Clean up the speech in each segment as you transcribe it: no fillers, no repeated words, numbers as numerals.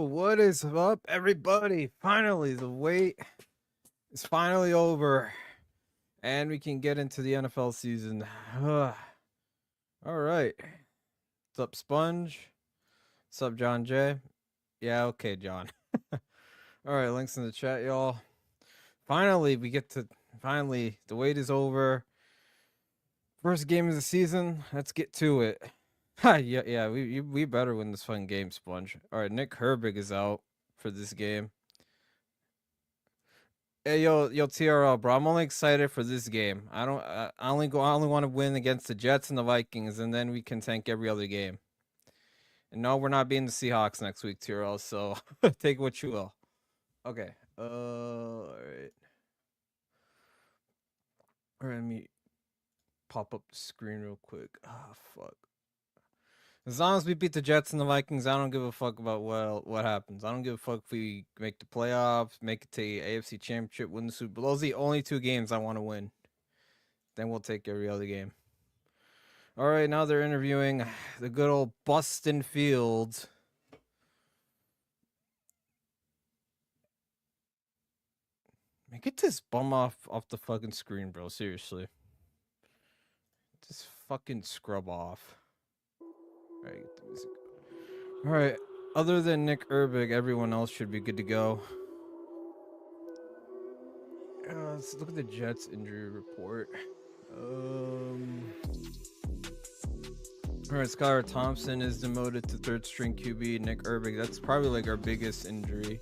What is up, everybody? Finally, the wait is finally over, and we can get into the NFL season. All right. What's up, Sponge? What's up, John J? Yeah, okay, John. All right, links in the chat, y'all. Finally, the wait is over. First game of the season. Let's get to it. Yeah, we better win this fun game, Sponge. All right, Nick Herbig is out for this game. Hey, yo, TRL, bro. I'm only excited for this game. I only want to win against the Jets and the Vikings, and then we can tank every other game. And no, we're not beating the Seahawks next week, TRL. So take what you will. Okay. All right. All right. Let me pop up the screen real quick. Ah, fuck. As long as we beat the Jets and the Vikings, I don't give a fuck about what happens. I don't give a fuck if we make the playoffs, make it to the AFC Championship, win the Super Bowl. Those are the only two games I want to win. Then we'll take every other game. All right, now they're interviewing the good old Bustin Fields. Man, get this bum off the fucking screen, bro. Seriously. Just fucking scrub off. All right, get the music. All right. Other than Nick Herbig, everyone else should be good to go. Let's look at the Jets injury report. All right, Skylar Thompson is demoted to third string QB. Nick Herbig, that's probably like our biggest injury.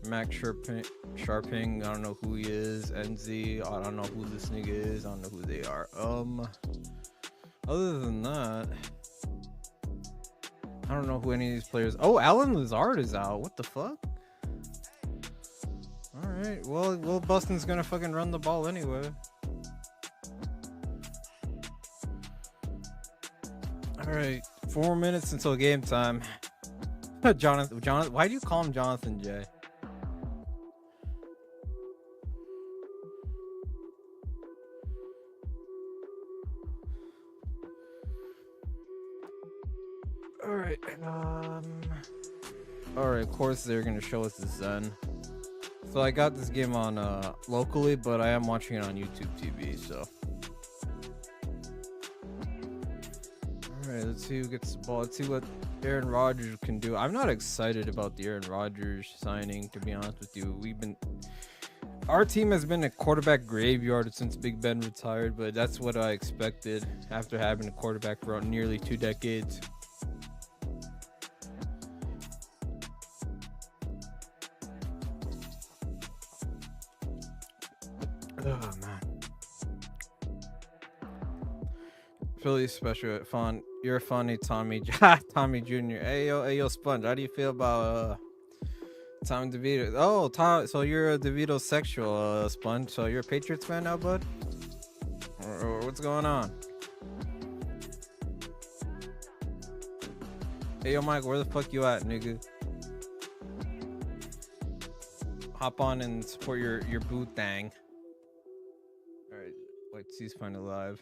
Max Sharping, I don't know who he is. NZ, I don't know who this nigga is. I don't know who they are. Other than that, I don't know who any of these players. Oh, Alan Lazard is out. What the fuck? All right. Well, Bustin's gonna fucking run the ball anyway. All right. 4 minutes until game time. Jonathan. Why do you call him Jonathan J? All right, of course they're gonna show us the Zen. So I got this game on locally, but I am watching it on YouTube TV. So, all right, let's see who gets the ball. Let's see what Aaron Rodgers can do. I'm not excited about the Aaron Rodgers signing, to be honest with you. Our team has been a quarterback graveyard since Big Ben retired, but that's what I expected after having a quarterback for nearly 2 decades. Oh man. Philly special fun. You're funny, Tommy. Tommy Jr. Hey yo, Sponge. How do you feel about Tommy DeVito? Oh, Tom. So you're a DeVito sexual, Sponge. So you're a Patriots fan now, bud? Or what's going on? Hey yo, Mike. Where the fuck you at, nigga? Hop on and support your boo thang. Wait, he's finally live.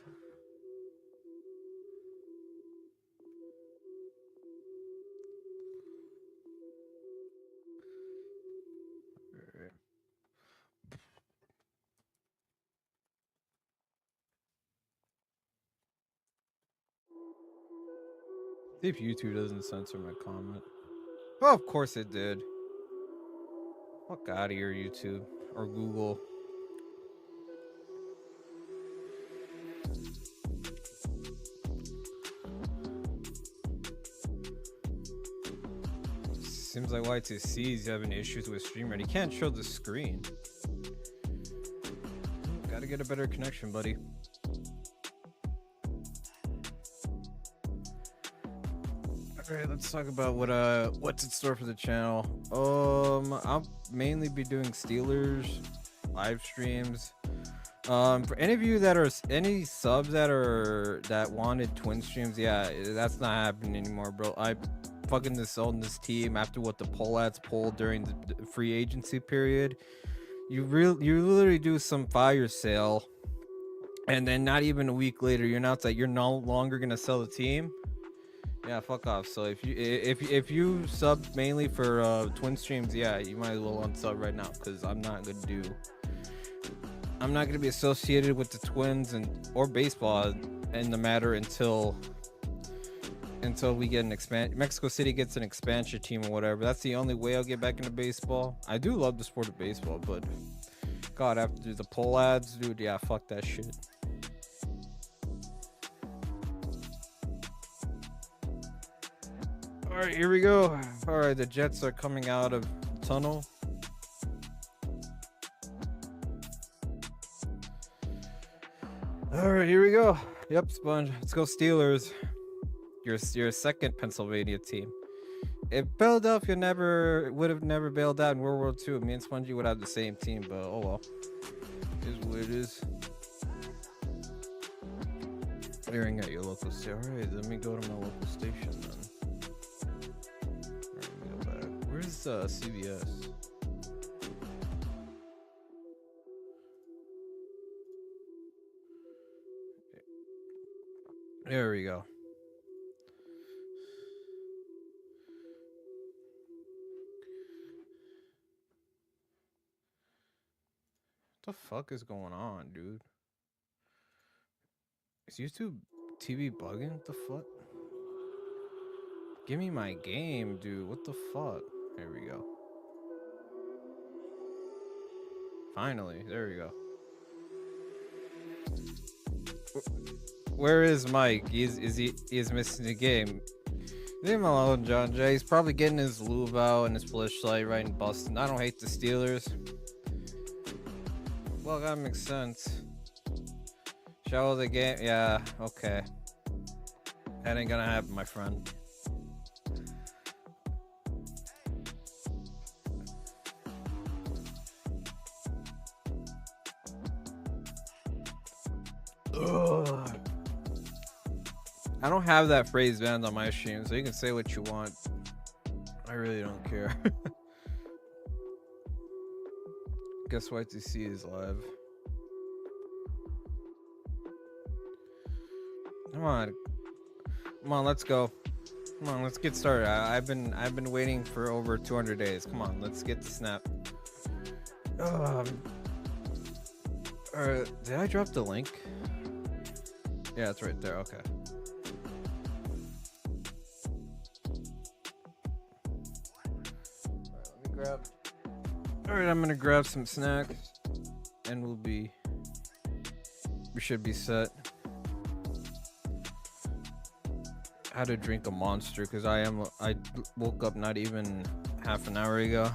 Right. See if YouTube doesn't censor my comment. Oh, of course it did. Fuck out of here, YouTube or Google. Seems like Y2C is having issues with StreamYard. He can't show the screen. Gotta get a better connection, buddy. All right, let's talk about what's in store for the channel. I'll mainly be doing Steelers live streams. For any of you that are any subs that wanted twin streams, yeah, that's not happening anymore, bro. I fucking disowned this team after what the poll ads pulled during the free agency period. You literally do some fire sale, and then not even a week later, you announce that you're no longer gonna sell the team. Yeah, fuck off. So if you sub mainly for twin streams, yeah, you might as well unsub right now, because I'm not gonna be associated with the Twins or baseball in the matter until we get an Mexico City gets an expansion team or whatever. That's the only way I'll get back into baseball. I do love the sport of baseball, but God, after the poll ads, dude, yeah, fuck that shit. All right, here we go. All right, the Jets are coming out of the tunnel. All right, here we go. Yep, Sponge. Let's go Steelers. Your second Pennsylvania team. If Philadelphia would have never bailed out in World War II, me and Spongy would have the same team, but oh well. It is what it is. Airing at your local station. Alright, let me go to my local station then. Alright, let me go back. Where's CBS? There we go. What the fuck is going on, dude? Is YouTube TV bugging? What the fuck? Give me my game, dude. What the fuck? There we go. Finally, there we go. Where is Mike? He is missing the game. Leave him alone, John Jay. He's probably getting his lube out and his flashlight right in Boston. I don't hate the Steelers. Well, that makes sense. Show the game. Yeah, okay. That ain't gonna happen, my friend. Ugh. I don't have that phrase banned on my stream, so you can say what you want. I really don't care. Guess what? To see is live. Come on, let's go. Come on, let's get started. I've been waiting for over 200 days. Come on, let's get the snap. Did I drop the link? Yeah, it's right there. Okay. Alright, I'm gonna grab some snacks and we should be set. I had to drink a Monster because I woke up not even half an hour ago.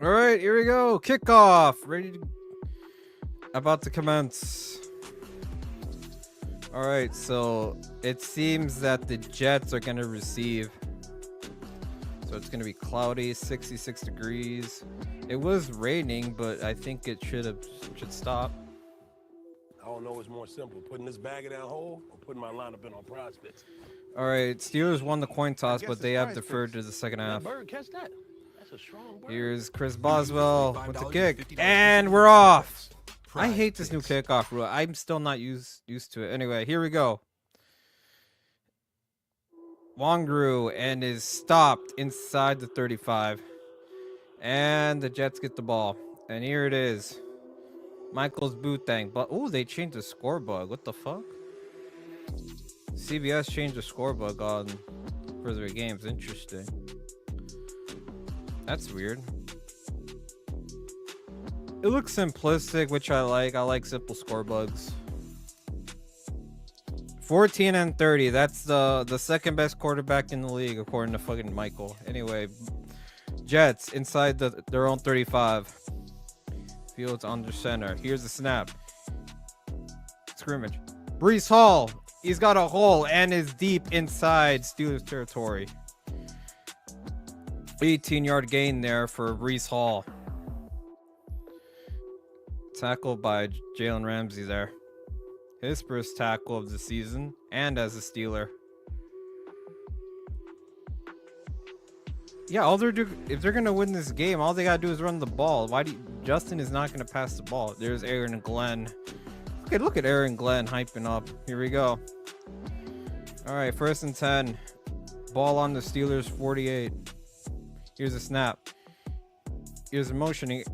All right, here we go. Kickoff. About to commence. All right, so it seems that the Jets are going to receive. So it's going to be cloudy, 66 degrees. It was raining, but I think it should stop. I don't know what's more simple, putting this bag in that hole or putting my lineup in on prospects. All right, Steelers won the coin toss, but they have deferred to the second half. Bird, catch that. That's a strong bird. Here's Chris Boswell with the kick, and we're off. I hate this new kickoff rule. I'm still not used to it. Anyway, here we go. Wongru and is stopped inside the 35. And the Jets get the ball. And here it is. Michael's Bootang. But oh, they changed the score bug. What the fuck? CBS changed the score bug on further games. Interesting. That's weird. It looks simplistic, which I like. I like simple score bugs. 14 and 30. That's the second best quarterback in the league, according to fucking Michael. Anyway, Jets inside their own 35. Fields under center. Here's the snap. Scrimmage. Brees Hall. He's got a hole and is deep inside Steelers territory. 18-yard gain there for Brees Hall. Tackled by Jalen Ramsey there. His first tackle of the season and as a Steeler. Yeah, if they're gonna win this game, all they gotta do is run the ball. Justin is not gonna pass the ball. There's Aaron and Glenn. Okay, look at Aaron Glenn hyping up. Here we go. All right, 1st and 10. Ball on the Steelers 48. Here's a snap. Here's a motioning.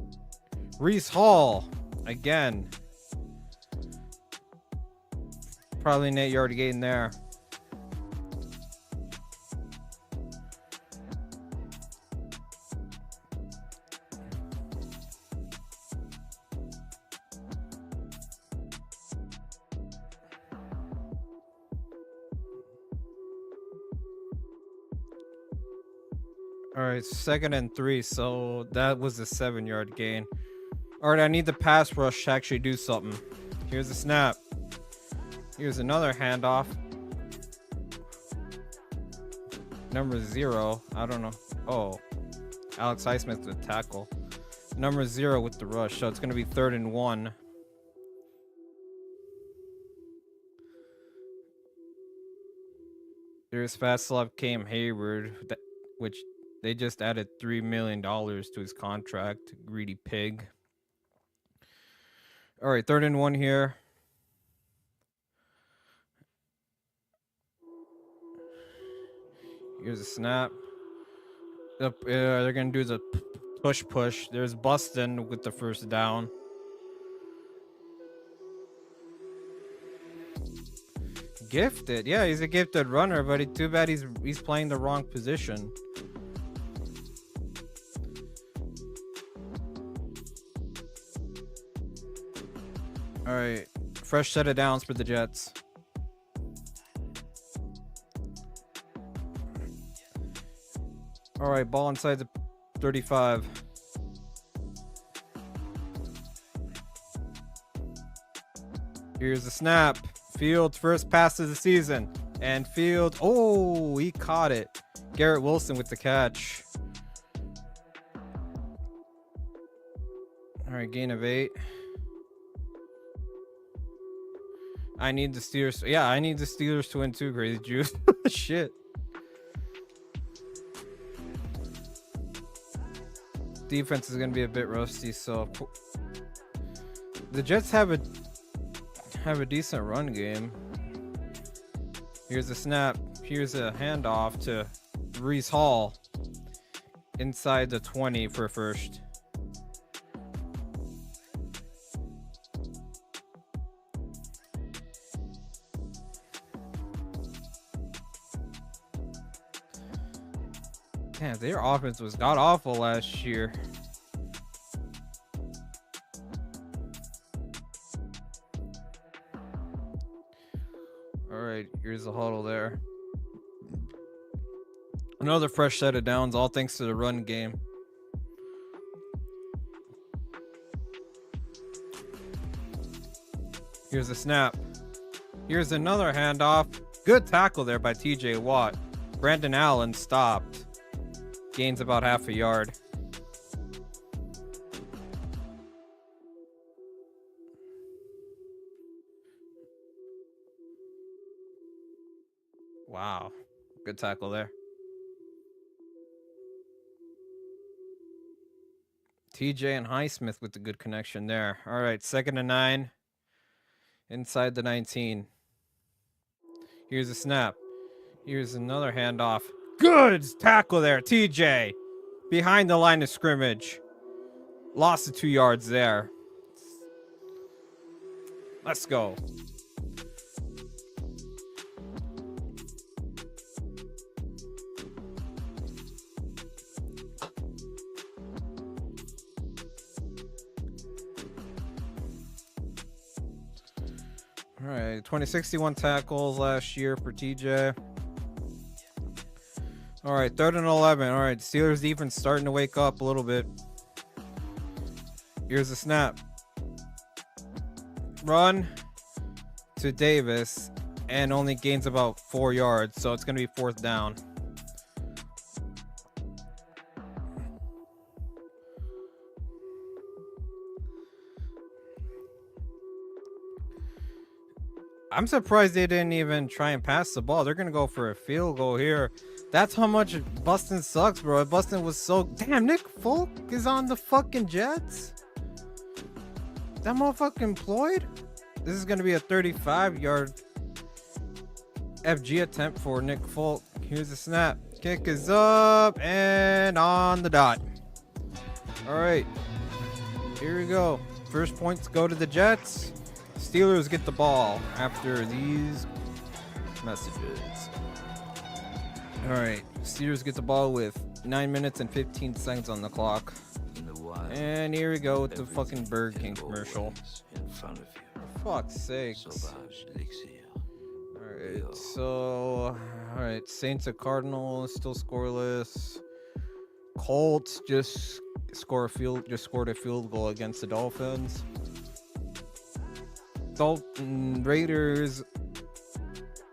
Brees Hall again. Probably an 8-yard gain there. All right, 2nd and 3. So that was a 7-yard gain. All right, I need the pass rush to actually do something. Here's a snap. Here's another handoff. Number 0. I don't know. Oh, Alex Highsmith with the tackle. Number 0 with the rush. So it's going to be 3rd and 1. There's Vaslav Cam Hayward, which they just added $3 million to his contract. Greedy pig. All right, 3rd and 1 here. Here's a snap. They're going to do the push. There's Buston with the 1st down. Gifted. Yeah, he's a gifted runner, but too bad he's playing the wrong position. All right, fresh set of downs for the Jets. All right, ball inside the 35. Here's the snap. Fields' first pass of the season. And Fields, oh, he caught it. Garrett Wilson with the catch. All right, gain of 8. I need the Steelers. Yeah, I need the Steelers to win too, Crazy Juice. Shit. Defense is going to be a bit rusty, so the Jets have a decent run game. Here's a snap. Here's a handoff to Brees Hall inside the 20 for 1st. Damn, their offense was god awful last year. All right, here's the huddle there. Another fresh set of downs, all thanks to the run game. Here's a snap. Here's another handoff. Good tackle there by TJ Watt. Brandon Allen stopped. Gains about half a yard. Wow. Good tackle there. TJ and Highsmith with the good connection there. All right, 2nd and 9. Inside the 19. Here's a snap. Here's another handoff. Good tackle there, TJ. Behind the line of scrimmage. Lost the 2 yards there. Let's go. All right, 2061 tackles last year for TJ. All right, 3rd and 11. All right, Steelers defense starting to wake up a little bit. Here's the snap. Run to Davis and only gains about 4 yards, so it's going to be 4th down. I'm surprised they didn't even try and pass the ball. They're going to go for a field goal here. That's how much Boston sucks, bro. Boston was so... Damn, Nick Folk is on the fucking Jets? That motherfucker employed? This is going to be a 35-yard FG attempt for Nick Folk. Here's the snap. Kick is up and on the dot. All right. Here we go. First points go to the Jets. Steelers get the ball after these messages. All right. Steelers get the ball with 9 minutes and 15 seconds on the clock. And here we go with the fucking Burger King commercial. For fuck's sakes. Alright, so... Alright, Saints at Cardinals, still scoreless. Colts just scored a field goal against the Dolphins. Raiders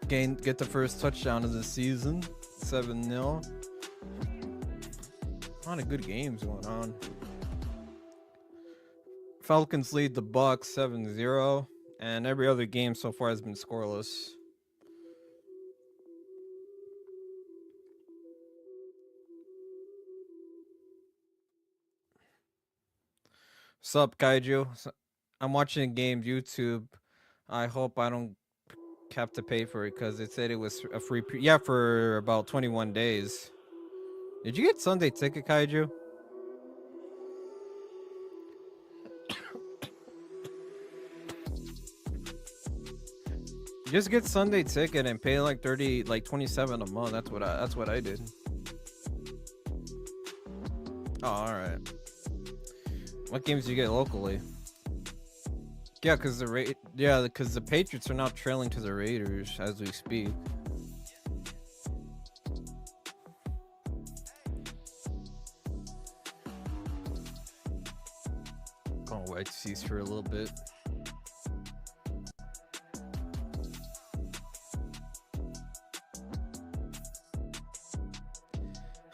get the first touchdown of the season. 7-0. A lot of good games going on. Falcons lead the Bucks 7-0, and every other game so far has been scoreless. Sup, Kaiju? I'm watching a game YouTube. I hope I don't have to pay for it because it said it was a free for about 21 days. Did you get Sunday Ticket, Kaiju? Just get Sunday Ticket and pay like 27 a month. That's what I did. Oh, all right. What games do you get locally? Yeah, because the Patriots are now trailing to the Raiders as we speak. Gonna white seas for a little bit.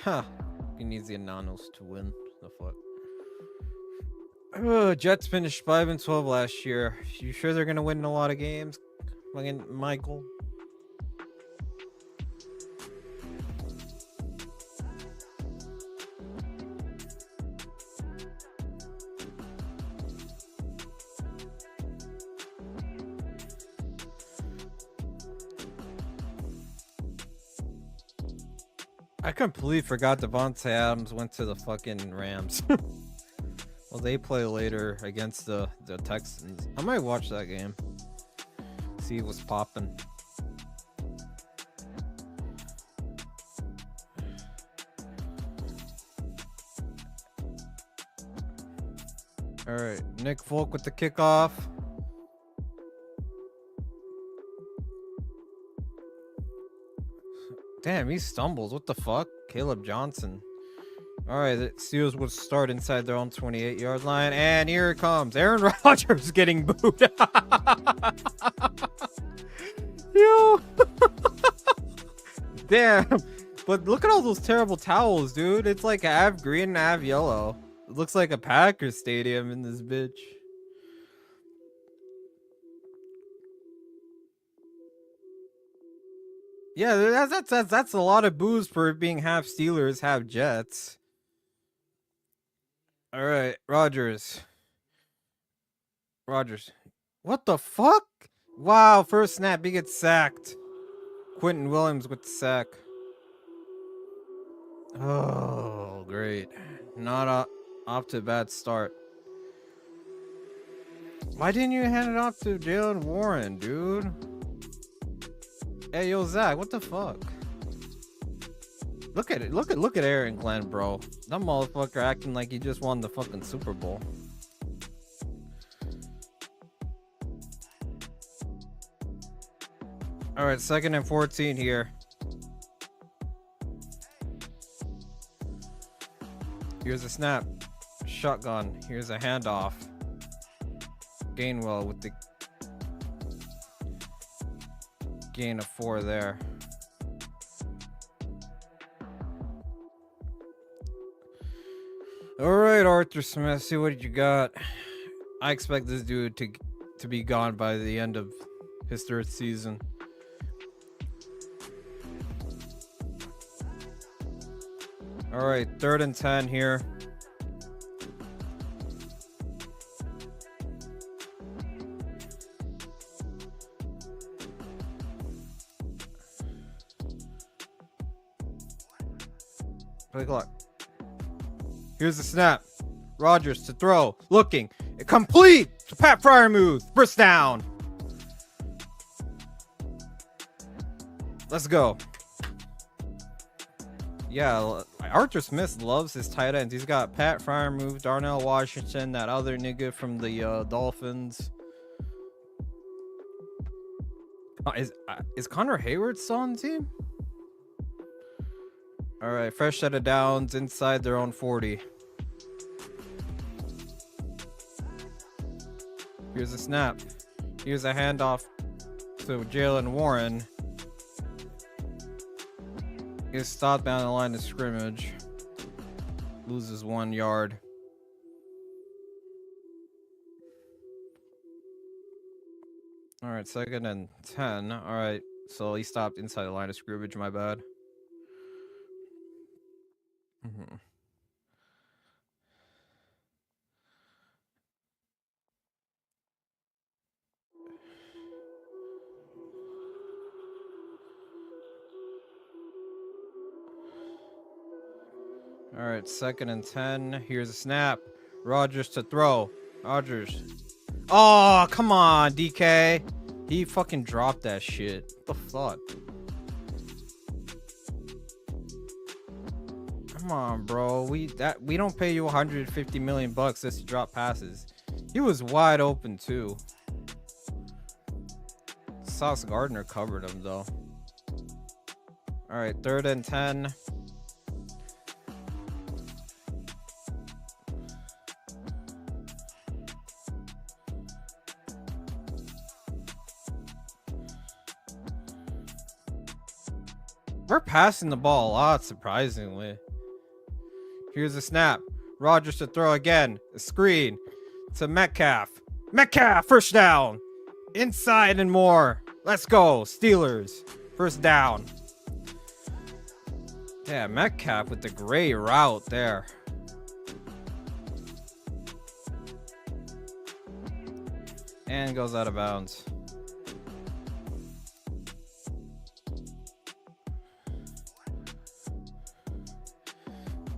Huh. He needs the Ananos to win. The fuck. Jets finished 5-12 last year. You sure they're gonna win a lot of games? Fucking Michael. I completely forgot Devontae Adams went to the fucking Rams. Well, they play later against the Texans. I might watch that game. See what's popping. All right, Nick Folk with the kickoff. Damn, he stumbles. What the fuck? Caleb Johnson. All right, the Steelers will start inside their own 28-yard line, and here it comes. Aaron Rodgers getting booed. Yo. Damn. But look at all those terrible towels, dude. It's like half green and half yellow. It looks like a Packers stadium in this bitch. Yeah, that's a lot of boos for being half Steelers, half Jets. All right, Rodgers. What the fuck? Wow, first snap, he gets sacked. Quentin Williams with the sack. Oh, great. Not off to a bad start. Why didn't you hand it off to Jalen Warren, dude? Hey, yo, Zach, what the fuck? Look at it. Look at Aaron Glenn, bro. That motherfucker acting like he just won the fucking Super Bowl. All right, 2nd and 14 here. Here's a snap. Shotgun. Here's a handoff. Gainwell with the gain of 4 there. All right, Arthur Smith, see what you got. I expect this dude to be gone by the end of his 3rd season. All right, 3rd and 10 here. Play clock. Here's the snap. Rodgers to throw. Looking. Complete. To Pat Fryermuth. First down. Let's go. Yeah, Arthur Smith loves his tight ends. He's got Pat Fryermuth, Darnell Washington, that other nigga from the Dolphins. Is Connor Hayward still on the team? All right, fresh set of downs inside their own 40. Here's a snap. Here's a handoff to Jalen Warren. Gets stopped down the line of scrimmage. Loses 1 yard. All right, 2nd and 10. All right, so he stopped inside the line of scrimmage. My bad. All right, 2nd and 10. Here's a snap. Rodgers to throw. Rodgers. Oh, come on, DK. He fucking dropped that shit. What the fuck? Come on, bro. We don't pay you 150 million bucks just to drop passes. He was wide open too. Sauce Gardner covered him though. All right, 3rd and 10. We're passing the ball a lot, surprisingly. Here's a snap. Rodgers to throw again. A screen to Metcalf. Metcalf, first down. Inside and more. Let's go, Steelers. First down. Yeah, Metcalf with the great route there. And goes out of bounds.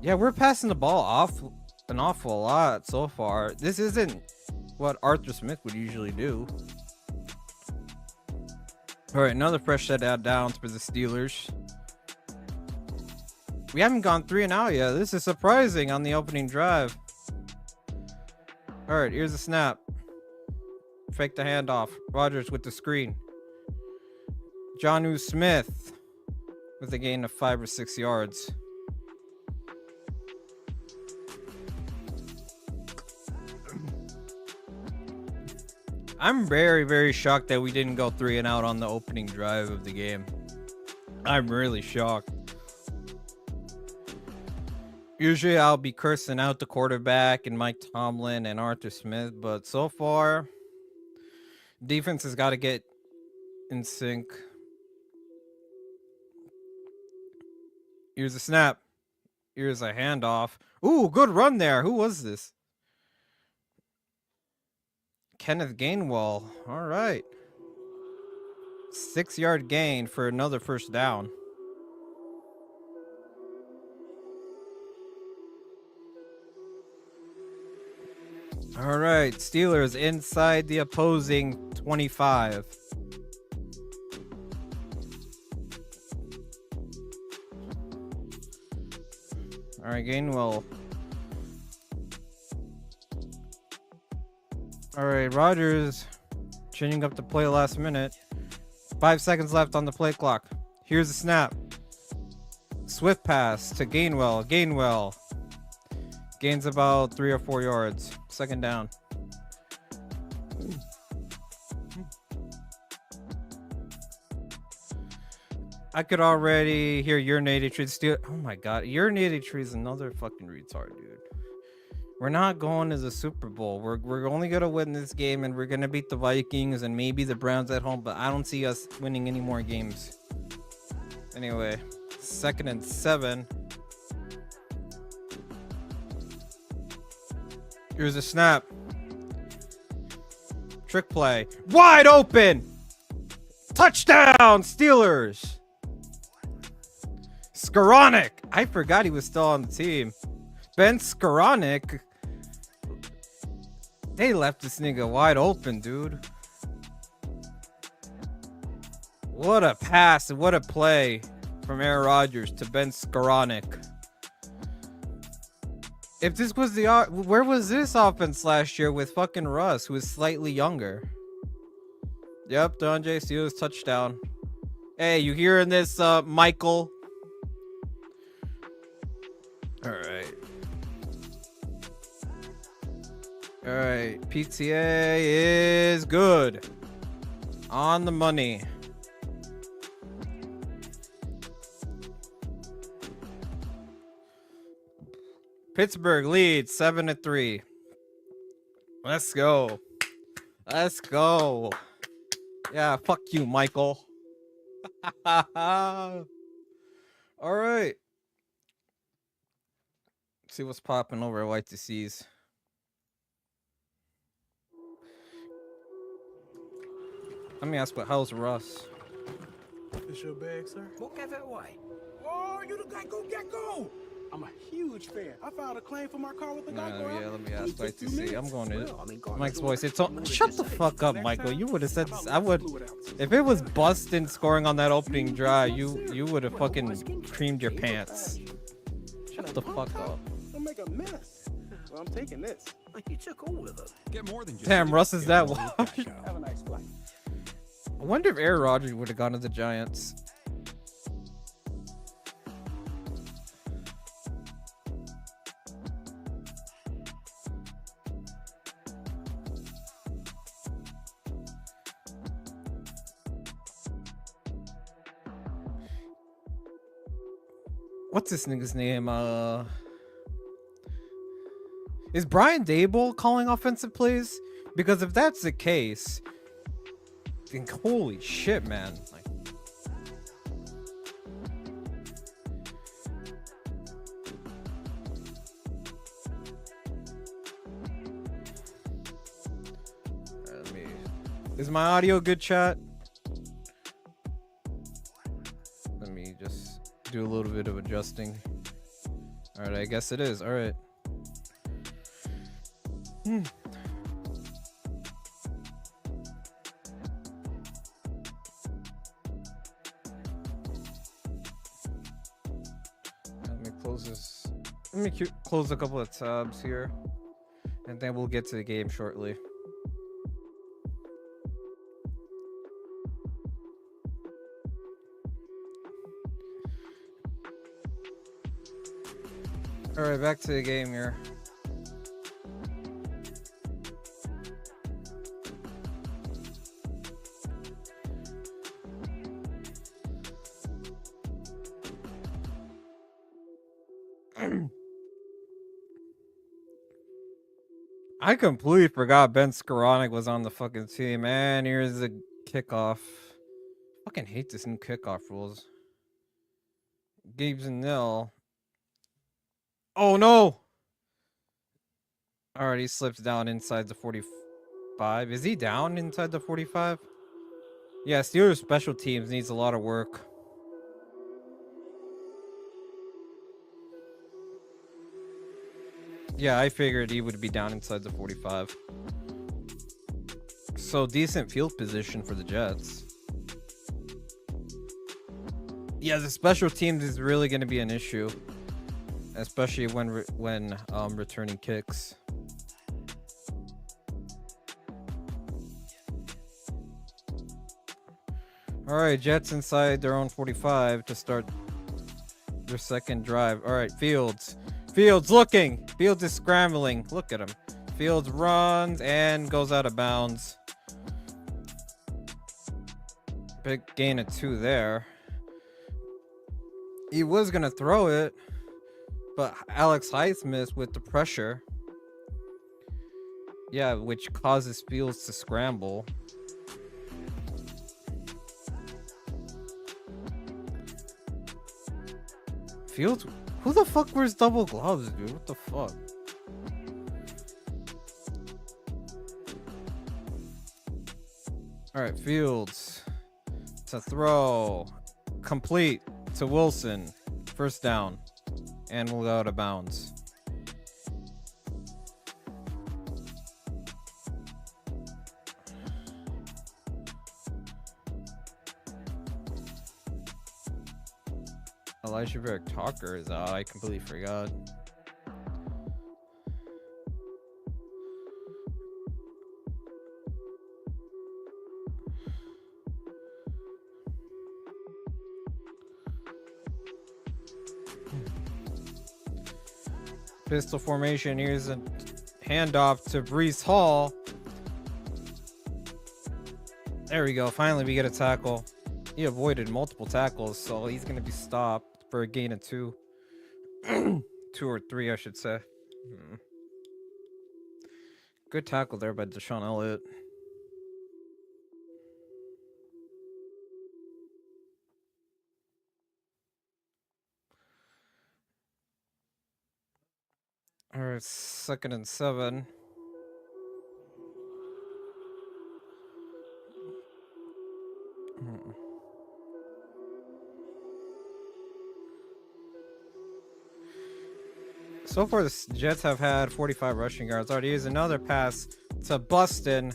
Yeah, we're passing the ball an awful lot so far. This isn't what Arthur Smith would usually do. All right, another fresh set of downs for the Steelers. We haven't gone 3 and out yet. This is surprising on the opening drive. All right, here's a snap. Fake the handoff. Rodgers with the screen. Jonnu Smith with a gain of 5 or 6 yards. I'm very, very shocked that we didn't go 3 and out on the opening drive of the game. I'm really shocked. Usually I'll be cursing out the quarterback and Mike Tomlin and Arthur Smith, but so far, defense has got to get in sync. Here's a snap. Here's a handoff. Ooh, good run there. Who was this? Kenneth Gainwell. All right. 6-yard gain for another first down. All right. Steelers inside the opposing 25. All right, Gainwell. All right, Rodgers changing up the play last minute. 5 seconds left on the play clock. Here's the snap. Swift pass to Gainwell. Gainwell Gains about 3 or 4 yards. Second down. I could already hear urinating trees steal. Oh my god, urinating trees is another fucking retard, dude. We're not going to the Super Bowl. We're only gonna win this game, and we're gonna beat the Vikings and maybe the Browns at home. But I don't see us winning any more games. Anyway, 2nd and 7. Here's a snap. Trick play. Wide open. Touchdown, Steelers. Skoranek. I forgot he was still on the team. Ben Skoranek. They left this nigga wide open, dude. What a pass and what a play from Aaron Rodgers to Ben Skoranek. If this was the... Where was this offense last year with fucking Russ, who is slightly younger? Yep, DeAndre Steelers touchdown. Hey, you hearing this, Michael? Alright. Alright, PTA is good. On the money. Pittsburgh leads 7-3. Let's go. Let's go. Yeah, fuck you, Michael. All right. See what's popping over at White Disease. Let me ask, how's Russ? This your bag, sir? Look at that way. Oh, you the Geico Gecko! I'm a huge fan. I filed a claim for my car with the Geico app. Yeah, let me ask White Disease. I'm going to Well, I mean, God, Mike's do voice. it. It's on. Shut the fuck up, Michael. You would have said this. I would. If it was Bustin scoring on that opening drive, you would have fucking creamed your pants. Shut the fuck up. Don't make a mess. Well, I'm taking this. You took all of them. Get more than just Damn, Russ is that washed. Have a nice flight. I wonder if Aaron Rodgers would have gone to the Giants. What's this nigga's name? Is Brian Dable calling offensive plays? Because if that's the case, then holy shit, man. Like, is my audio good, chat? Let me just do a little bit of adjusting. All right, I guess it is. All right. Let me close this. Let me close a couple of tabs here, and then we'll get to the game shortly. All right, back to the game here. I completely forgot Ben Skoranek was on the fucking team. And here's the kickoff. Fucking hate this new kickoff rules. Gabe's and nil. Oh no! Alright, he slips down inside the 45. Is he down inside the 45? Yeah, Steelers special teams needs a lot of work. Yeah, I figured he would be down inside the 45. So decent field position for the Jets. Yeah, the special teams is really going to be an issue, especially when returning kicks. All right, Jets inside their own 45 to start their second drive. All right, Fields Fields looking. Fields is scrambling. Look at him. Fields runs and goes out of bounds. Big gain of 2 there. He was gonna throw it, but Alex Highsmith with the pressure. Yeah, which causes Fields to scramble. Fields, who the fuck wears double gloves, dude? What the fuck? All right, Fields to throw, complete to Wilson, first down, and we'll go out of bounds. Elijah Barrick Talker is out. I completely forgot. Pistol formation. Here's a handoff to Breece Hall. There we go. Finally, we get a tackle. He avoided multiple tackles, so he's going to be stopped for a gain of 2. 2 or 3, I should say. Good tackle there by Deshaun Elliott. All right, 2nd and 7. So far, the Jets have had 45 rushing yards. Already is another pass to Buston,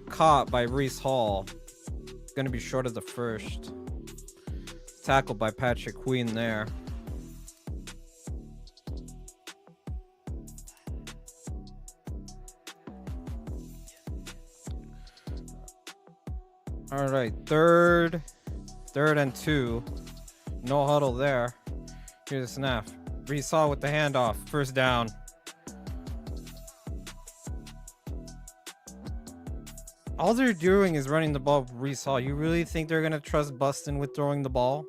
caught by Breece Hall. Going to be short of the first. Tackled by Patrick Queen there. All right, third and 2. No huddle there. Here's a snap. Breece Hall with the handoff. First down. All they're doing is running the ball with Breece Hall. You really think they're going to trust Buston with throwing the ball?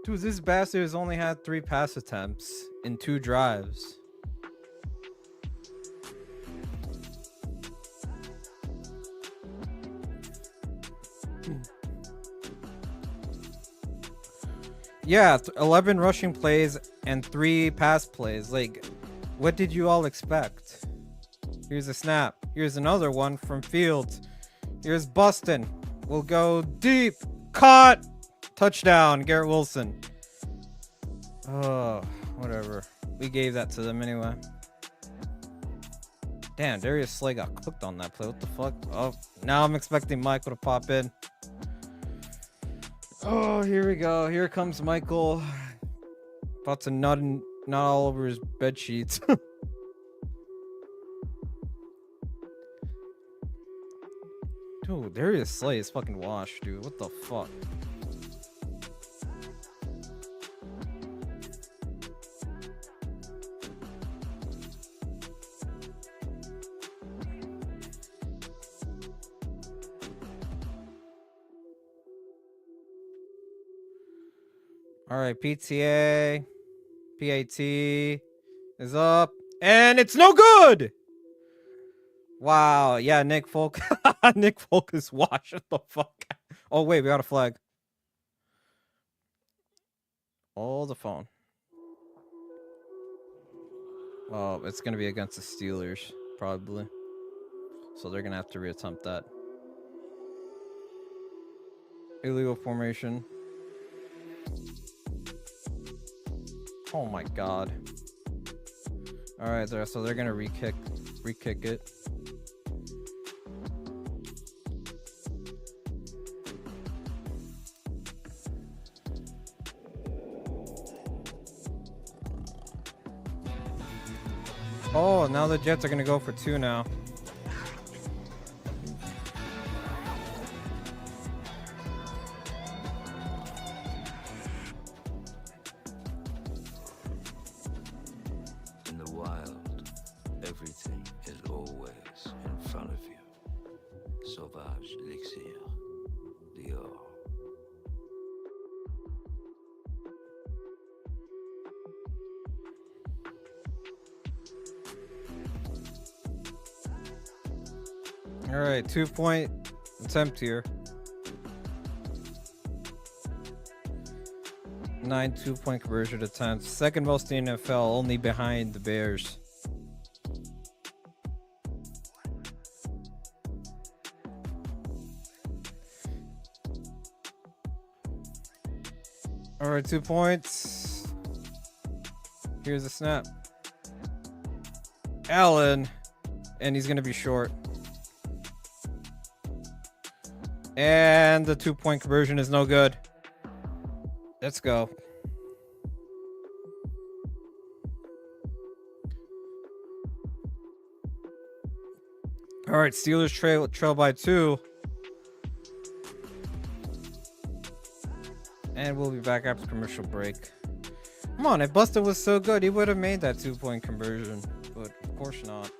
Dude, this bastard has only had 3 pass attempts in 2 drives. Yeah, 11 rushing plays and 3 pass plays. Like, what did you all expect? Here's a snap. Here's another one from Fields. Here's Buston. We'll go deep. Caught. Touchdown, Garrett Wilson. Oh, whatever. We gave that to them anyway. Damn, Darius Slay got cooked on that play. What the fuck? Oh, now I'm expecting Michael to pop in. Oh, here we go. Here comes Michael. About to nut all over his bed sheets. Dude, Darius Slay is fucking washed, dude. What the fuck? All right, PTA, PAT is up, and it's no good. Wow, yeah, Nick Folk, Nick Folk is washed. What the fuck? Oh wait, we got a flag. Oh, the phone. Oh, it's gonna be against the Steelers probably, so they're gonna have to reattempt that. Illegal formation. Oh my god. All right, so they're gonna re-kick it. Oh, now the Jets are gonna go for 2 now. Dégage l'élixir. Dehors. All right, 2-point attempt here. 9 2-point conversion attempts. Second most in the NFL, only behind the Bears. All right, 2 points. Here's the snap. Allen, and he's gonna be short. And the 2-point conversion is no good. Let's go. All right, Steelers trail by 2. And we'll be back after commercial break. Come on, if Busta was so good, he would have made that 2-point conversion. But of course not.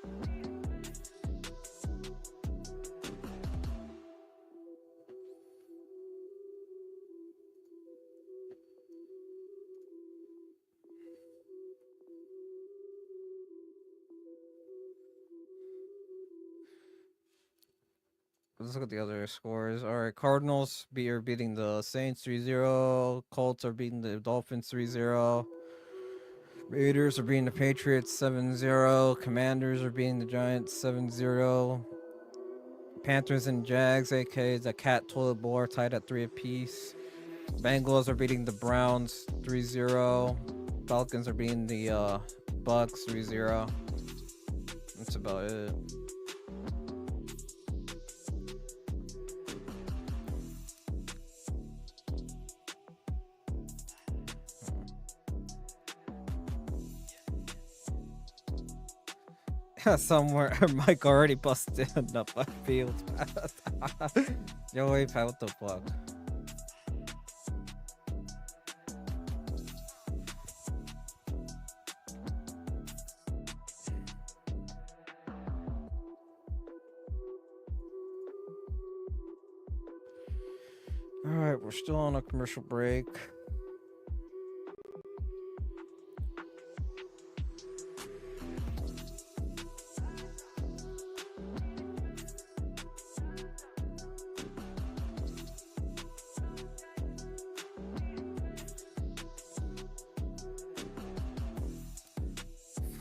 Let's look at the other scores. All right, Cardinals are beating the Saints 3-0. Colts are beating the Dolphins 3-0. Raiders are beating the Patriots 7-0. Commanders are beating the Giants 7-0. Panthers and Jags, aka the Cat Toilet Bowl, are tied at 3 apiece. Bengals are beating the Browns 3-0. Falcons are beating the Bucks 3-0. That's about it. Somewhere Mike already busted up my field. Yo, wait, what the fuck? Alright, we're still on a commercial break.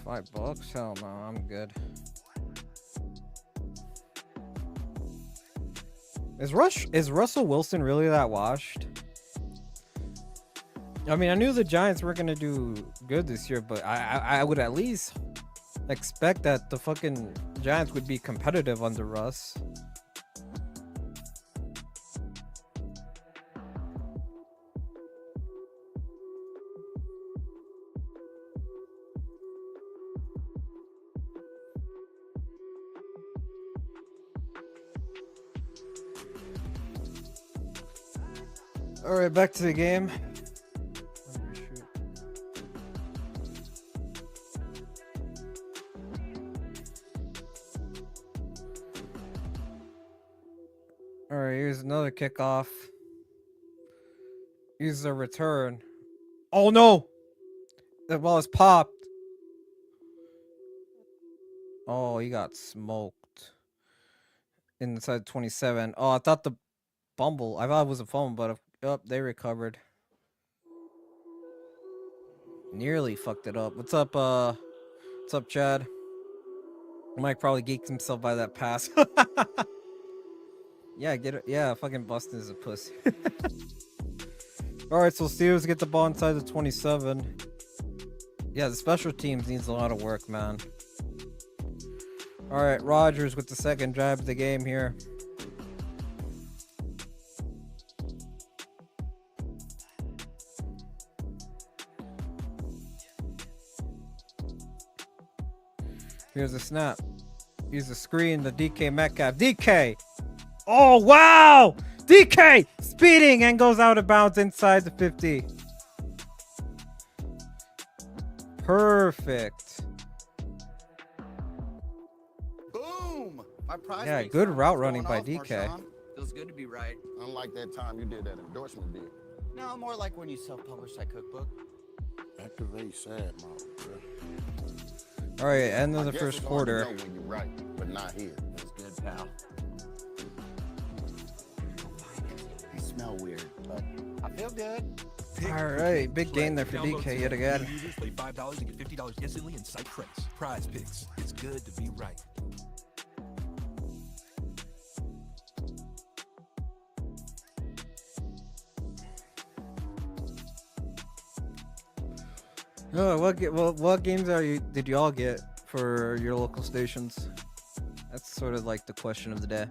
$5? Hell no, I'm good. Is Russell Wilson really that washed? I mean, I knew the Giants were gonna do good this year, but I would at least expect that the fucking Giants would be competitive under Russ. All right, back to the game. All right, here's another kickoff. Here's a return. Oh no! That ball is popped. Oh, he got smoked. Inside 27. Oh, I thought the fumble. I thought it was a fumble, but they recovered. Nearly fucked it up. What's up, Chad? Mike probably geeked himself by that pass. Yeah, get it. Yeah, fucking Boston is a pussy. All right, so Steelers get the ball inside the 27. Yeah, the special teams needs a lot of work, man. All right, Rodgers with the second drive of the game here. Here's a snap. Here's a screen. The DK Metcalf. DK! Oh, wow! DK! Speeding and goes out of bounds inside the 50. Perfect. Boom! My prize Yeah, week's good finally route running going by off, DK. Marshawn. Feels good to be right. Unlike that time you did that endorsement deal. No, more like when you self-published that cookbook. Activate sad mode, bro. All right, end of I the guess first it's hard to quarter. know when you're right, but not here. Feels good, pal. I smell weird, but I feel good. All right, big game there for Download DK yet today. again. New users pay $5 and get $50 instantly in site credits. Prize Picks. It's good to be right. Oh, what games did you all get for your local stations? That's sort of like the question of the day.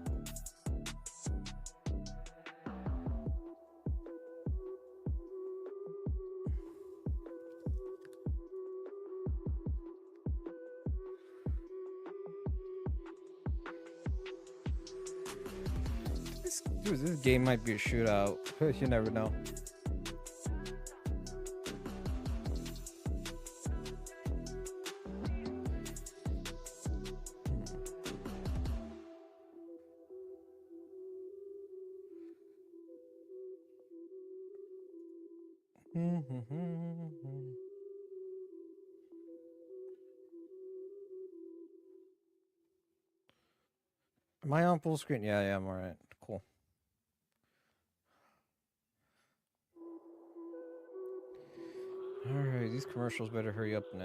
This game might be a shootout. You never know. Am I on full screen? Yeah, I'm alright. Cool. Alright, these commercials better hurry up and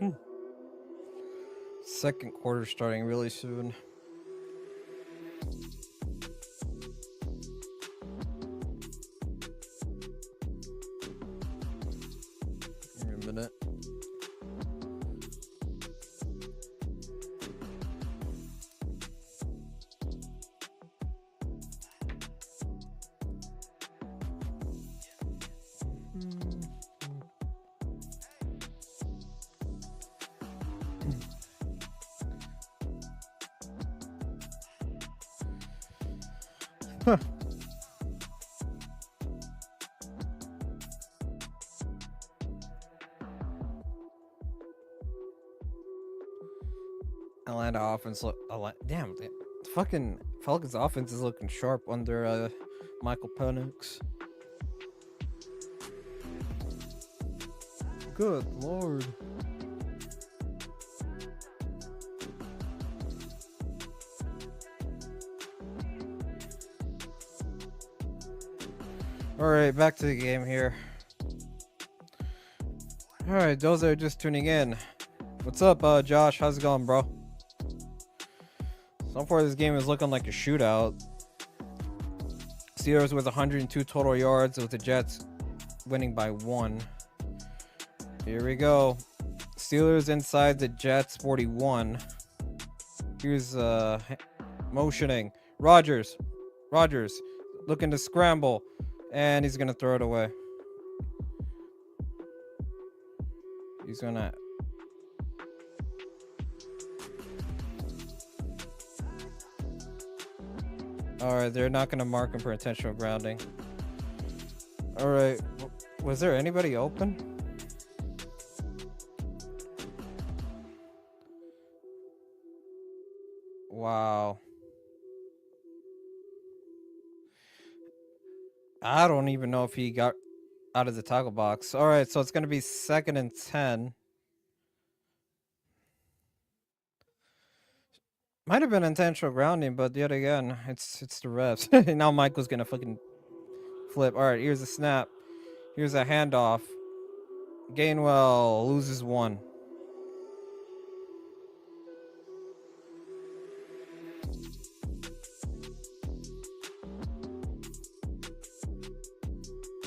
end. Second quarter starting really soon. Give me a minute. Huh. Atlanta offense damn, the fucking Falcons offense is looking sharp under Michael Penix. Good lord. Alright, back to the game here. Alright, those that are just tuning in. What's up, Josh? How's it going, bro? So far, this game is looking like a shootout. Steelers with 102 total yards, with the Jets winning by 1. Here we go. Steelers inside the Jets 41. Here's motioning. Rodgers looking to scramble, and he's gonna throw it away. He's gonna. Alright, they're not gonna mark him for intentional grounding. Alright, was there anybody open? Wow. I don't even know if he got out of the tackle box. Alright, so it's gonna be 2nd and 10. Might have been intentional grounding, but yet again, it's the refs. Now Michael's gonna fucking flip. Alright, here's a snap. Here's a handoff. Gainwell loses 1.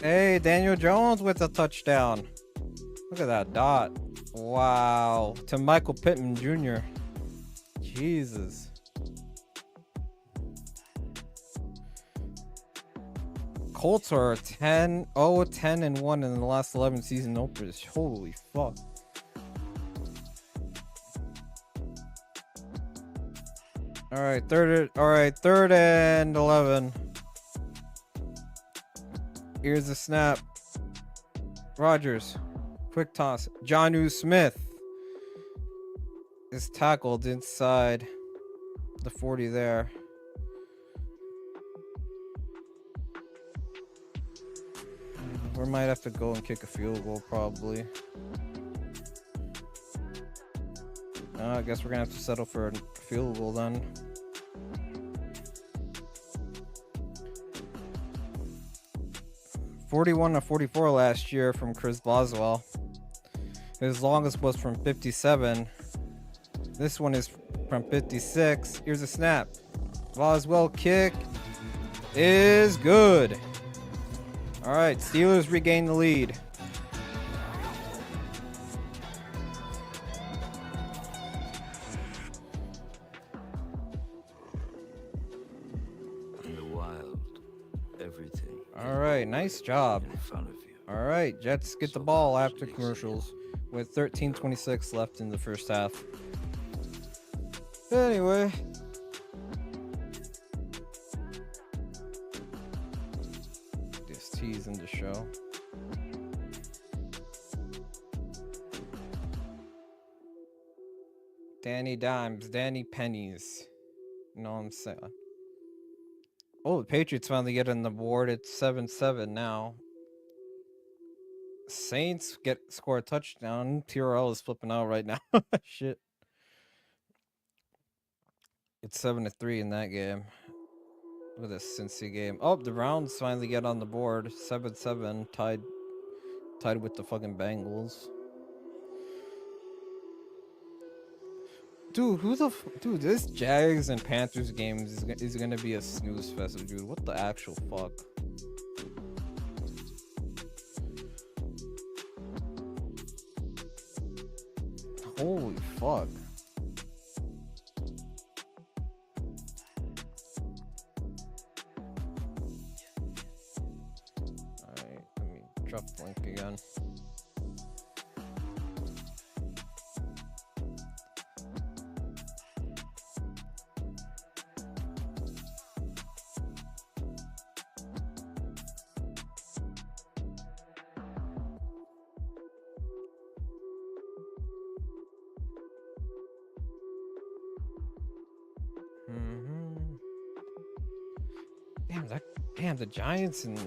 Hey, Daniel Jones with a touchdown. Look at that dot. Wow. To Michael Pittman Jr. Jesus. Colts are 10-1 in the last 11 season openers. Holy fuck. All right, third and 11. Here's the snap. Rodgers. Quick toss. Jonnu Smith. is tackled inside the 40 there. We might have to go and kick a field goal, probably. I guess we're gonna have to settle for a field goal then. (41-44) last year from Chris Boswell. His longest was from 57. This one is from 56. Here's a snap. Boswell kick is good. All right, Steelers regain the lead. In the wild, everything. All right, nice job. In front of you. All right, Jets get the ball after commercials with 13:26 left in the first half. Anyway. Just teasing the show. Danny Dimes, Danny Pennies. You know what I'm saying? Oh, the Patriots finally get on the board. It's 7-7 now. Saints score a touchdown. TRL is flipping out right now. Shit. It's 7-3 in that game. With a Cincy game. Oh, the Browns finally get on the board. 7-7, tied with the fucking Bengals. Dude, dude, this Jags and Panthers game is gonna be a snooze fest, dude. What the actual fuck? Holy fuck. Alright, let me drop the link again. Damn, the Giants and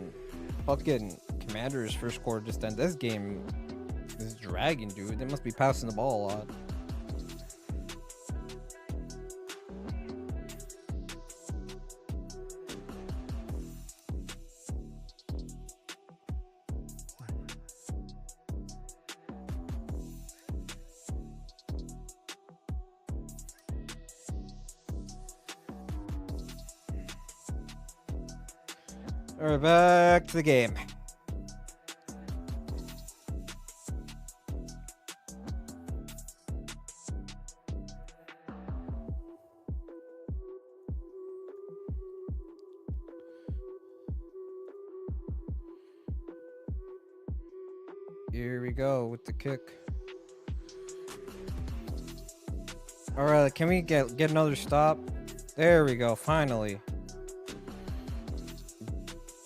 fucking Commanders first quarter just ended. This game is dragging, dude. They must be passing the ball a lot. Alright, back to the game. Here we go with the kick. Alright, can we get another stop? There we go, finally.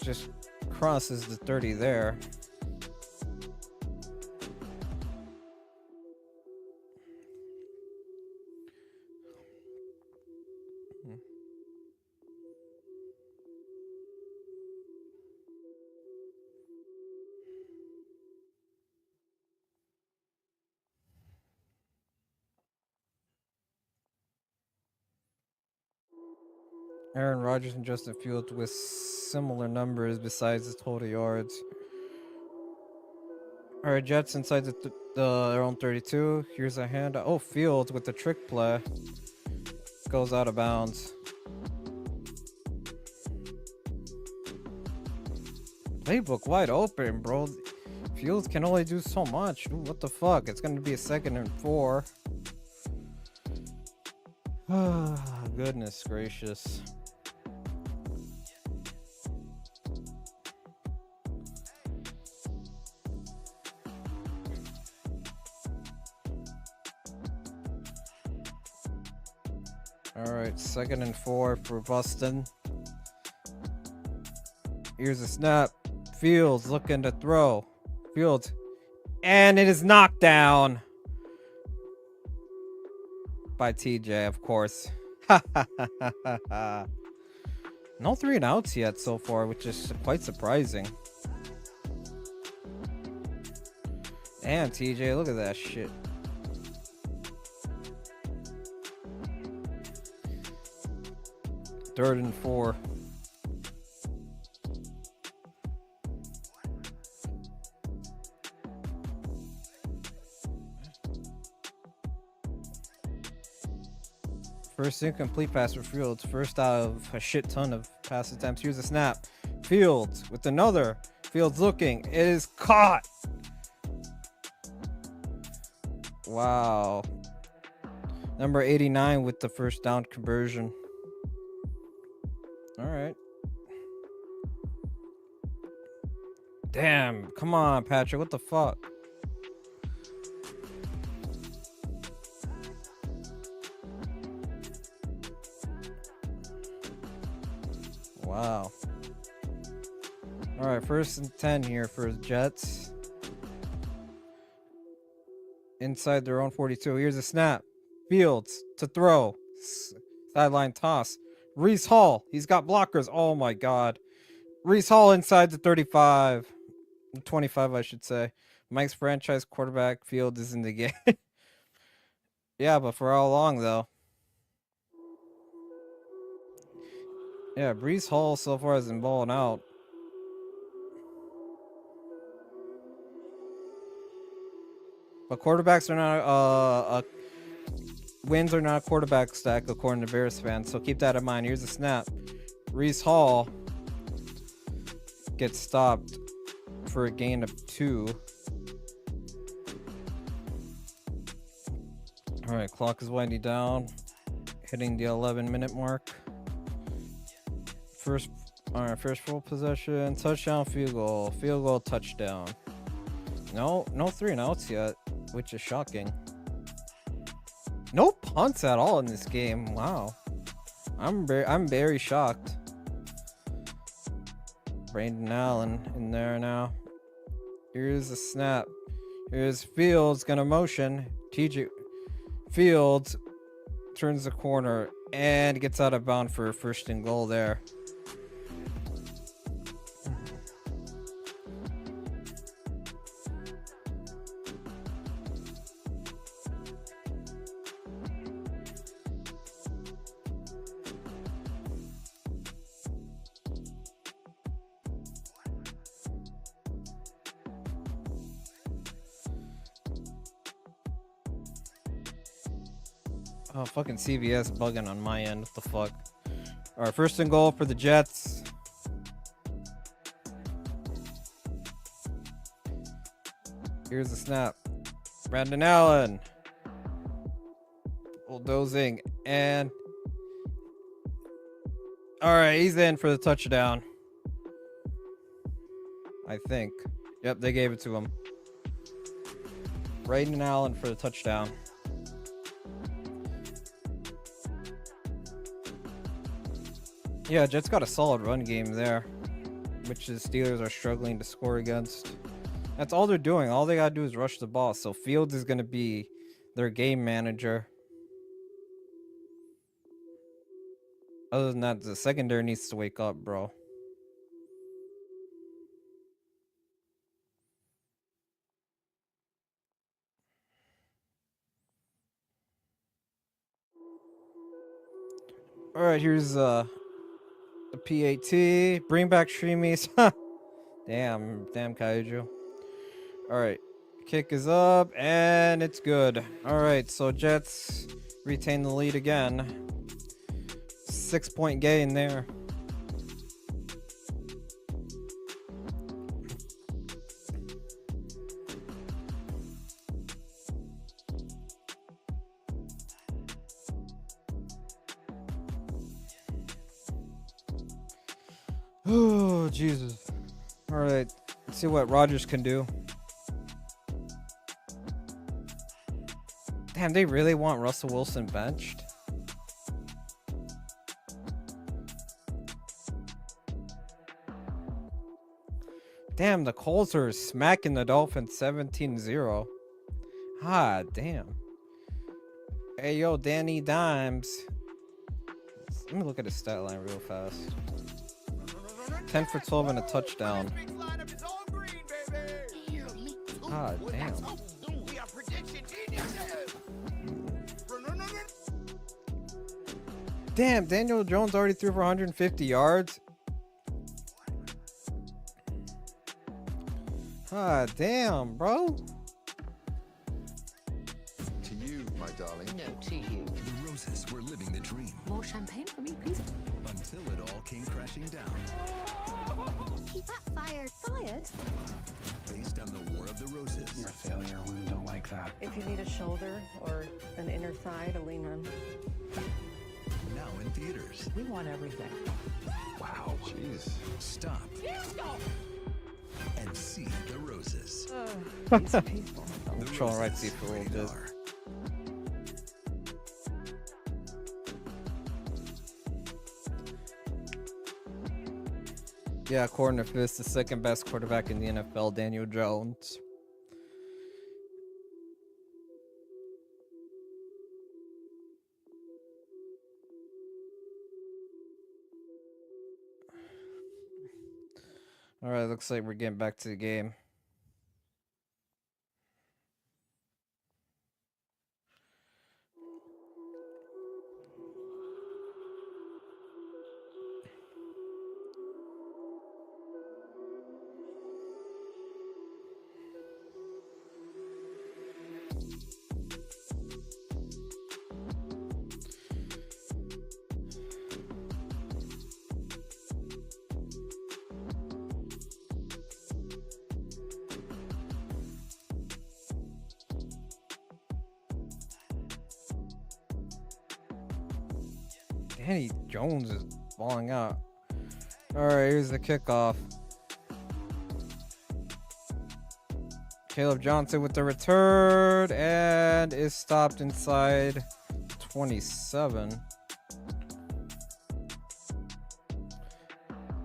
Just crosses the 30 there. Aaron Rodgers and Justin Fields with similar numbers besides the total yards. Alright, Jets inside their own 32. Here's a handout. Oh, Fields with the trick play. Goes out of bounds. Playbook wide open, bro. Fields can only do so much. Dude, what the fuck? It's going to be a 2nd and 4. Goodness gracious. Alright, 2nd and 4 for Boston. Here's a snap. Fields looking to throw. Fields. And it is knocked down. by TJ, of course. No 3 and outs yet so far, which is quite surprising. Damn, TJ, look at that shit. Third and 4. First incomplete pass for Fields. First out of a shit ton of pass attempts. Here's a snap. Fields with another. Fields looking. It is caught. Wow. Number 89 with the first down conversion. All right. Damn. Come on, Patrick. What the fuck? Wow. All right, 1st and 10 here for the Jets. Inside their own 42. Here's a snap. Fields to throw. Sideline toss. Reese Hall. He's got blockers. Oh my god. Reese Hall inside the 35. 25, I should say. Mike's franchise quarterback. Fields is in the game. Yeah, but for how long though? Yeah, Brees Hall so far has been balling out. But quarterbacks are not wins are not a quarterback stack according to Bears fans, so keep that in mind. Here's a snap. Reese Hall gets stopped for a gain of 2. All right, clock is winding down, hitting the 11-minute mark. First full possession, touchdown, field goal, touchdown. No 3 and outs yet, which is shocking. No punts at all in this game. Wow, I'm very shocked. Brandon Allen in there now. Here's a snap. Here's Fields gonna motion. TJ Fields turns the corner and gets out of bounds for a 1st and goal there. Oh, fucking CVS bugging on my end. What the fuck? All right, 1st and goal for the Jets. Here's the snap. Brandon Allen. Bulldozing. And... all right, he's in for the touchdown. I think. Yep, they gave it to him. Brandon Allen for the touchdown. Yeah, Jets got a solid run game there, which the Steelers are struggling to score against. That's all they're doing. All they gotta do is rush the ball. So Fields is gonna be their game manager. Other than that, the secondary needs to wake up, bro. All right, here's the PAT. Bring back Streamies. damn Kaiju. All right, kick is up and it's good. All right, so Jets retain the lead again. 6-point gain there. Oh, Jesus. All right, let's see what Rodgers can do. Damn, they really want Russell Wilson benched? Damn, the Colts are smacking the Dolphins 17-0. Ah, damn. Hey, yo, Danny Dimes. Let me look at his stat line real fast. 10 for 12 and a touchdown. Ah, damn. Damn, Daniel Jones already threw for 150 yards. Ah, damn, bro. To you, my darling. No, to you. The Roses were living the dream More champagne for me, please. until it all came crashing down. Keep that fired. Fired? Based on the War of the Roses. You're a failure. Women don't like that. If you need a shoulder or an inner thigh to lean on. Now in theaters. We want everything. Wow. Jeez. Stop. And see the Roses. These people. I'm The trolling right Roses, seat for a little rated bit. R. Yeah, according to Fist, the second best quarterback in the NFL, Daniel Jones. All right, looks like we're getting back to the game. Danny Jones is falling out. All right, here's the kickoff. Caleb Johnson with the return and is stopped inside 27.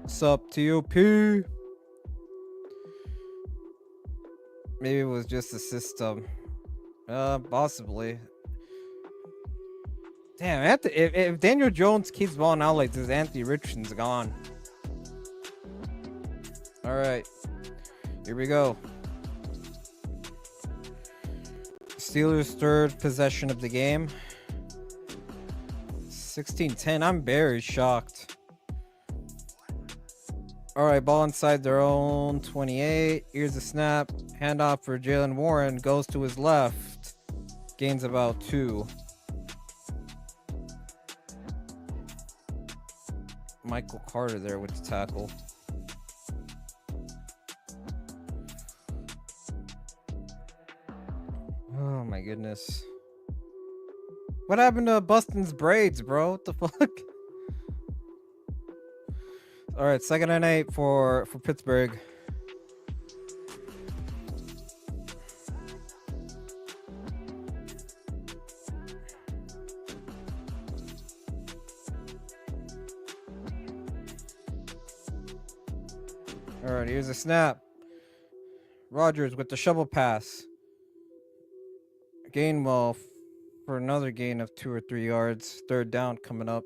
Sup, TOP? Maybe it was just the system. Possibly. Damn, if Daniel Jones keeps balling out like this, Anthony Richardson's gone. All right, here we go. Steelers' third possession of the game. 16-10. I'm very shocked. All right, ball inside their own 28. Here's the snap. Handoff for Jalen Warren. Goes to his left. Gains about 2. Michael Carter there with the tackle. Oh my goodness. What happened to Bustin's braids, bro? What the fuck? All right, 2nd and 8 for Pittsburgh. All right, here's a snap. Rodgers with the shovel pass. Gainwell for another gain of 2 or 3 yards. 3rd down coming up.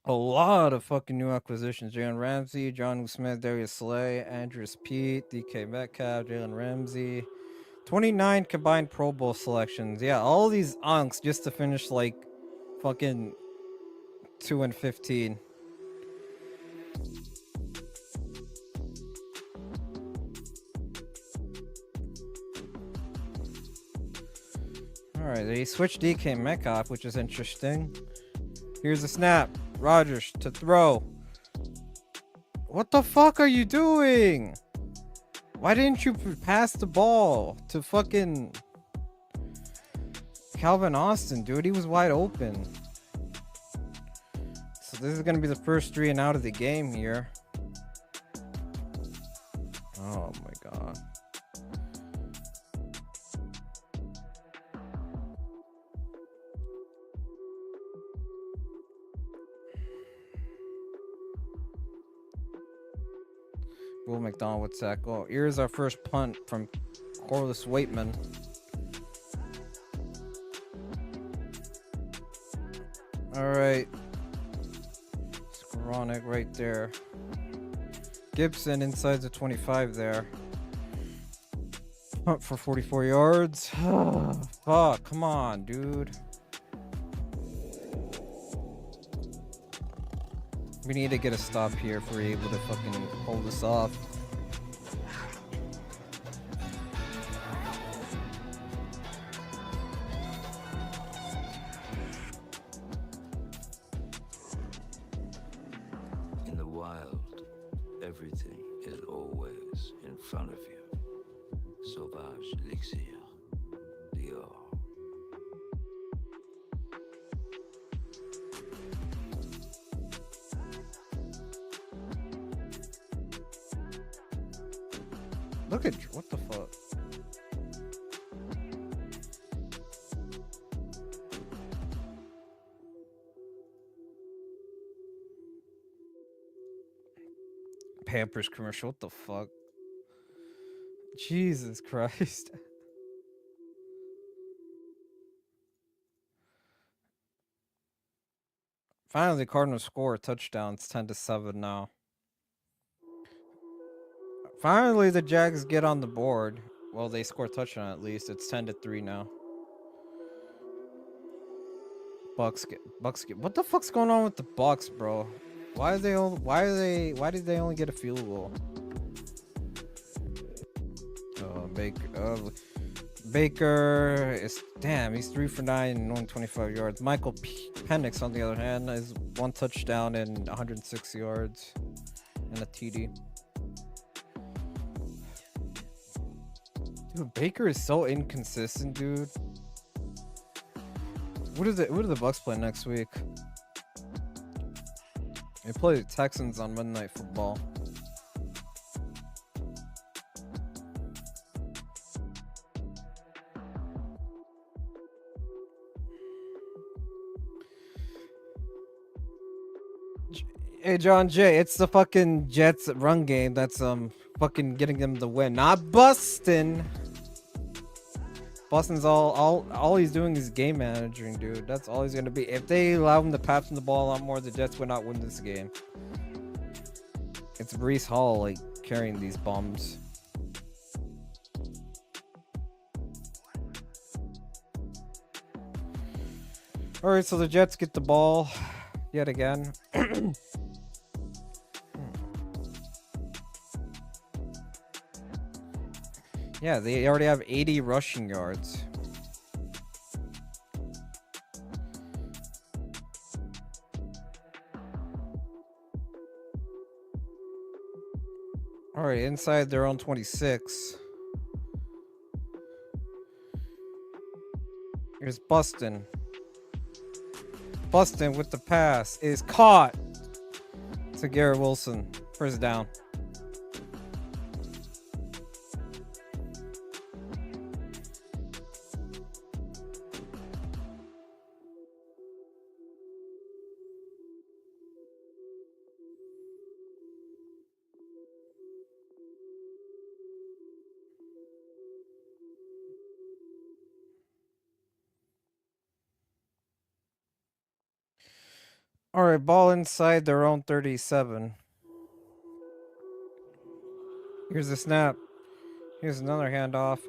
A lot of fucking new acquisitions. Jalen Ramsey, John Smith, Darius Slay, Andrews Pete, DK Metcalf, Jalen Ramsey. 29 combined Pro Bowl selections. Yeah, all these unks just to finish like fucking 2-15. Alright, they switched DK Metcalf, which is interesting. Here's a snap. Rodgers to throw. What the fuck are you doing? Why didn't you pass the ball to fucking Calvin Austin, dude? He was wide open. So this is going to be the first 3 and out of the game here. Oh my god. Will McDonald with sack. Oh, here's our first punt from Corliss Waitman. All right. Skowronek right there. Gibson inside the 25 there. Punt for 44 yards. Fuck, come on, dude. We need to get a stop here if we're able to fucking hold this off. In the wild, everything is always in front of you. Sauvage elixir, Dior. Look at what the fuck. Pampers commercial. What the fuck? Jesus Christ. Finally, the Cardinals score a touchdown. It's 10-7 now. Finally, the Jags get on the board. Well, they score a touchdown at least. It's 10-3 now. Bucks get. What the fuck's going on with the Bucks, bro? Why did they only get a field goal? Baker is he's 3 for 9 and only 25 yards. Michael Penix, on the other hand, is 1 touchdown and 106 yards and a TD. Dude, Baker is so inconsistent, dude. What do the Bucks play next week? They play the Texans on Monday Night Football. Hey, John Jay, it's the fucking Jets run game that's fucking getting them the win, not Boston. Boston's all he's doing is game managing, dude. That's all he's gonna be. If they allow him to pass him the ball a lot more, the Jets would not win this game. It's Breece Hall like carrying these bombs. All right, so the Jets get the ball yet again. Yeah, they already have 80 rushing yards. All right, inside their own 26. Here's Bustin. Bustin with the pass is caught to Garrett Wilson. First down. All right, ball inside their own 37. Here's the snap. Here's another handoff.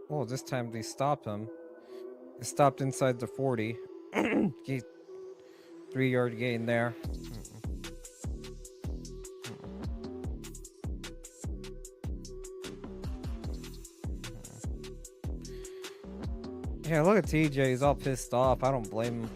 Oh, this time they stop him. It stopped inside the 40. 3-yard gain there. Yeah, look at TJ. He's all pissed off. I don't blame him.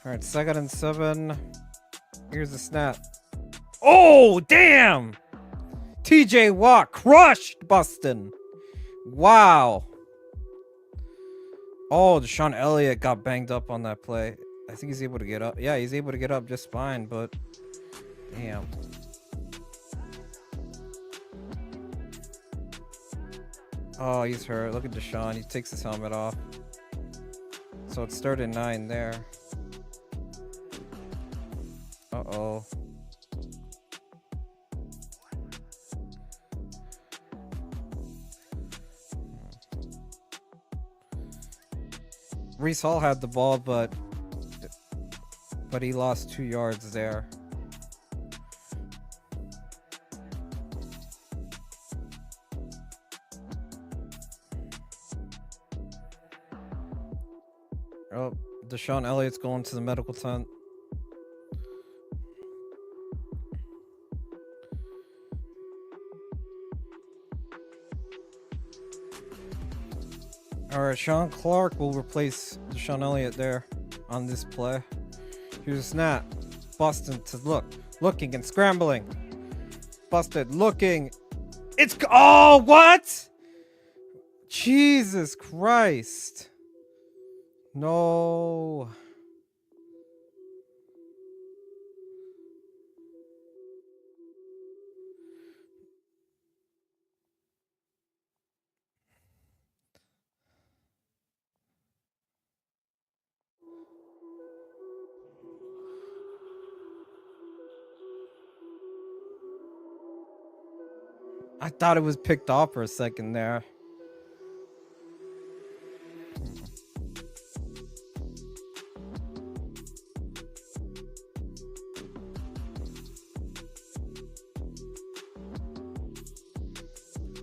All right, 2nd and 7. Here's the snap. Oh, damn! TJ Watt crushed Boston. Wow. Oh, Deshaun Elliott got banged up on that play. I think he's able to get up. Yeah, he's able to get up just fine, but damn. Oh, he's hurt. Look at Deshaun. He takes his helmet off. So it's 3rd and 9 there. Uh-oh. Brees Hall had the ball, but he lost 2 yards there. Oh, Deshaun Elliott's going to the medical tent. Alright, Sean Clark will replace Deshaun Elliott there on this play. Here's a snap. Boston to looking and scrambling. Busted, looking. Oh, what? Jesus Christ. No. I thought it was picked off for a second there.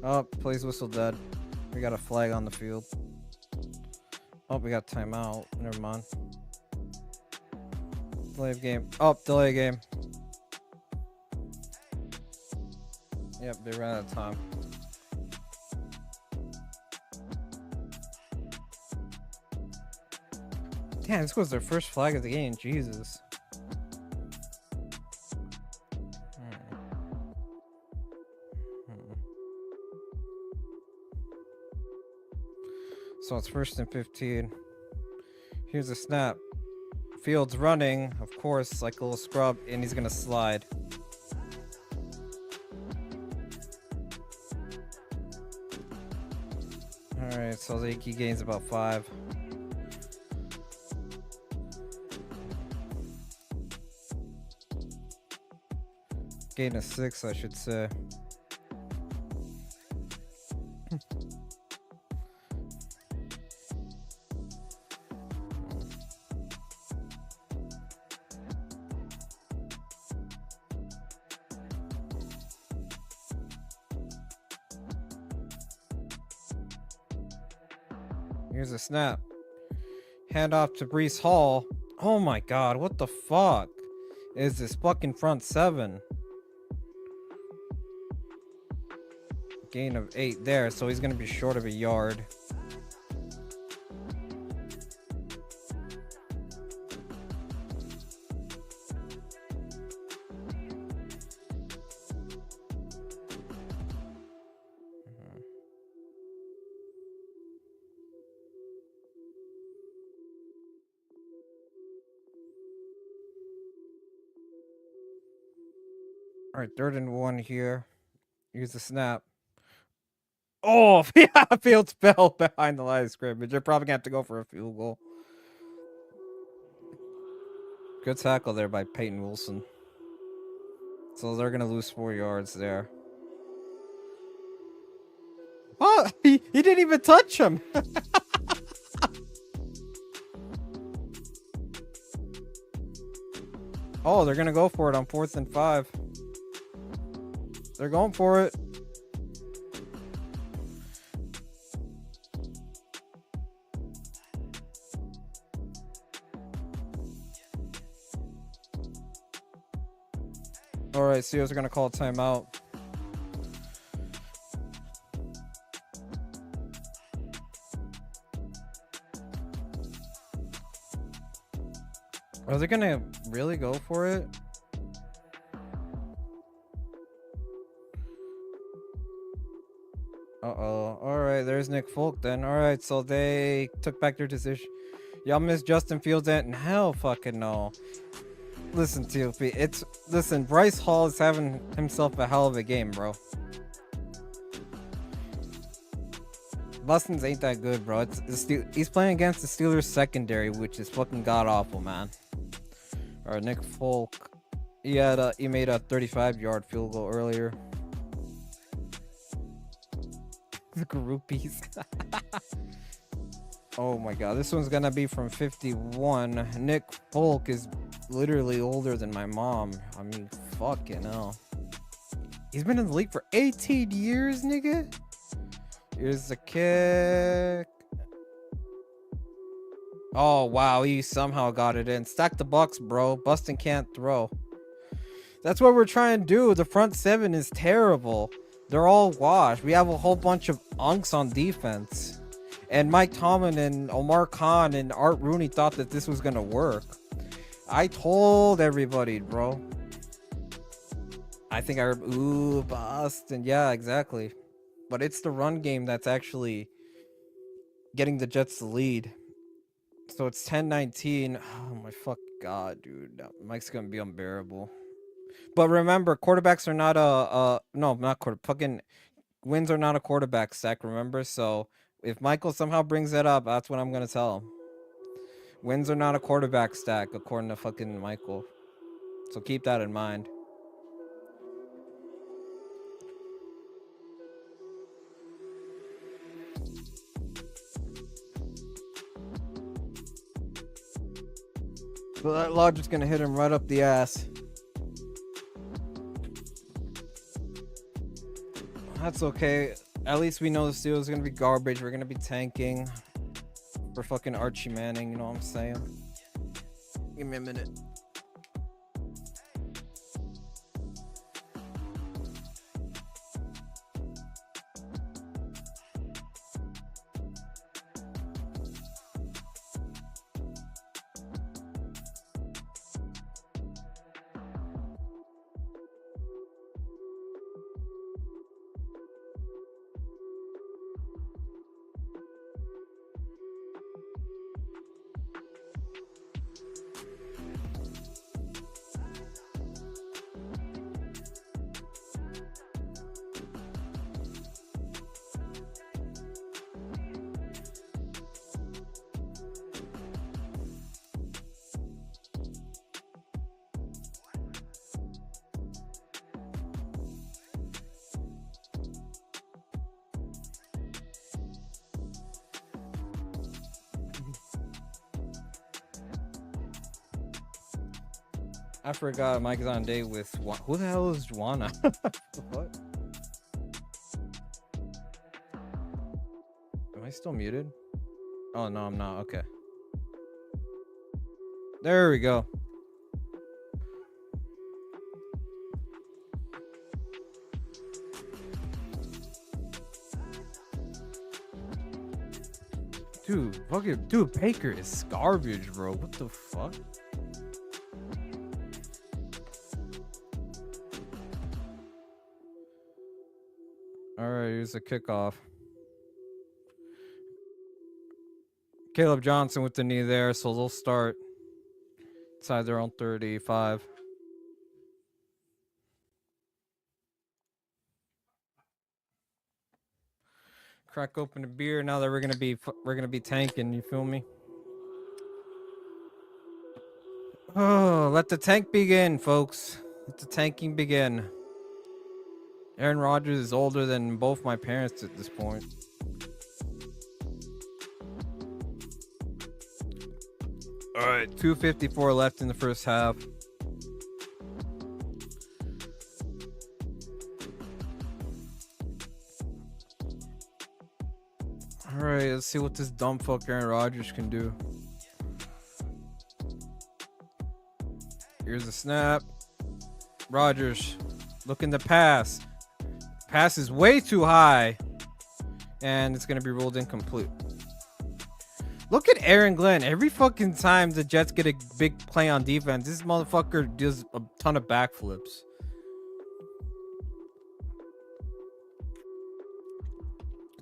Oh, plays whistle dead. We got a flag on the field. Oh, we got timeout. Never mind. Delay of game. Oh, delay of game. Yep, they ran out of time. Damn, this was their first flag of the game. Jesus. So it's 1st and 15. Here's a snap. Fields running, of course, like a little scrub, and he's gonna slide. Alright, so he gains about 5. Gain of 6, I should say. Here's a snap. Hand off to Brees Hall. Oh my god, what the fuck is this fucking front 7? Gain of 8 there, so he's gonna be short of a yard. Alright, 3rd and 1 here. Here's the snap. Oh, yeah, Fields fell behind the line of scrimmage. They're probably going to have to go for a field goal. Good tackle there by Peyton Wilson. So they're going to lose 4 yards there. Oh, he didn't even touch him. Oh, they're going to go for it on 4th and 5. They're going for it. Alright, Seals are going to call a timeout. Are they going to really go for it? Uh-oh. Alright, there's Nick Folk then. Alright, so they took back their decision. Y'all miss Justin Fields and hell fucking no. Listen, TOP, listen, Bryce Hall is having himself a hell of a game, bro. Boston's ain't that good, bro. He's playing against the Steelers secondary, which is fucking god awful, man. Alright, Nick Folk. He made a 35-yard field goal earlier. The groupies. Oh my god, this one's gonna be from 51. Nick Folk is literally older than my mom. I mean, fucking hell. He's been in the league for 18 years, nigga. Here's the kick. Oh, wow. He somehow got it in. Stack the box, bro. Bustin can't throw. That's what we're trying to do. The front seven is terrible. They're all washed. We have a whole bunch of unks on defense. And Mike Tomlin and Omar Khan and Art Rooney thought that this was going to work. I told everybody, bro. I think ooh, Boston. Yeah, exactly. But it's the run game that's actually getting the Jets the lead. So it's 10-19. Oh my fuck god, dude. Mike's gonna be unbearable. But remember, quarterbacks are not fucking wins are not a quarterback stack, remember? So if Michael somehow brings that up, that's what I'm gonna tell him. Wins are not a quarterback stack, according to fucking Michael. So keep that in mind. So that logic's gonna hit him right up the ass. That's okay. At least we know the Steelers are gonna be garbage. We're gonna be tanking for fucking Archie Manning. You know what I'm saying? Give me a minute. I forgot Mike's on a date with who the hell is Juana? What? Am I still muted? Oh no, I'm not. Okay. There we go. Dude, Baker is garbage, bro. What the fuck? Alright, here's the kickoff. Caleb Johnson with the knee there, so they'll start inside their own 35. Crack open a beer now that we're gonna be tanking. You feel me? Oh, let the tank begin, folks. Let the tanking begin. Aaron Rodgers is older than both my parents at this point. All right, 2:54 left in the first half. All right, let's see what this dumb fuck Aaron Rodgers can do. Here's the snap. Rodgers looking to pass. Pass is way too high. And it's going to be ruled incomplete. Look at Aaron Glenn. Every fucking time the Jets get a big play on defense, this motherfucker does a ton of backflips.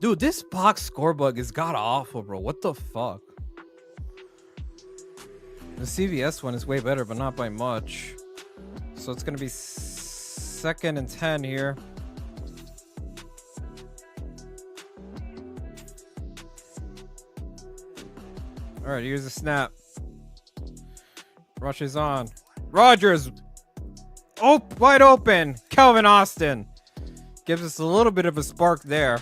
Dude, this box score bug is god awful, bro. What the fuck? The CVS one is way better, but not by much. So it's gonna be 2nd and 10 here. All right, here's the snap. Rush is on. Rodgers, wide open. Calvin Austin gives us a little bit of a spark there.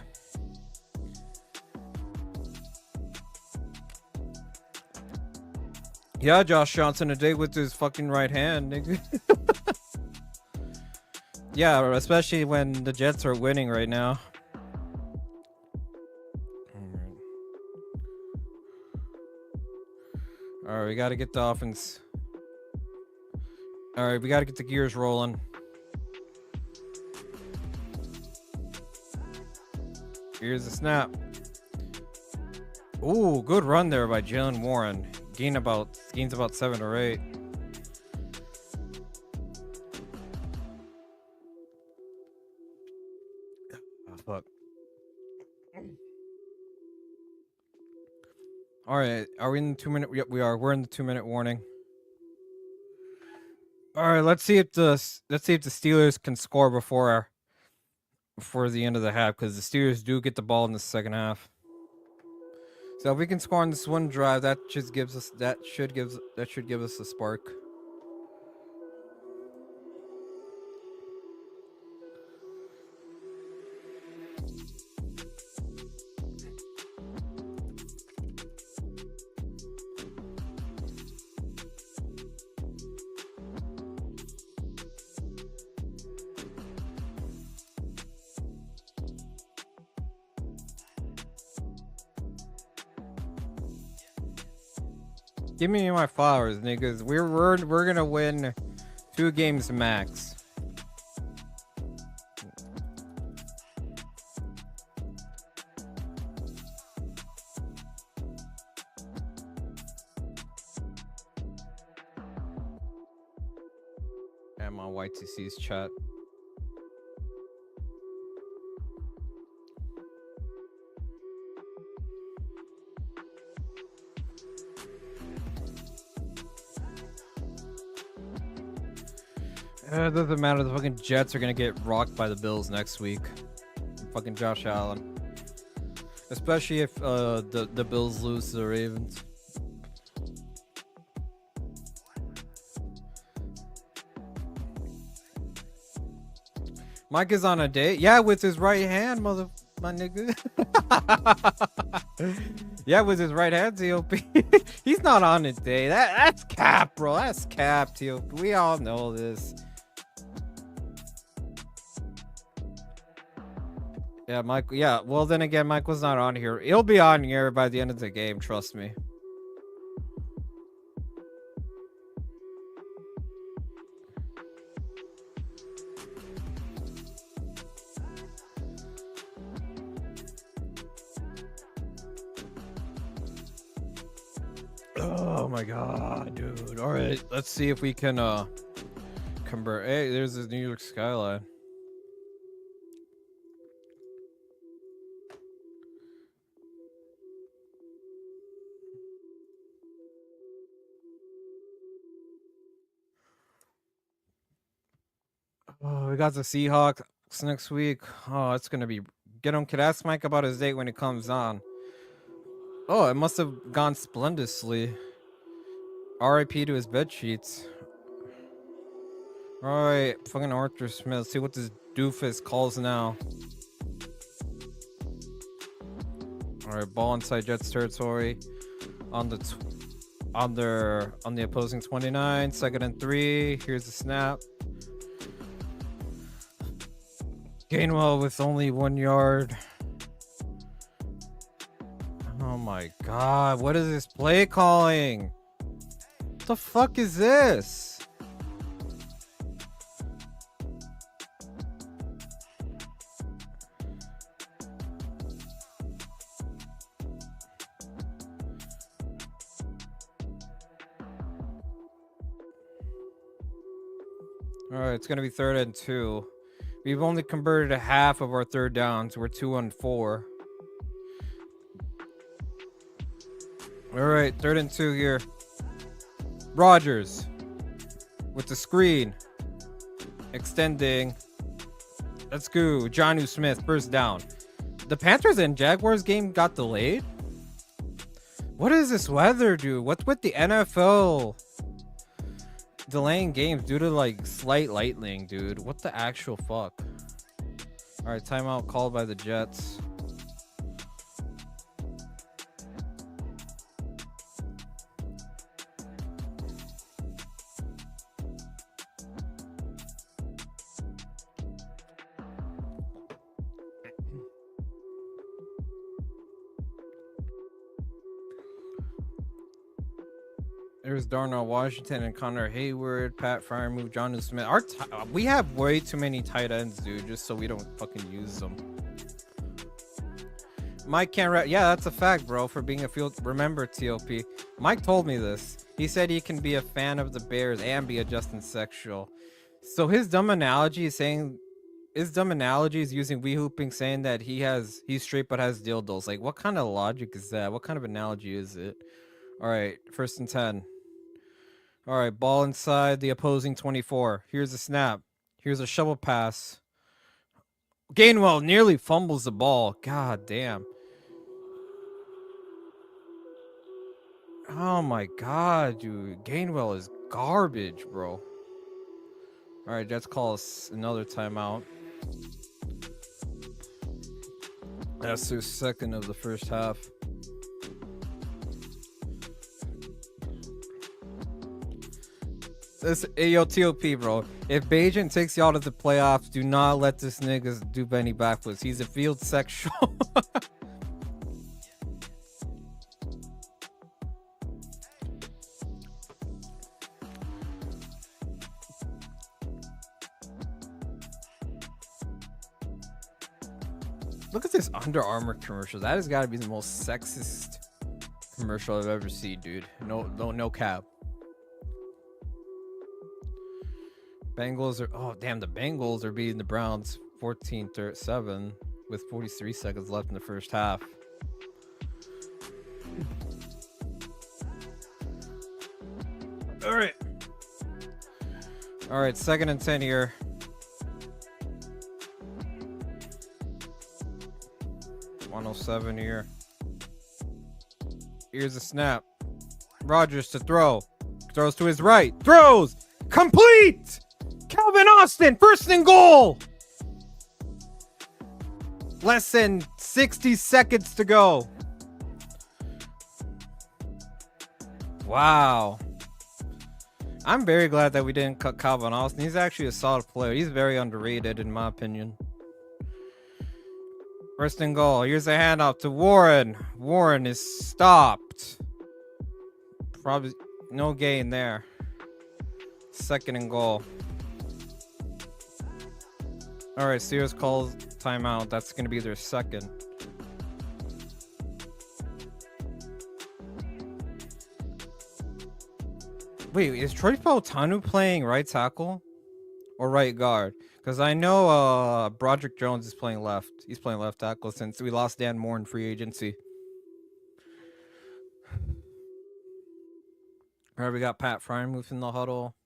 Yeah, Josh Johnson today with his fucking right hand, nigga. Yeah, especially when the Jets are winning right now. All right, we got to get the offense. All right, we got to get the gears rolling. Here's the snap. Ooh, good run there by Jalen Warren. Gains about 7 or 8. Oh, fuck. All right, are we in the 2-minute? Yep, we are. We're in the 2-minute warning. All right, let's see if the Steelers can score before the end of the half, because the Steelers do get the ball in the second half. So if we can score on this one drive, that should give us a spark. Give me my flowers, niggas. We're gonna win 2 games max. And my YTC's chat. It doesn't matter. The fucking Jets are gonna get rocked by the Bills next week. Fucking Josh Allen. Especially if the Bills lose to the Ravens. Mike is on a date. Yeah, with his right hand, my nigga. Yeah, with his right hand, TOP. He's not on a date. That's cap, bro. That's cap, TOP. We all know this. Yeah, Mike. Yeah, well, then again, Mike was not on here. He'll be on here by the end of the game. Trust me. Oh my god, dude. All right, let's see if we can convert. Hey, there's this New York skyline. Oh, we got the Seahawks next week. Oh, it's gonna be. Get him. Could ask Mike about his date when it comes on. Oh, it must have gone splendidly. R.I.P. to his bed sheets. All right, fucking Arthur Smith. See what this doofus calls now. All right, ball inside Jets territory. On the opposing 29. 2nd and 3. Here's the snap. Gainwell with only 1 yard. Oh my god, what is this play calling? What the fuck is this? Alright, it's gonna be 3rd and 2. We've only converted a half of our 3rd downs. We're 2 on 4. All right, 3rd and 2 here. Rodgers with the screen. Extending. Let's go. Jonnu Smith, first down. The Panthers and Jaguars game got delayed? What is this weather, dude? What's with the NFL delaying games due to like slight lightning, dude? What the actual fuck? All right, timeout called by the Jets. There's Darnell Washington and Connor Hayward, Pat Fryermuth, Jonnu Smith. We have way too many tight ends, dude, just so we don't fucking use them. Mike can't yeah, that's a fact, bro, for being a field. Remember, TOP. Mike told me this. He said he can be a fan of the Bears and be a Justin Sexual. So his dumb analogy is saying, using Wee Hooping, saying that he's straight but has dildos. Like, what kind of logic is that? What kind of analogy is it? All right, 1st and 10. All right, ball inside the opposing 24. Here's a snap. Here's a shovel pass. Gainwell nearly fumbles the ball. God damn. Oh my god, dude. Gainwell is garbage, bro. All right, let's call us another timeout. That's the second of the first half. This AOTOP, bro. If Bajan takes y'all to the playoffs, do not let this nigga do Benny backwards. He's a field sexual. Look at this Under Armour commercial. That has got to be the most sexist commercial I've ever seen, dude. No cap. Bengals are, oh damn, the Bengals are beating the Browns 14-7 with 43 seconds left in the first half. All right, 2nd and 10 here. .107 here. Here's a snap. Rodgers to throw. Throws to his right. Throws. Complete. Calvin Austin, 1st and goal. Less than 60 seconds to go. Wow. I'm very glad that we didn't cut Calvin Austin. He's actually a solid player. He's very underrated in my opinion. 1st and goal. Here's a handoff to Warren. Warren is stopped. Probably no gain there. 2nd and goal. All right, Sears calls timeout. That's going to be their second. Wait, is Troy Polamalu playing right tackle or right guard? Because I know Broderick Jones is playing left. He's playing left tackle since we lost Dan Moore in free agency. All right, we got Pat Fryermuth in the huddle.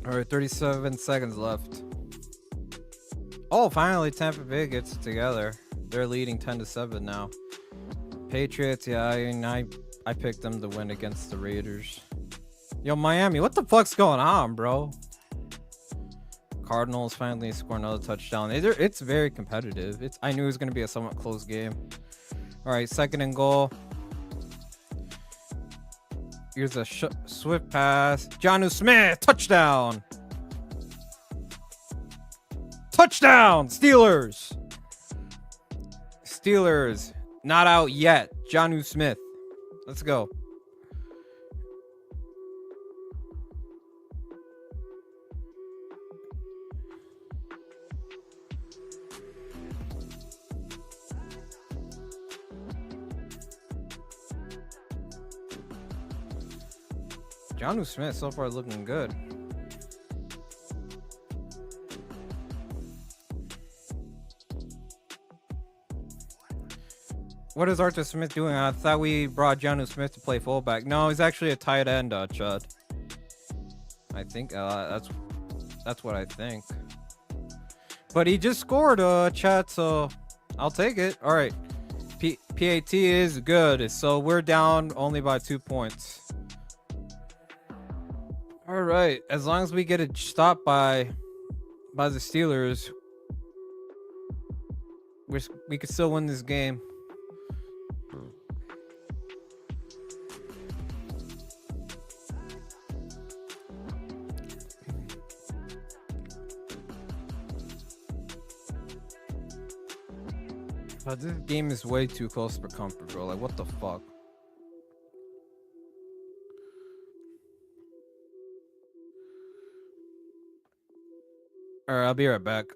All right, 37 seconds left. Oh, finally Tampa Bay gets it together. They're leading 10-7 now. Patriots, yeah, I picked them to win against the Raiders. Yo, Miami, what the fuck's going on, bro? Cardinals finally score another touchdown. It's very competitive. I knew it was going to be a somewhat close game. All right, 2nd and goal. Here's a swift pass. Jonnu Smith, touchdown. Touchdown, Steelers. Steelers, not out yet. Jonnu Smith. Let's go. Jonnu Smith so far looking good. What is Arthur Smith doing? I thought we brought Jonnu Smith to play fullback. No, he's actually a tight end, Chud. I think that's what I think. But he just scored, chat, so I'll take it. All right. PAT is good, so we're down only by 2 points. All right, as long as we get a stop by the Steelers, we could still win this game. But this game is way too close for comfort, bro. Like, what the fuck? Alright, I'll be right back.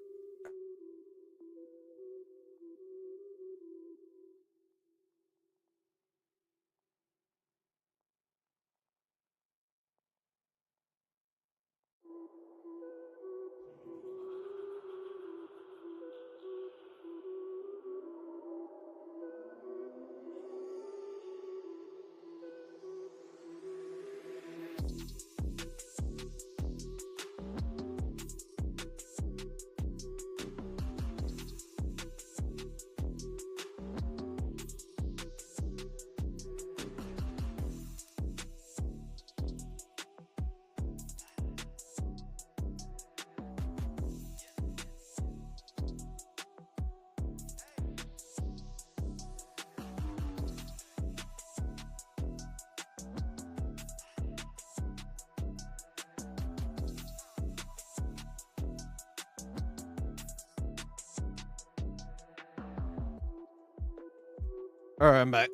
All right, I'm back.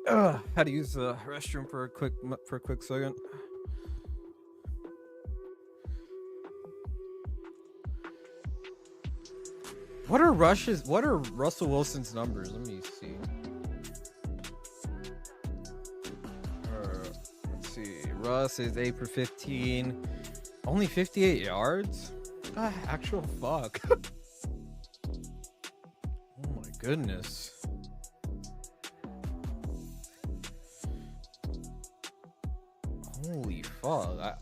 Had to use the restroom for a quick second. What are Russell Wilson's numbers? Let me see. Let's see. Russ is 8 for 15. Only 58 yards? Actual fuck. Oh my goodness. Holy fuck.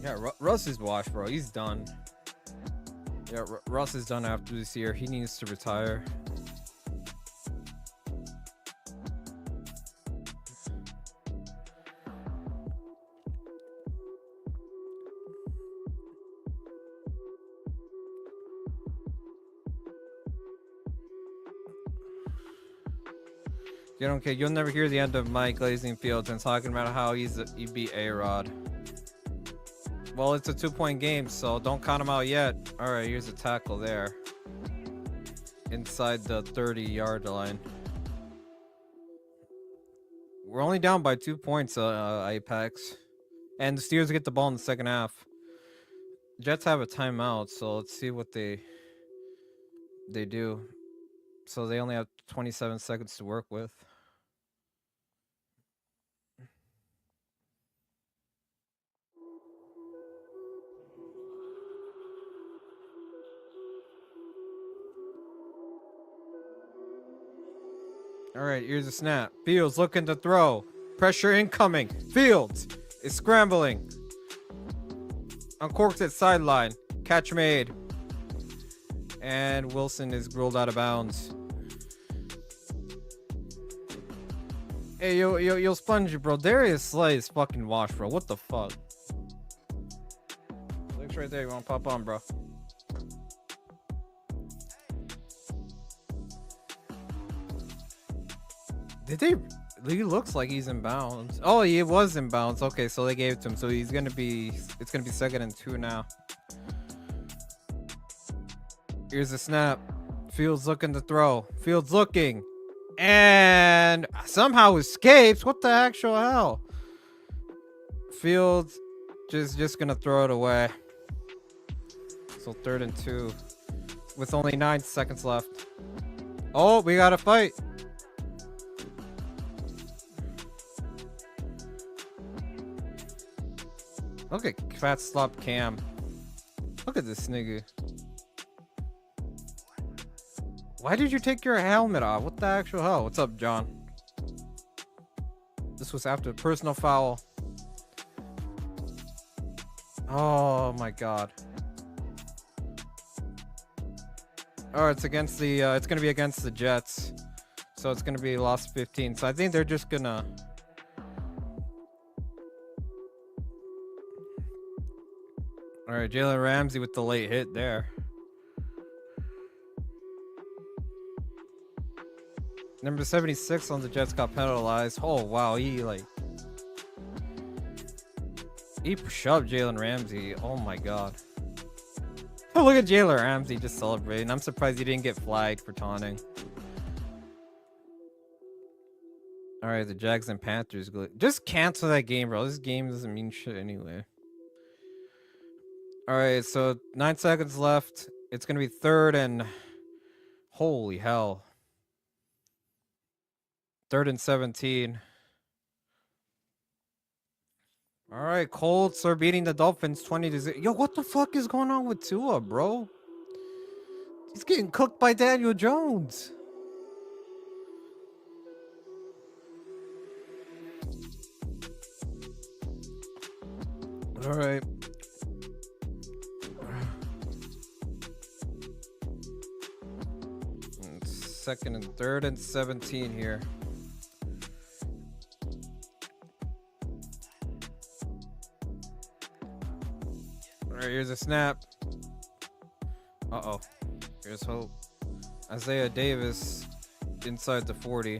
Yeah, Russ is washed, bro. He's done. Yeah, Russ is done after this year. He needs to retire. You don't care. You'll never hear the end of Mike Glazing Fields and talking about how he beat A-Rod. Well, it's a 2-point game, so don't count him out yet. All right, here's a tackle there. Inside the 30-yard line. We're only down by 2 points, Apex. And the Steelers get the ball in the second half. Jets have a timeout, so let's see what they do. So they only have 27 seconds to work with. All right, here's a snap. Fields looking to throw. Pressure incoming. Fields is scrambling. Uncorked at sideline. Catch made. And Wilson is rolled out of bounds. Hey, yo, Spongy, bro. Darius Slay is fucking washed, bro. What the fuck? Link's right there. You want to pop on, bro? Did they? He looks like he's in bounds. Oh, he was in bounds. Okay, so they gave it to him. So he's gonna be. It's gonna be 2nd and 2 now. Here's a snap. Fields looking to throw. Fields looking, and somehow escapes. What the actual hell? Fields just gonna throw it away. So 3rd and 2, with only 9 seconds left. Oh, we got to fight. Look at Fat Slop Cam. Look at this nigga. Why did you take your helmet off? What the actual hell? What's up, John? This was after a personal foul. Oh my god. Oh, it's against the it's gonna be against the Jets. So it's gonna be lost 15. So I think they're just gonna Alright, Jalen Ramsey with the late hit there. Number 76 on the Jets got penalized. Oh wow, he shoved Jalen Ramsey. Oh my god. Oh, look at Jalen Ramsey just celebrating. I'm surprised he didn't get flagged for taunting. Alright, the Jags and Panthers. Just cancel that game, bro. This game doesn't mean shit anyway. Alright, so 9 seconds left. It's gonna be 3rd and... Holy hell. 3rd and 17. Alright, Colts are beating the Dolphins 20-0. Yo, what the fuck is going on with Tua, bro? He's getting cooked by Daniel Jones. Alright. 2nd and 3rd and 17 here. Alright, here's a snap. Uh-oh. Here's hope. Isaiah Davis inside the 40.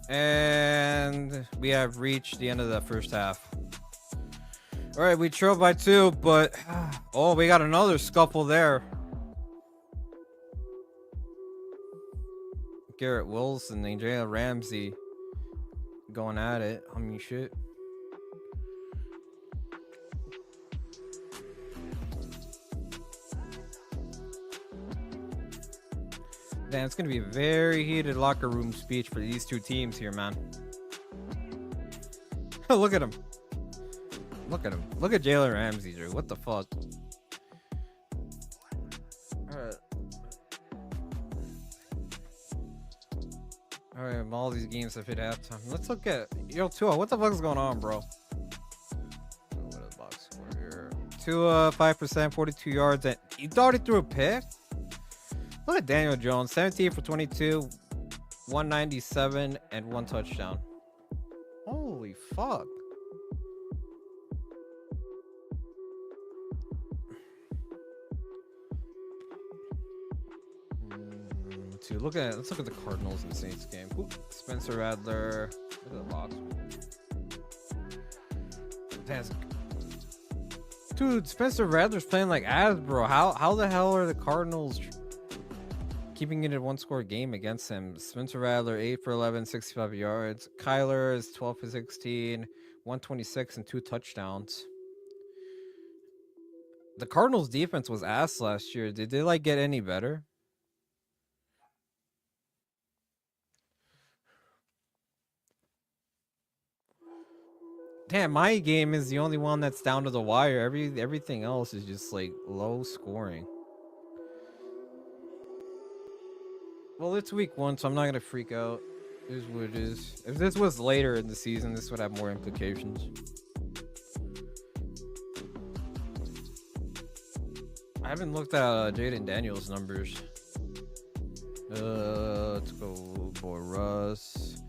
And we have reached the end of the first half. Alright, we trailed by 2, but... Oh, we got another scuffle there. Garrett Wilson and Jalen Ramsey going at it. I mean, shit. Damn, it's gonna be a very heated locker room speech for these two teams here, man. Look at him. Look at him. Look at Jalen Ramsey, Drew. What the fuck? Alright, all these games have hit halftime. Let's look at Tua. What the fuck is going on, bro? What is the box score here? Tua, 5%, 42 yards, and he already threw a pick. Look at Daniel Jones, 17 for 22, 197, and 1 touchdown. Holy fuck. Let's look at the Cardinals and Saints game. Ooh, Spencer Rattler. Look at the box. Fantastic. Dude, Spencer Rattler's playing like ass, bro. How the hell are the Cardinals keeping it a 1-score game against him? Spencer Rattler, 8 for 11, 65 yards. Kyler is 12 for 16, 126 and 2 touchdowns. The Cardinals defense was ass last year. Did they get any better? Damn, my game is the only one that's down to the wire. Everything else is just low scoring. Well, it's week 1, so I'm not gonna freak out. It is what it is. If this was later in the season, this would have more implications. I haven't looked at Jaden Daniels' numbers. Let's go, boy, Russ.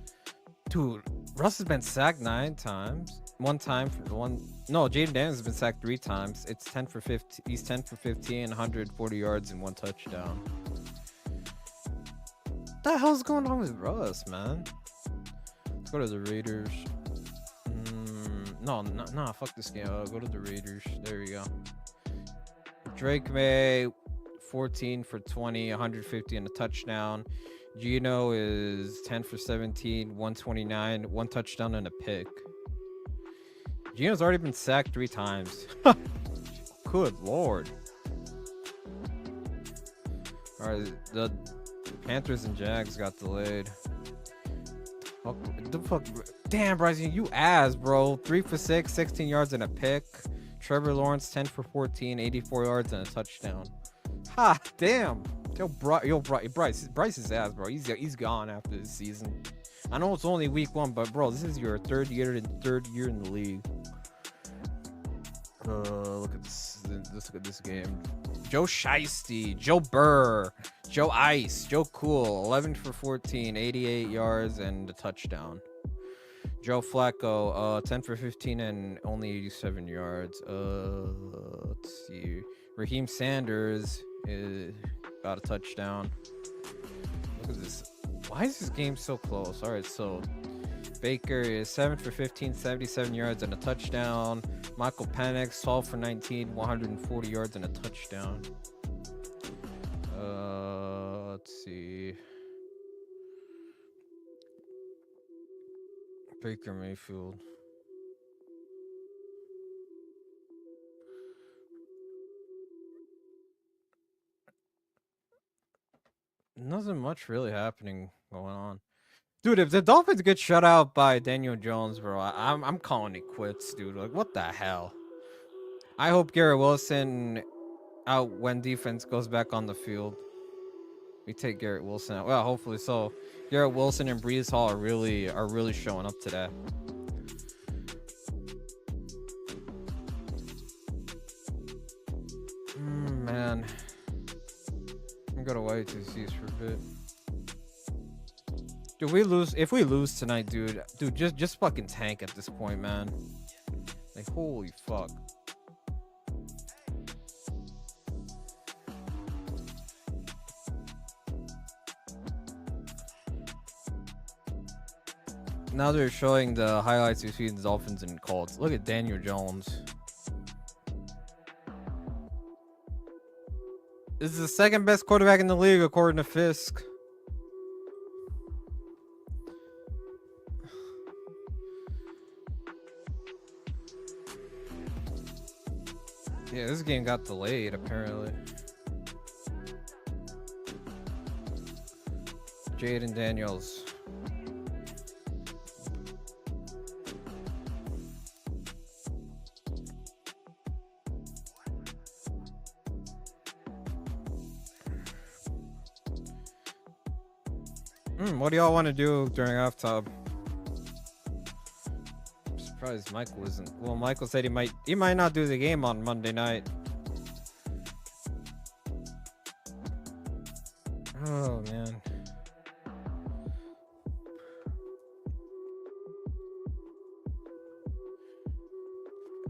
Dude, Russ has been sacked 9 times. One time for one. No, Jaden Daniels has been sacked 3 times. It's 10 for 15. He's 10 for 15, 140 yards and 1 touchdown. What the hell's going on with Russ, man? Let's go to the Raiders. No, fuck this game. I'll go to the Raiders. There we go. Drake May, 14 for 20, 150 and a touchdown. Gino is 10 for 17, 129, 1 touchdown and a pick. Gino's already been sacked 3 times. Good lord. Alright, the Panthers and Jags got delayed. The fuck? Damn, Bryson, you ass, bro. 3 for 6, 16 yards and a pick. Trevor Lawrence, 10 for 14, 84 yards and a touchdown. Ha, damn. Bryce is ass, bro. He's gone after this season. I know it's only week 1, but bro, this is your third year in the league. Look at this. Let's look at this game. Joe Shiesty, Joe Burr, Joe Ice, Joe Cool, 11 for 14, 88 yards and a touchdown. Joe Flacco, 10 for 15 and only 87 yards. Let's see. Raheem Sanders got a touchdown. Look at this. Why is this game so close? All right, so Baker is 7 for 15, 77 yards and a touchdown. Michael Penix, 12 for 19, 140 yards and a touchdown. Let's see. Baker Mayfield. Nothing much really happening going on. Dude, if the Dolphins get shut out by Daniel Jones, bro, I'm calling it quits, dude. Like, what the hell? I hope Garrett Wilson out when defense goes back on the field. We take Garrett Wilson out. Well, hopefully so. Garrett Wilson and Brees Hall are really showing up today. Man. I'm gonna wait to see for a bit. Dude, if we lose tonight, dude, just fucking tank at this point, man. Like, holy fuck. Now they're showing the highlights between the Dolphins and Colts. Look at Daniel Jones. This is the second best quarterback in the league, according to Fisk. Yeah, this game got delayed, apparently. Jaden Daniels. What do y'all want to do during halftime? I'm surprised Michael isn't. Well, Michael said he might not do the game on Monday night. Oh man.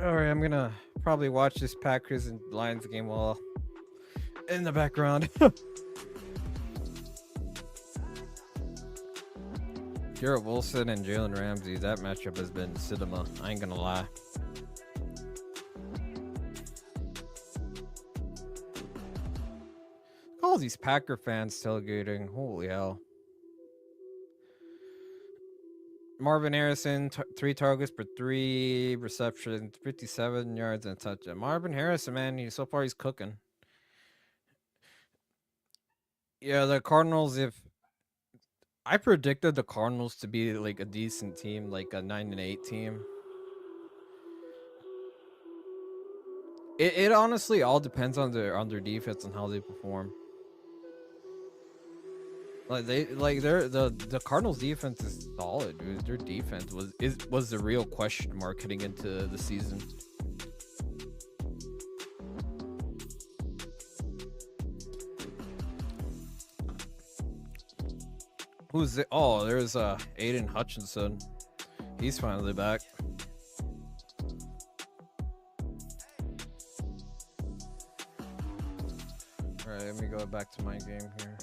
Alright, I'm gonna probably watch this Packers and Lions game while in the background. Garrett Wilson and Jalen Ramsey, that matchup has been cinema. I ain't gonna lie. All these Packer fans tailgating. Holy hell. Marvin Harrison, 3 targets for 3 receptions, 57 yards and a touchdown. Marvin Harrison, man, so far he's cooking. Yeah, the Cardinals, I predicted the Cardinals to be like a decent team, like a 9-8 team. It honestly all depends on their defense and how they perform. The Cardinals defense is solid, dude. Their defense was the real question mark heading into the season. Who's it? Oh, there's Aiden Hutchinson. He's finally back. All right, let me go back to my game here.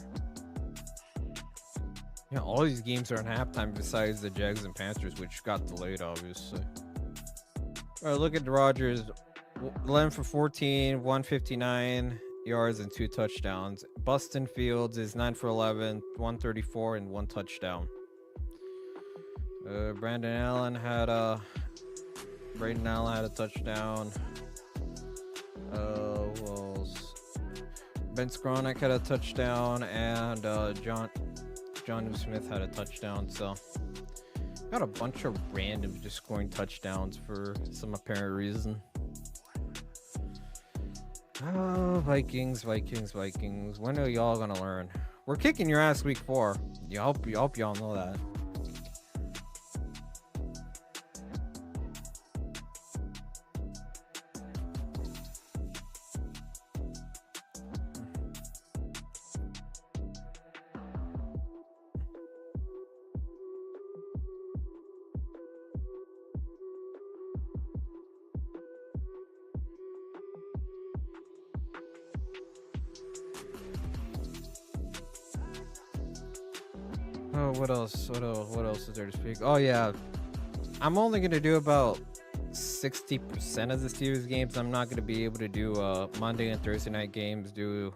Yeah, all these games are in halftime besides the Jags and Panthers, which got delayed, obviously. All right, look at the Rodgers. 11 for 14, 159 yards and 2 touchdowns. Bustin Fields is 9 for 11, 134 and 1 touchdown. Braden Allen had a touchdown. Who else? Ben Skronik had a touchdown, and John Smith had a touchdown. So Got a bunch of random just scoring touchdowns for some apparent reason. Oh, Vikings. When are y'all gonna learn? We're kicking your ass week 4. I hope y'all know that. Oh, what else? What else is there to speak? Oh yeah, I'm only gonna do about 60% of the Steelers games. I'm not gonna be able to do Monday and Thursday night games due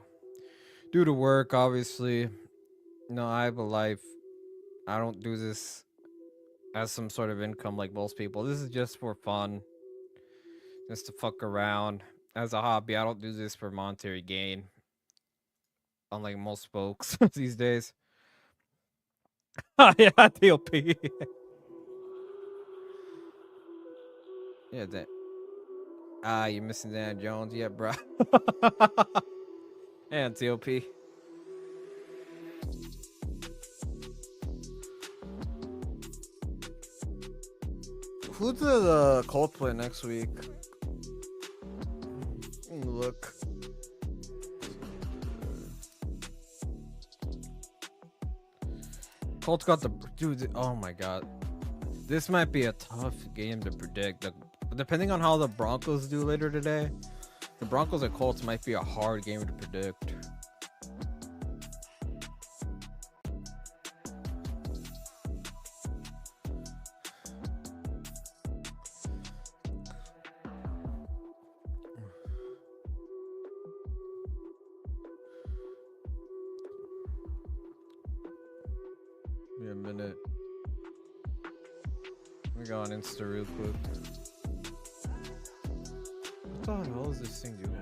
to work, obviously. No, I have a life. I don't do this as some sort of income like most people. This is just for fun, just to fuck around as a hobby. I don't do this for monetary gain, unlike most folks these days. Yeah, TOP. Yeah, that. You're missing Dan Jones, yeah, bro. And TOP. Who did the Colts play next week? Look. Colts got the dude. Oh my god, this might be a tough game to predict. Depending on how the Broncos do later today, the Broncos and Colts might be a hard game to predict. Give me a minute. Let me go on Insta real quick. What the hell is this thing doing?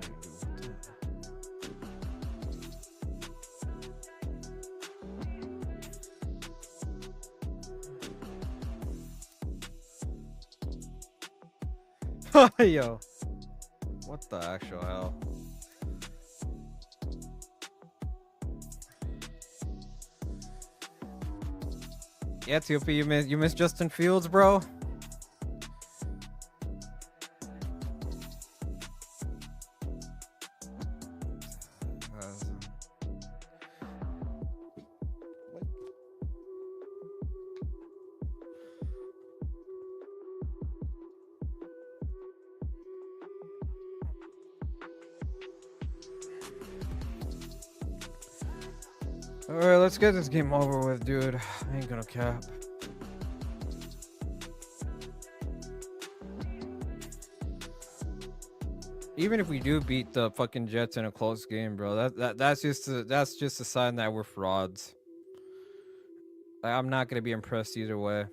Yo, what the actual hell? Yeah, TOP, you miss Justin Fields, bro. Alright, let's get this game over with, dude. I ain't gonna cap. Even if we do beat the fucking Jets in a close game, bro, that's just a sign that we're frauds. Like, I'm not gonna be impressed either way.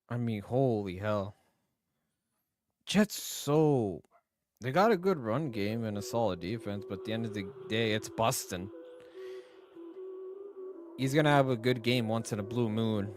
I mean, holy hell. Jets they got a good run game and a solid defense, but at the end of the day, it's busting. He's gonna have a good game once in a blue moon.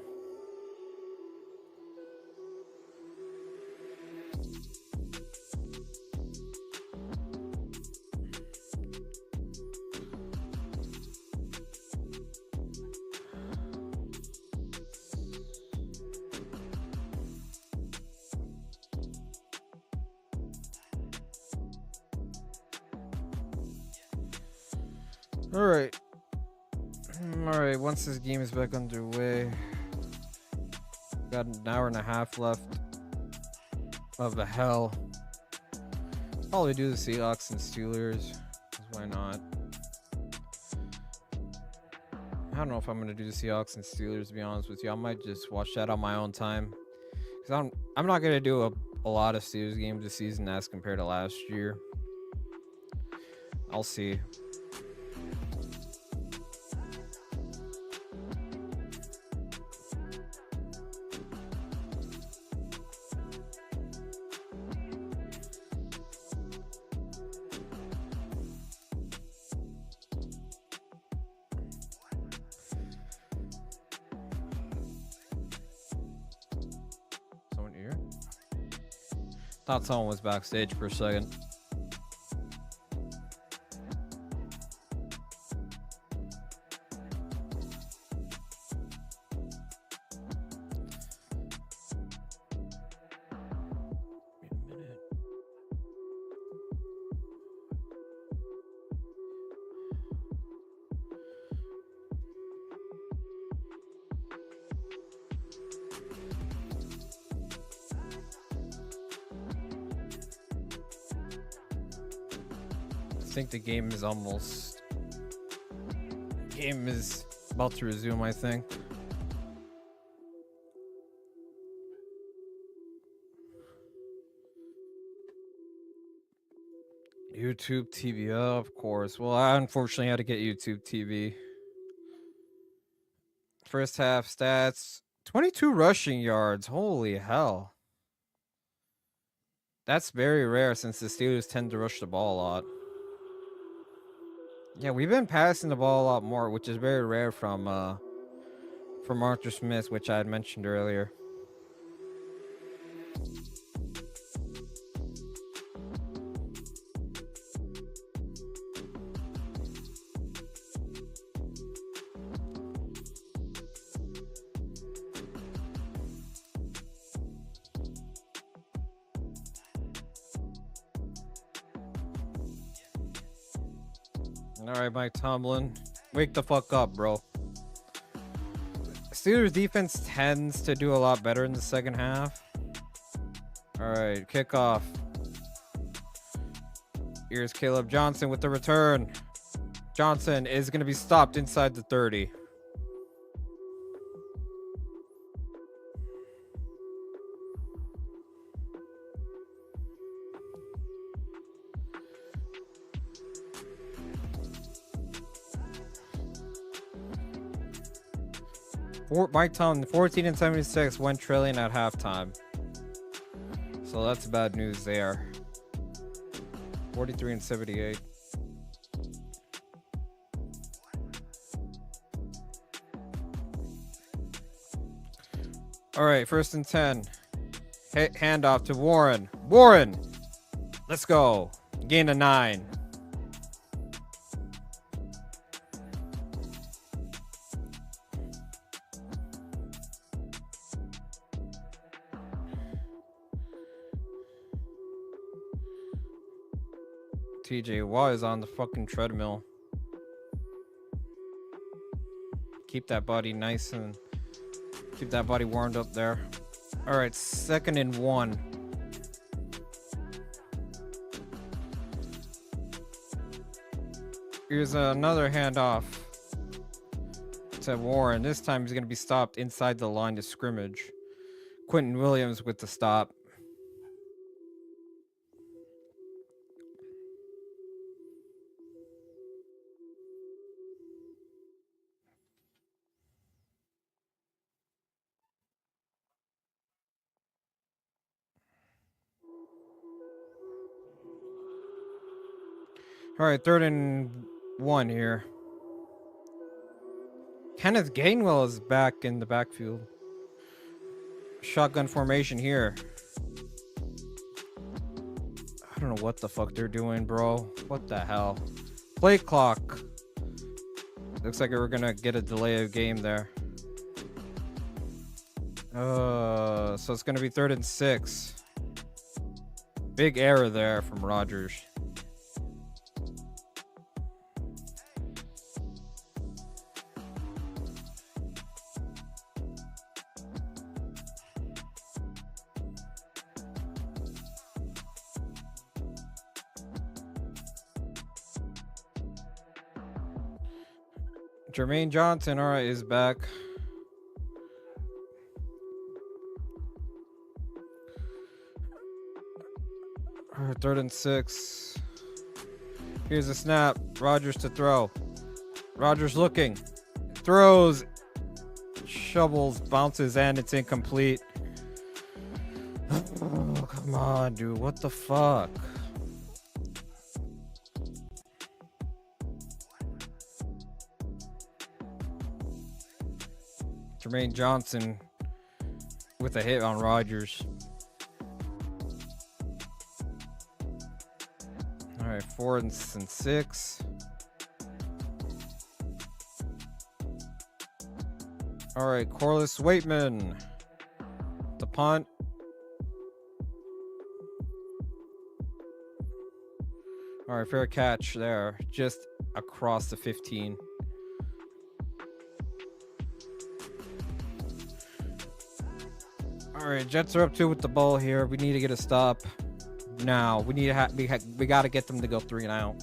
Alright, once this game is back underway, got an hour and a half left of the hell. Probably do the Seahawks and Steelers, 'cause why not? I don't know if I'm gonna do the Seahawks and Steelers, to be honest with you. I might just watch that on my own time, because I'm not gonna do a lot of Steelers games this season as compared to last year. I'll see. Thought someone was backstage for a second. I think the game is about to resume, I think. YouTube TV, of course. Well, I unfortunately had to get YouTube TV. First half stats, 22 rushing yards. Holy hell. That's very rare since the Steelers tend to rush the ball a lot. Yeah, we've been passing the ball a lot more, which is very rare from Arthur Smith, which I had mentioned earlier. All right, Mike Tomlin, wake the fuck up, bro. Steelers defense tends to do a lot better in the second half. All right, kickoff. Here's Caleb Johnson with the return. Johnson is going to be stopped inside the 30. Mike Tomlin, 14-76, went trailing at halftime. So that's bad news there. 43-78. All right, 1st and 10. Handoff to Warren. Warren, let's go. Gain of 9. TJ Watt is on the fucking treadmill. Keep that body nice and keep that body warmed up there. All right, 2nd and 1. Here's another handoff to Warren. This time he's going to be stopped inside the line of scrimmage. Quentin Williams with the stop. All right, 3rd and 1 here. Kenneth Gainwell is back in the backfield. Shotgun formation here. I don't know what the fuck they're doing, bro. What the hell? Play clock. Looks like we're gonna get a delay of game there. So it's gonna be 3rd and 6. Big error there from Rodgers. Jermaine Johnson, all right, is back. All right, 3rd and 6. Here's a snap. Rodgers to throw. Rodgers looking. Throws. Shovels, bounces, and it's incomplete. Oh, come on, dude. What the fuck? Jermaine Johnson with a hit on Rodgers. right, 4th and 6. All right, Corliss Waitman. The punt. All right, fair catch there. Just across the 15. All right, Jets are up 2 with the ball here. We need to get a stop now. We need to we got to get them to go 3 and out.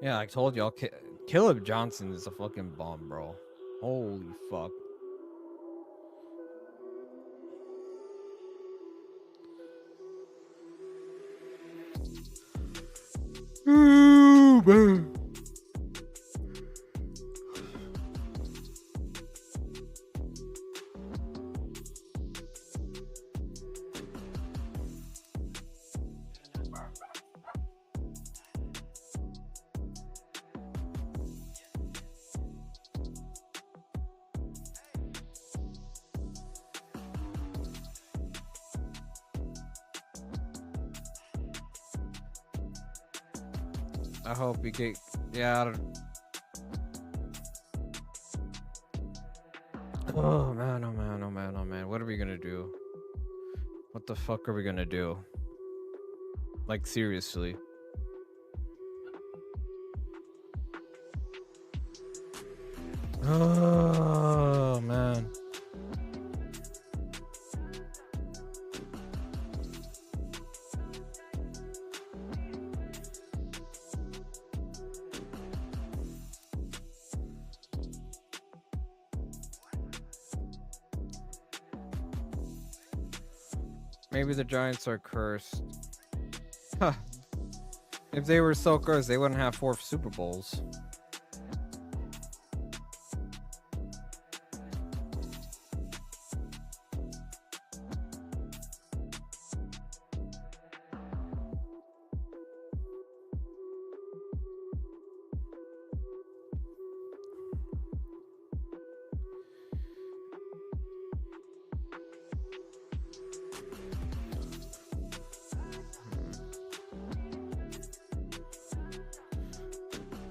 Yeah, I told y'all, Caleb Johnson is a fucking bomb, bro. Holy fuck. Ooh, man. I hope we get, yeah, I don't... Oh man, oh man, oh man, oh man. What are we gonna do? What the fuck are we gonna do? Like, seriously. Oh man. Maybe the Giants are cursed. Huh. If they were so cursed, they wouldn't have 4 Super Bowls.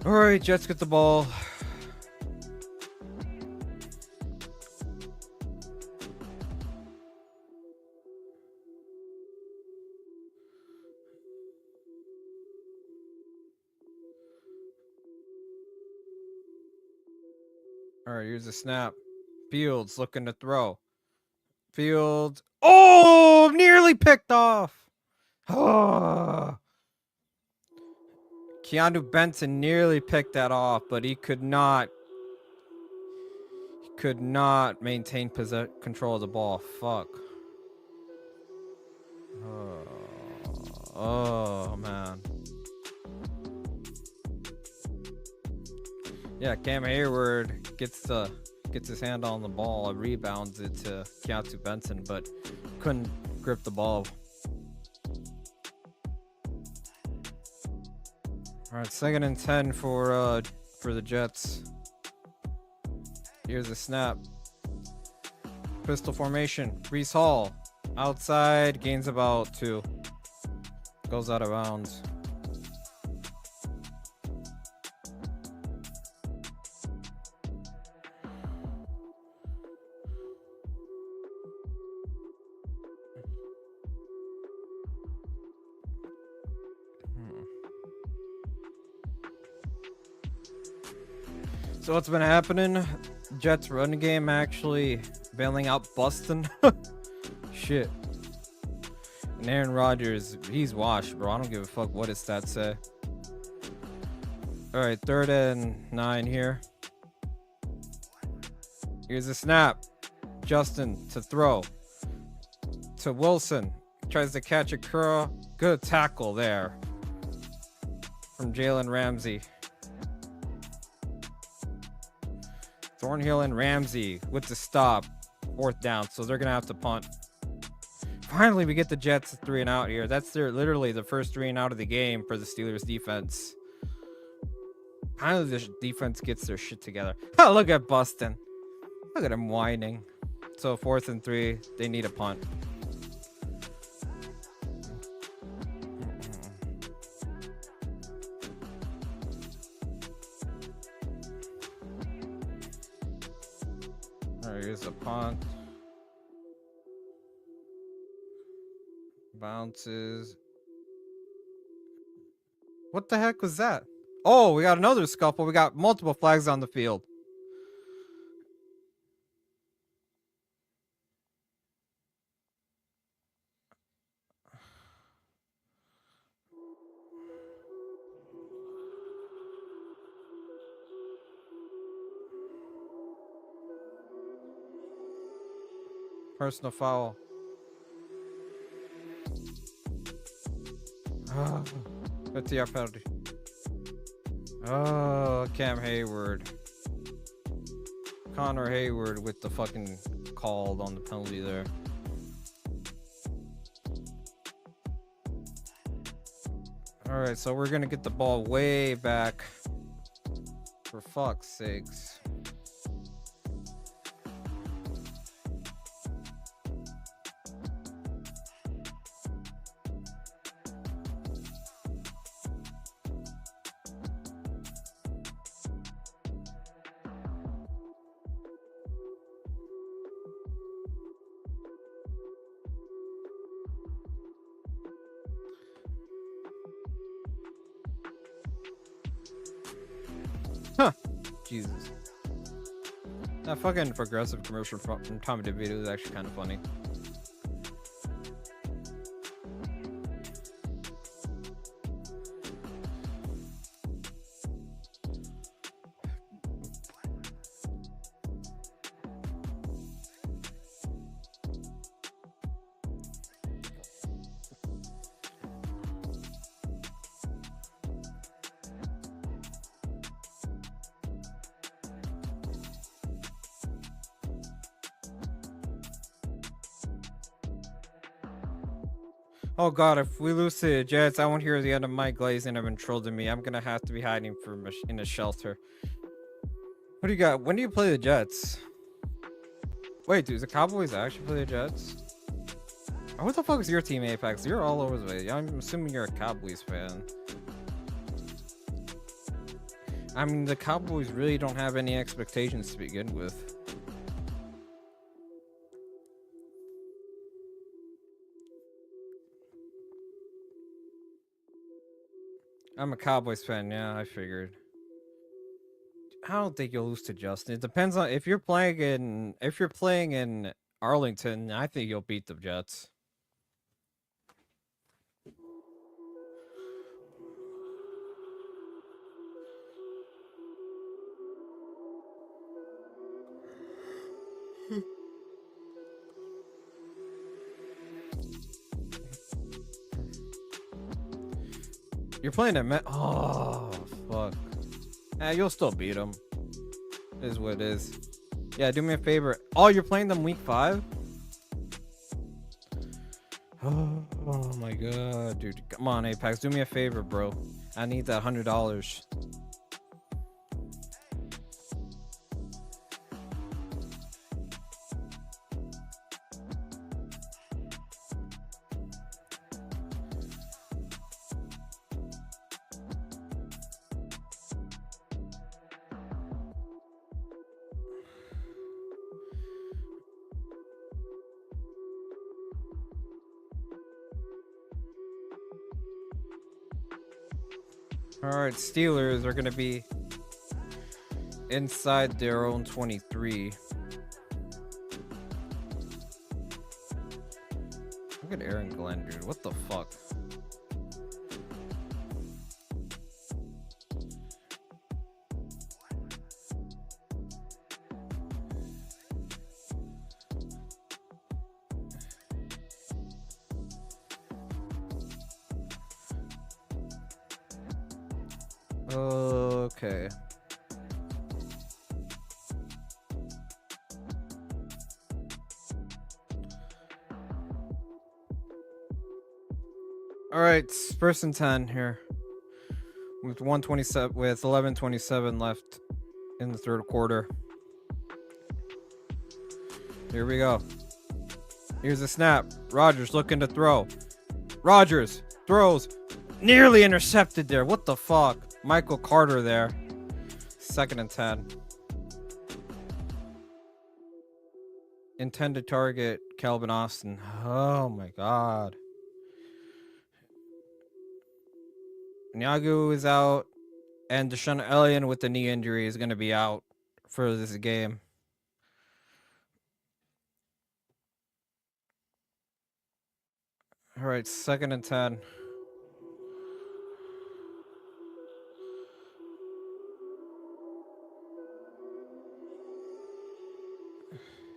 All right, Jets get the ball. All right, here's a snap. Fields looking to throw. Fields. Oh, nearly picked off. Oh. Keanu Benson nearly picked that off, but he could not maintain control of the ball. Fuck. Oh man. Yeah, Cam Hayward gets his hand on the ball, rebounds it to Keanu Benson, but couldn't grip the ball. All right, 2nd and 10 for the Jets. Here's a snap. Pistol formation. Brees Hall outside, gains about 2. Goes out of bounds. So what's been happening? Jets running game actually bailing out Boston. Shit. And Aaron Rodgers, he's washed, bro. I don't give a fuck what his stats say. All right, 3rd and 9 here. Here's a snap. Justin to throw. To Wilson. Tries to catch a curl. Good tackle there from Jalen Ramsey. Thornhill and Ramsey with the stop. 4th down, so they're gonna have to punt. Finally, we get the Jets 3 and out here. That's literally the first 3 and out of the game for the Steelers defense. Finally, the defense gets their shit together. Oh, look at Bustin. Look at him whining. So 4th and 3, they need a punt. All right, here's a punt. Bounces. What the heck was that? Oh, we got another scuffle. We got multiple flags on the field. Personal foul. Oh, 50-yard penalty. Oh, Cam Hayward. Connor Hayward with the fucking called on the penalty there. All right, so we're gonna get the ball way back. For fuck's sakes. Huh. Jesus. That fucking progressive commercial from Tommy DeVito is actually kind of funny. Oh god, if we lose to the Jets, I won't hear the end of Mike Glazing have been trolling me. I'm gonna have to be hiding from in a shelter. What do you got? When do you play the Jets? Wait, dude, the Cowboys actually play the Jets? Oh, what the fuck is your team, Apex? You're all over the way. I'm assuming you're a Cowboys fan. I mean, the Cowboys really don't have any expectations to begin with. I'm a Cowboys fan, yeah, I figured. I don't think you'll lose to Justin. It depends on if you're playing in Arlington, I think you'll beat the Jets. You're playing at Met. Oh, fuck. You'll still beat them. Is what it is. Yeah, do me a favor. Oh, you're playing them week 5? Oh my god, dude. Come on, Apex. Do me a favor, bro. I need that $100. Alright, Steelers are going to be inside their own 23. Look at Aaron Glenn, dude. What the fuck? Okay. All right, it's first and 10 here. With 127 with 11:27 left in the third quarter. Here we go. Here's a snap. Rodgers looking to throw. Rodgers throws. Nearly intercepted there. What the fuck? Michael Carter there. Second and 10. Intended target, Calvin Austin. Oh my god. Nyagu is out. And Deshaun Elliott with the knee injury is going to be out for this game. All right, second and 10.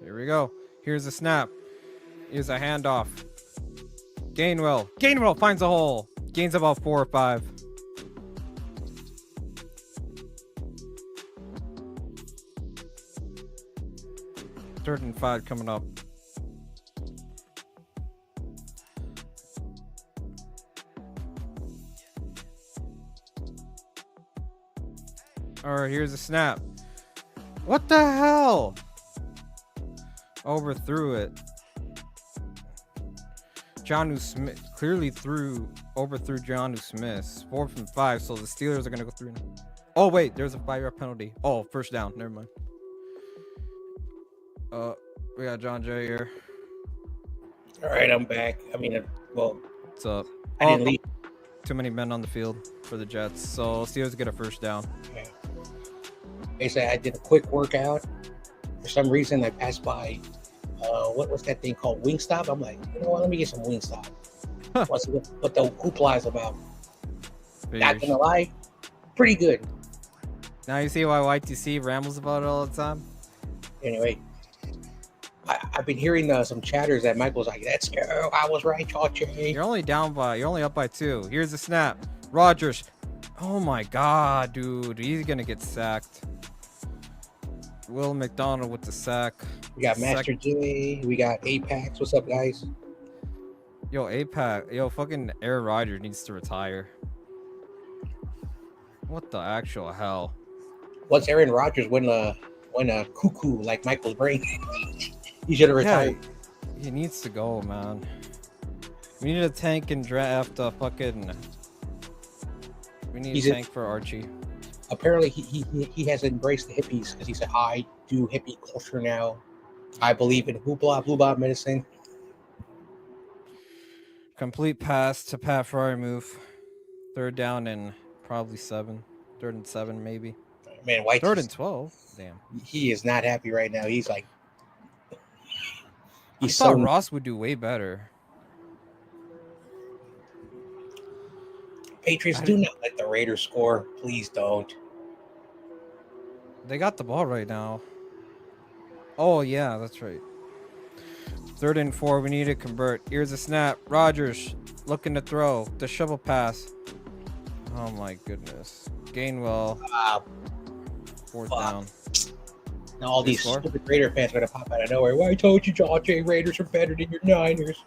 Here we go. Here's a snap. Here's a handoff. Gainwell finds a hole. Gains about 4 or 5. Third and 5 coming up. All right, here's a snap. What the hell? Overthrew it. Jonnu Smith clearly overthrew Jonnu Smith. 4th and 5, so the Steelers are gonna go through. Oh wait, there's a 5-yard penalty. Oh, first down. Never mind. We got John Jay here. All right, I'm back. I mean, well, What's up? I didn't leave. Too many men on the field for the Jets, so Steelers get a first down. Okay. Basically, I did a quick workout. For some reason, I passed by, what's that thing called? Wingstop? I'm like, you know what? Let me get some Wingstop. What's what the hoopla is about? Not gonna lie, pretty good. Now you see why YTC rambles about it all the time? Anyway, I've been hearing some chatters that Michael's like, let's go. I was right, Chachi. You're only up by 2. Here's the snap. Rodgers. Oh my god, dude. He's gonna get sacked. Will McDonald with the sack. We got Master J. We got Apex. What's up, guys? Yo, Apex. Yo, fucking Aaron Rodgers needs to retire. What the actual hell? Once Aaron Rodgers went a cuckoo like Michael's brain, he should have retired. Yeah, he needs to go, man. We need a tank and draft a fucking. We need a tank for Archie. Apparently, he has embraced the hippies because he said, "I do hippie culture now. I believe in hoopla blue medicine." Complete pass to Pat Fryermuth. Third down and probably 7. 3rd and 7, maybe. Man, White. 3rd and 12. Damn. He is not happy right now. He's like, I thought Ross would do way better. Patriots, do not let the Raiders score. Please don't. They got the ball right now. Oh, yeah, that's right. 3rd and 4. We need to convert. Here's a snap. Rodgers looking to throw. The shovel pass. Oh, my goodness. Gainwell. 4th down. Now all these stupid Raider fans are going to pop out of nowhere. Well, I told you, John Jay, Raiders are better than your Niners.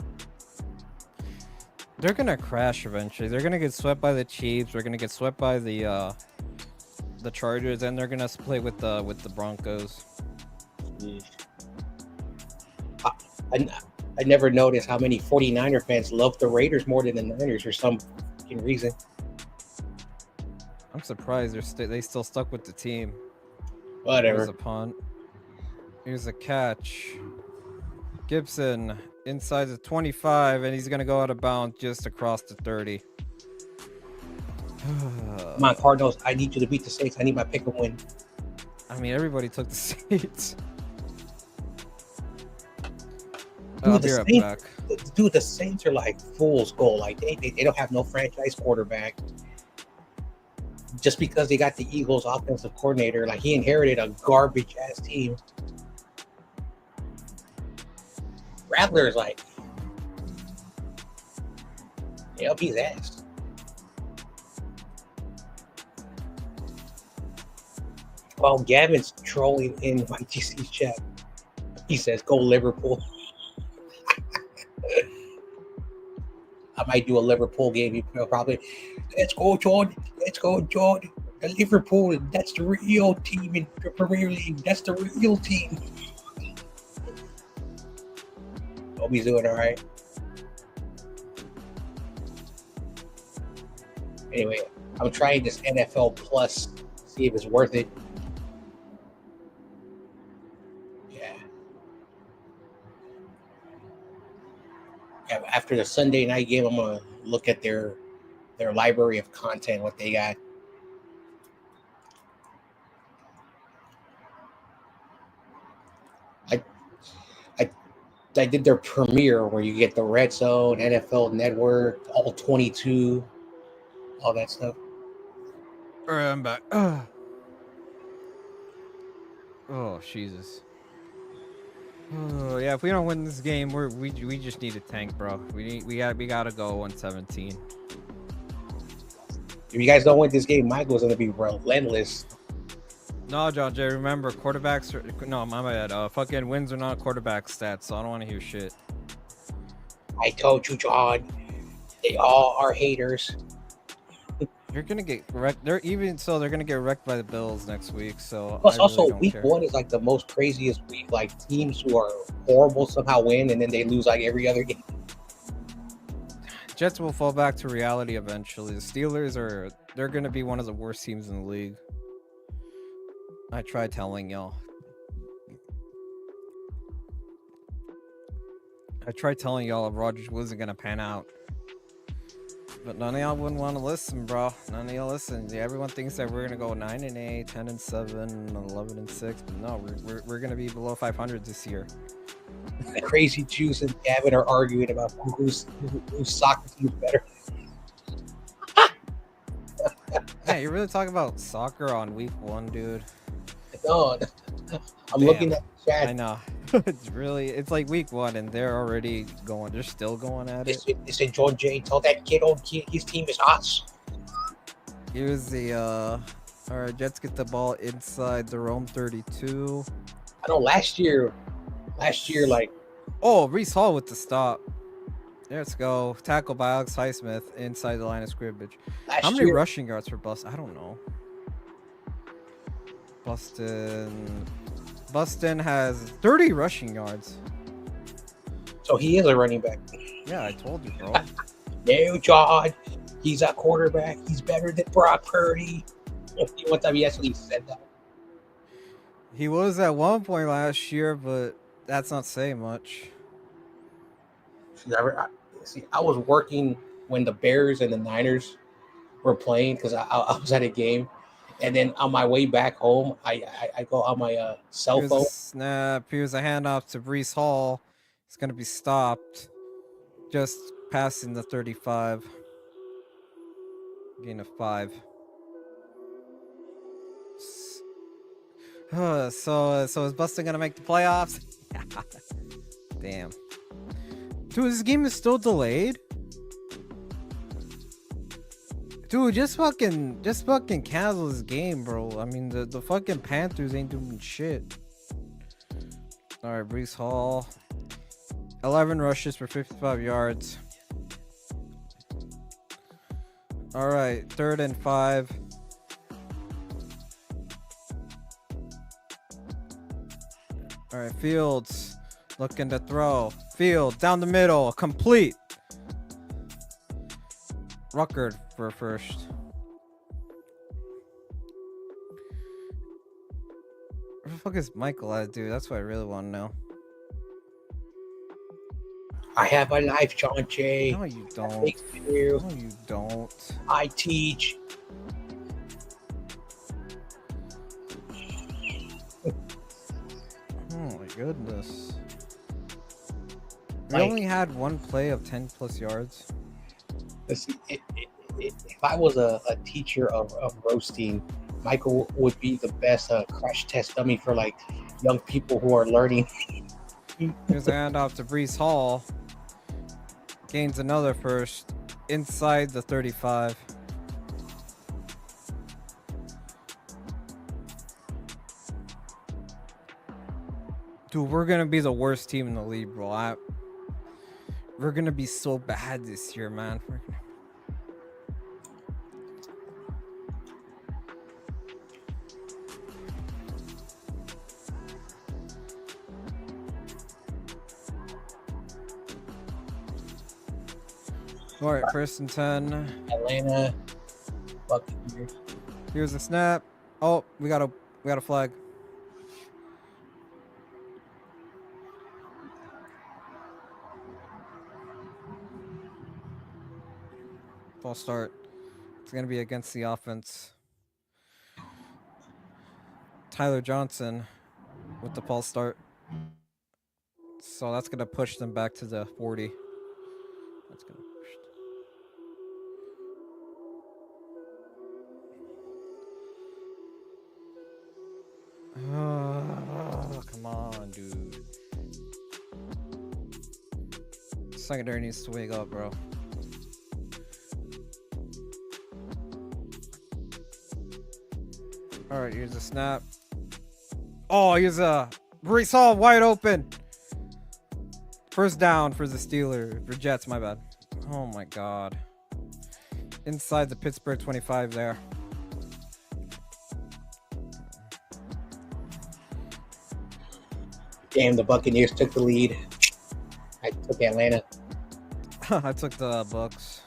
They're gonna crash eventually. They're gonna get swept by the Chiefs. They're gonna get swept by the Chargers, and they're gonna play with the Broncos. I never noticed how many 49er fans love the Raiders more than the Niners for some fucking reason. I'm surprised they still stuck with the team. Whatever. Here's a punt. Here's a catch. Gibson inside the 25, and he's gonna go out of bounds just across the 30. Come on, Cardinals. I need you to beat the Saints. I need my pick and win. I mean, everybody took the Saints. Dude, the Saints are like fool's gold. Like they don't have no franchise quarterback. Just because they got the Eagles offensive coordinator, like he inherited a garbage ass team. Rattler is like, up his ass. While Gavin's trolling in my GC chat, he says, "Go Liverpool." I might do a Liverpool game. He'll probably, let's go, Jordan. Let's go, Jordan. The Liverpool, that's the real team in the Premier League. That's the real team. Hope he's doing all right. Anyway, I'm trying this NFL Plus, see if it's worth it. Yeah. After the Sunday night game, I'm gonna look at their library of content, what they got. I did their premiere where you get the Red Zone, NFL Network, all 22, all that stuff. All right, I'm back. Oh, Jesus. Oh, yeah, if we don't win this game, we just need a tank, bro. We gotta go 117. If you guys don't win this game, Michael's gonna be relentless. No, John Jay, remember, quarterbacks are... No, my bad. Fucking wins are not quarterback stats, so I don't want to hear shit. I told you, John. They all are haters. You're gonna get wrecked. They're gonna get wrecked by the Bills next week, so... Plus, I really also, don't week care. 1 is like the most craziest week. Like, teams who are horrible somehow win, and then they lose like every other game. Jets will fall back to reality eventually. The Steelers they're gonna be one of the worst teams in the league. I tried telling y'all. Rodgers wasn't gonna pan out. But none of y'all wouldn't want to listen, bro. None of y'all listen. Yeah, everyone thinks that we're gonna go 9-8, 10-7, 11-6. But no, we're gonna be below 500 this year. The crazy Jews and Gavin are arguing about whose soccer team is better. Yeah, you're really talking about soccer on week 1, dude. No, I'm Damn. looking at the chat. I know. It's like week 1 and they're still going at it. They said John Jay told that kid his team is us. Here's the alright, Jets get the ball inside their own 32. I know last year like Oh, Reese Hall with the stop. Let's go. Tackle by Alex Highsmith inside the line of scrimmage. How many rushing yards for Boston? I don't know. Boston has 30 rushing yards. So he is a running back. Yeah, I told you, bro. No, John. He's a quarterback. He's better than Brock Purdy. One time he actually said that. He was at one point last year, but that's not saying much. I was working when the Bears and the Niners were playing because I was at a game. And then on my way back home, I go on my cell phone. A snap. Here's a handoff to Breece Hall. It's going to be stopped. Just passing the 35. Gain of 5. So is Boston going to make the playoffs? Damn. Dude, this game is still delayed? Dude, just fucking cancel this game, bro. I mean, the fucking Panthers ain't doing shit. All right, Breece Hall. 11 rushes for 55 yards. All right, 3rd and 5. All right, Fields looking to throw. Fields down the middle, complete. Ruckert for first. Where the fuck is Michael at, dude? That's what I really want to know. I have a life, John Jay. No, you don't. No, you don't. I teach. Oh my goodness. We only had one play of 10 plus yards. Listen, if I was a teacher of roasting, Michael would be the best crash test dummy for like young people who are learning. Here's a handoff to Breece Hall. Gains another first inside the 35. Dude, we're gonna be the worst team in the league, bro. We're gonna be so bad this year, man. All right, first and 10. Atlanta. Buccaneers. Here's the snap. Oh, we got a flag. False start. It's gonna be against the offense. Tyler Johnson with the false start. So that's gonna push them back to the 40. That's gonna push. Oh, come on, dude. Secondary needs to wake up, bro. All right, here's a snap. Oh, here's a Brees Hall wide open. First down for the Steelers. For Jets, my bad. Oh my God. Inside the Pittsburgh 25 there. Damn, the Buccaneers took the lead. I took Atlanta. I took the Bucks.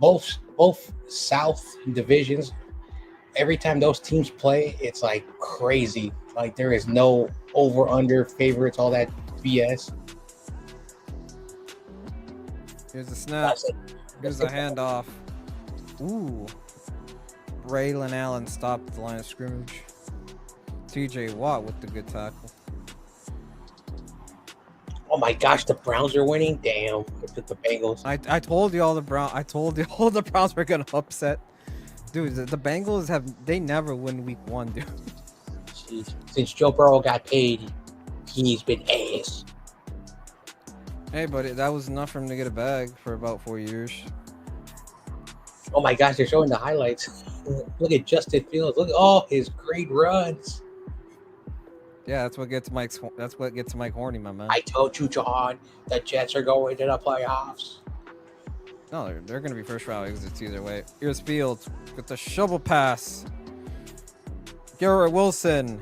Both South divisions. Every time those teams play, it's like crazy. Like there is no over under favorites, all that BS. Here's a snap. Here's a handoff. Ooh. Braylon Allen stopped the line of scrimmage. TJ Watt with the good tackle. Oh my gosh, the Browns are winning. Damn, I took the Bengals. I told you all the Browns were gonna upset. Dude, the Bengals they never win week 1, dude. Jeez. Since Joe Burrow got paid, he's been ass. Hey, buddy, that was enough for him to get a bag for about 4 years. Oh my gosh, they're showing the highlights. Look at Justin Fields. Look at all his great runs. Yeah, that's what gets Mike horny, my man. I told you, John, the Jets are going to the playoffs. No, they're going to be first round exits either way. Here's Fields with the shovel pass. Garrett Wilson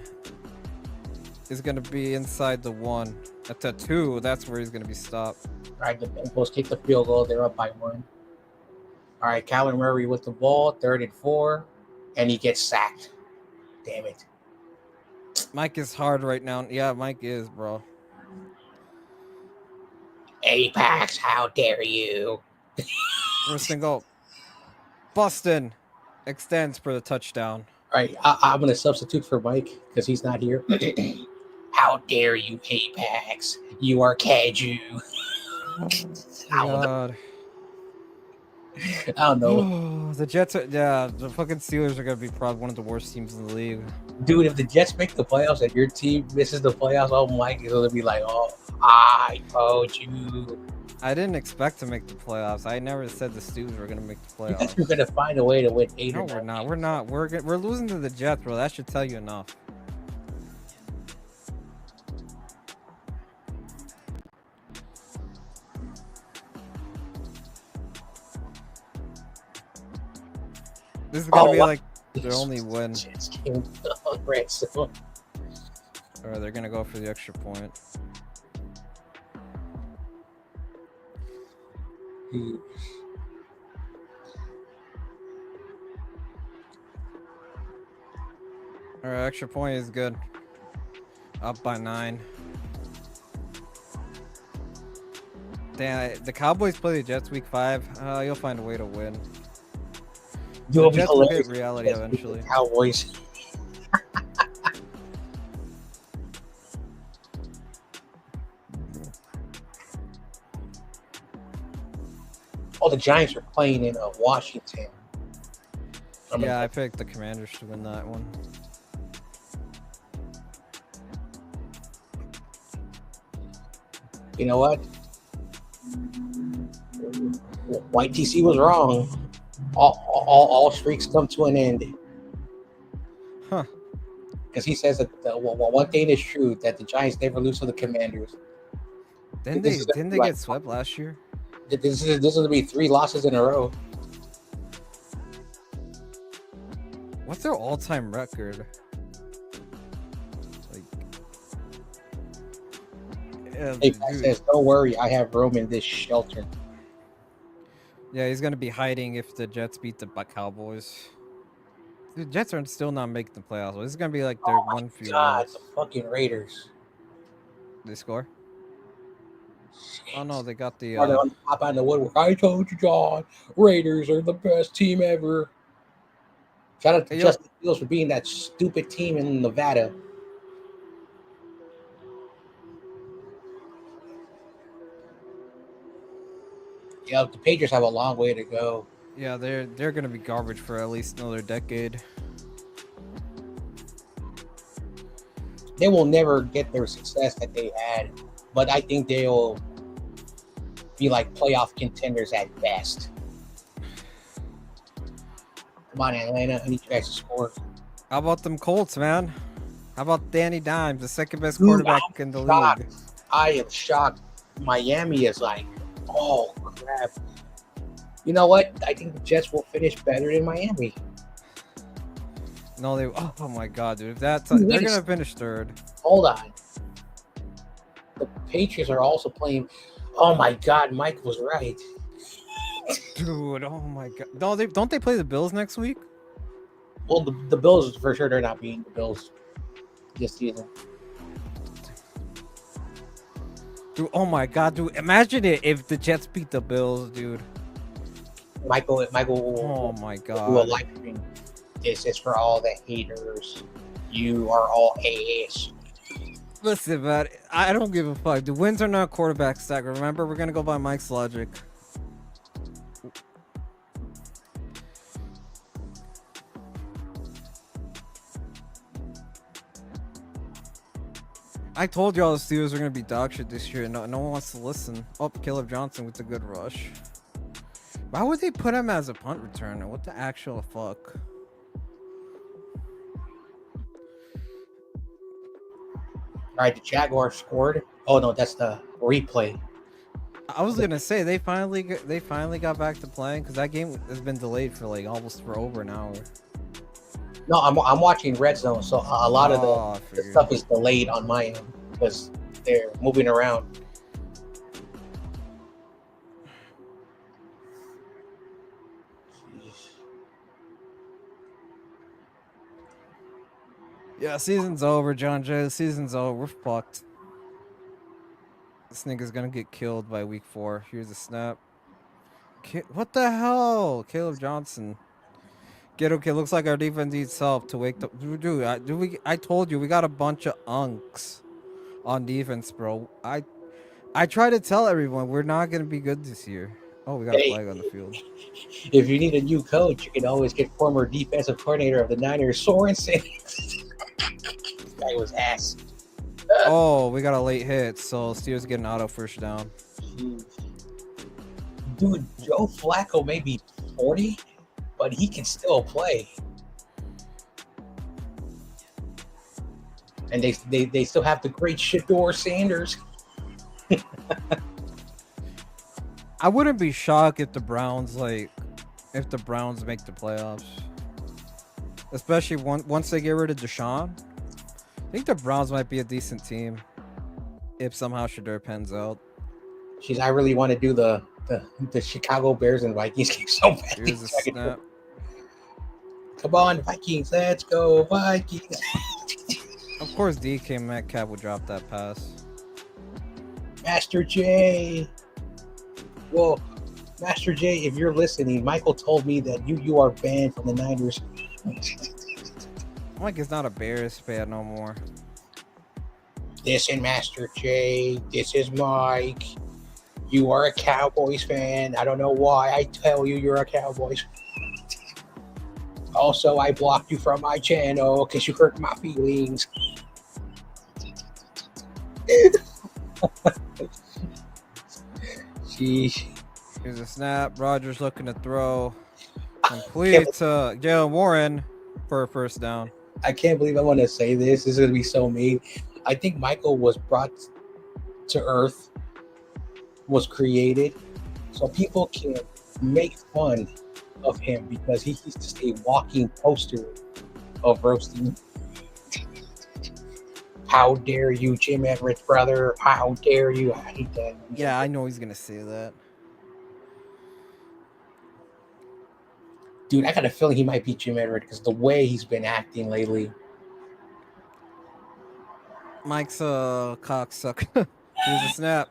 is going to be inside the 1. At the 2, that's where he's going to be stopped. All right, the Bengals kick the field goal. They're up by 1. All right, Kyler Murray with the ball, 3rd and 4, and he gets sacked. Damn it. Mike is hard right now. Yeah, Mike is, bro. Apex, how dare you? First and goal. Boston extends for the touchdown. All right, I'm going to substitute for Mike because he's not here. How dare you, Apex? You are Kaju. God. I don't know. The Jets are, the fucking Steelers are going to be probably one of the worst teams in the league. Dude, if the Jets make the playoffs and your team misses the playoffs, oh, Mike is going to be like, oh, I told you. I didn't expect to make the playoffs. I never said the Steelers were going to make the playoffs. You're going to find a way to win 8 No, we're not. We're not. We're losing to the Jets, bro. That should tell you enough. This is gonna be like their only win. Or they're gonna go for the extra point. All right, extra point is good. Up by 9. Damn, the Cowboys play the Jets week 5. You'll find a way to win. You'll the be Jets will hilarious. hit reality eventually. Cowboys. Oh, the Giants are playing in Washington. Yeah, I picked the Commanders to win that one. You know what? White TC was wrong. All streaks come to an end. Huh. because he says that one thing is true, that the Giants never lose to the Commanders. Didn't This is gonna they be like- get swept last year? This is going to be 3 losses in a row. What's their all-time record? Like, yeah, Hey, Pat says, don't worry, I have room in this shelter. yeah, he's gonna be hiding if the Jets beat the Cowboys. The Jets are still not making the playoffs. This is gonna be like their one few God, wins. the fucking Raiders. They score? Oh no, they got the. They're on top on the woodwork. I told you, John. Raiders are the best team ever. Shout out to Hey, yo. Justin Fields for being that stupid team in Nevada. Yeah, the Patriots have a long way to go. Yeah, they're gonna be garbage for at least another decade. They will never get their success that they had, but I think they'll be like playoff contenders at best. Come on, Atlanta. I need you guys to score. How about them Colts, man? How about Danny Dimes, the second best Dude, quarterback I'm in the shocked. league? I am shocked. Miami is like, oh crap. You know what? I think the Jets will finish better than Miami. No, they. Oh my God, dude! If that's Dude, they're wait a gonna finish third. Hold on. The Patriots are also playing. Oh my God, Mike was right. Dude, oh my God! No, don't they play the Bills next week? Well, the Bills for sure they're not beating the Bills this season. Dude, oh my God, dude! Imagine it if the Jets beat the Bills, dude. Michael Oh my do a God! live stream. This is for all the haters. You are all ass. Listen, man, I don't give a fuck. The wins are not quarterback stack. Remember, we're gonna go by Mike's logic. I told you all the Steelers are gonna be dog shit this year. No one wants to listen. Oh, Caleb Johnson with the good rush. Why would they put him as a punt returner? What the actual fuck? All right, the Jaguars scored. Oh no, that's the replay. I was gonna say they finally got back to playing because that game has been delayed for like almost for over an hour. No, I'm watching Red Zone, so a lot of Oh, I the figured. stuff is delayed on my end because they're moving around. Yeah, season's over, John Jay. Season's over. We're fucked. This nigga's gonna get killed by week 4. Here's a snap. What the hell? Caleb Johnson. Okay. Looks like our defense needs help to wake up. Dude, I told you we got a bunch of unks on defense, bro. I try to tell everyone we're not gonna be good this year. Oh, we got a flag on the field. If you need a new coach, you can always get former defensive coordinator of the Niners, Sorensen. This guy was ass. Oh, we got a late hit, so Steelers get an auto first down. Dude, Joe Flacco may be 40, but he can still play. And they still have the great Shador Sanders. I wouldn't be shocked if the Browns make the playoffs, especially once they get rid of Deshaun. I think the Browns might be a decent team if somehow Shador pans out. Jeez, I really want to do the Chicago Bears and Vikings game so bad. Here's a snap. Come on, Vikings, let's go, Vikings. Of course, DK Metcalf would drop that pass. Master J. Well, Master J, if you're listening, Michael told me that you are banned from the Niners. Mike is not a Bears fan no more. Listen, Master J, this is Mike. You are a Cowboys fan. I don't know why I tell you you're a Cowboys fan. Also, I blocked you from my channel because you hurt my feelings. Sheesh. Here's a snap. Rogers looking to throw. Complete to Jalen Warren for a first down. I can't believe I want to say this. This is gonna be so mean. I think Michael was brought to Earth, was created, so people can make fun of him because he's just a walking poster of roasting. How dare you, Jim Everett's brother? How dare you? I hate that. Yeah, I know he's gonna say that. Dude, I got a feeling he might beat Jim Everett because the way he's been acting lately. Mike's a cocksucker. Here's a snap.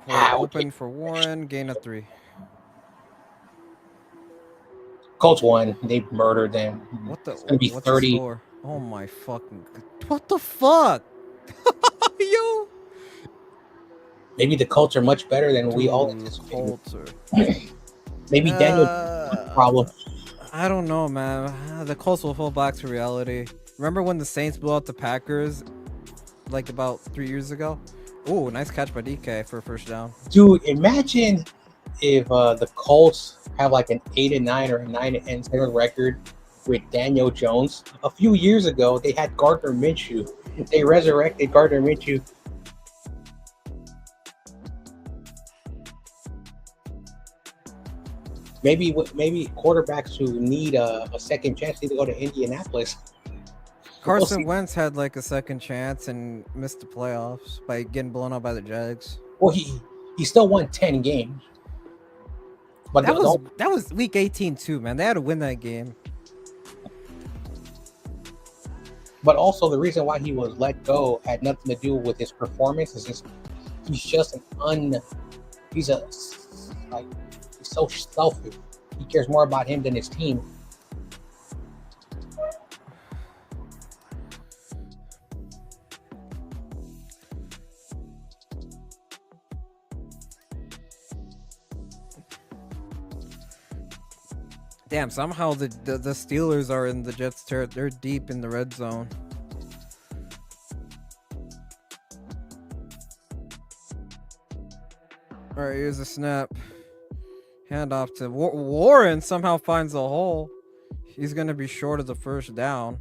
Open for Warren, gain of 3. Colts won. They murdered them. What the? It's gonna be What's 30. the score? Oh my fucking! What the fuck? Yo. Maybe the Colts are much better than we all Dude, anticipated. Colts are. Maybe Daniel problem. I don't know, man. The Colts will fall back to reality. Remember when the Saints blew out the Packers, like about 3 years ago? Oh, nice catch by DK for a first down. Dude, imagine if the Colts have like an 8-9 or a 9-10 record with Daniel Jones. A few years ago, they had Gardner Minshew. They resurrected Gardner Minshew. Maybe quarterbacks who need a second chance need to go to Indianapolis. Carson Wentz had like a second chance and missed the playoffs by getting blown out by the Jags. Well, he still won 10 games. But that was week 18 too, man. They had to win that game. But also the reason why he was let go had nothing to do with his performance. It's just he's so selfish. He cares more about him than his team. Damn, somehow the Steelers are in the Jets' territory. They're deep in the red zone. All right, here's a snap. Hand off to Warren. Somehow finds a hole. He's going to be short of the first down.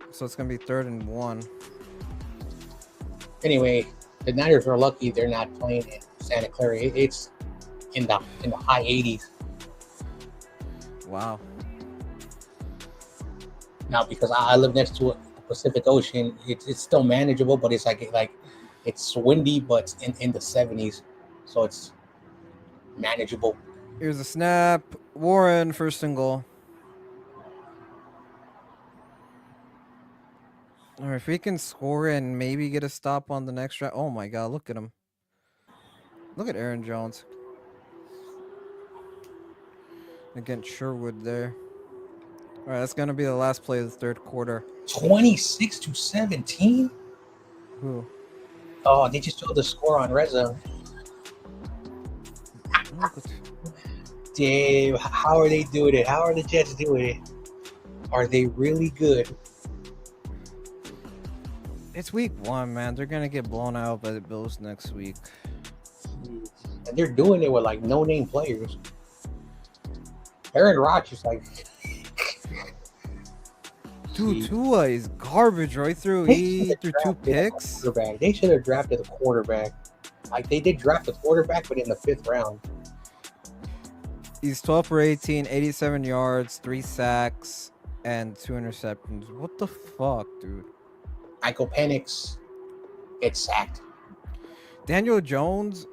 So it's going to be 3rd and 1. Anyway, the Niners are lucky they're not playing in Santa Clara. It's in the high 80s. Wow. Now, because I live next to a Pacific Ocean, it's still manageable, but it's like it's windy, but in the 70s, so it's manageable. Here's a snap. Warren, 1st and goal. All right, if we can score and maybe get a stop on the next drive. Oh my God, look at him. Look at Aaron Jones. Against Sherwood there. All right, that's going to be the last play of the 3rd quarter. 26-17? Who? Oh, they just showed the score on Red Zone. Damn, how are they doing it? How are the Jets doing it? Are they really good? It's week 1, man. They're going to get blown out by the Bills next week. And they're doing it with like no-name players. Aaron Rodgers, like, dude, Tua is garbage right through. He threw 2 picks. They should have drafted a quarterback. Like they did draft a quarterback, but in the 5th round. He's 12 for 18, 87 yards, 3 sacks, and 2 interceptions. What the fuck, dude? Michael Penix gets sacked. Daniel Jones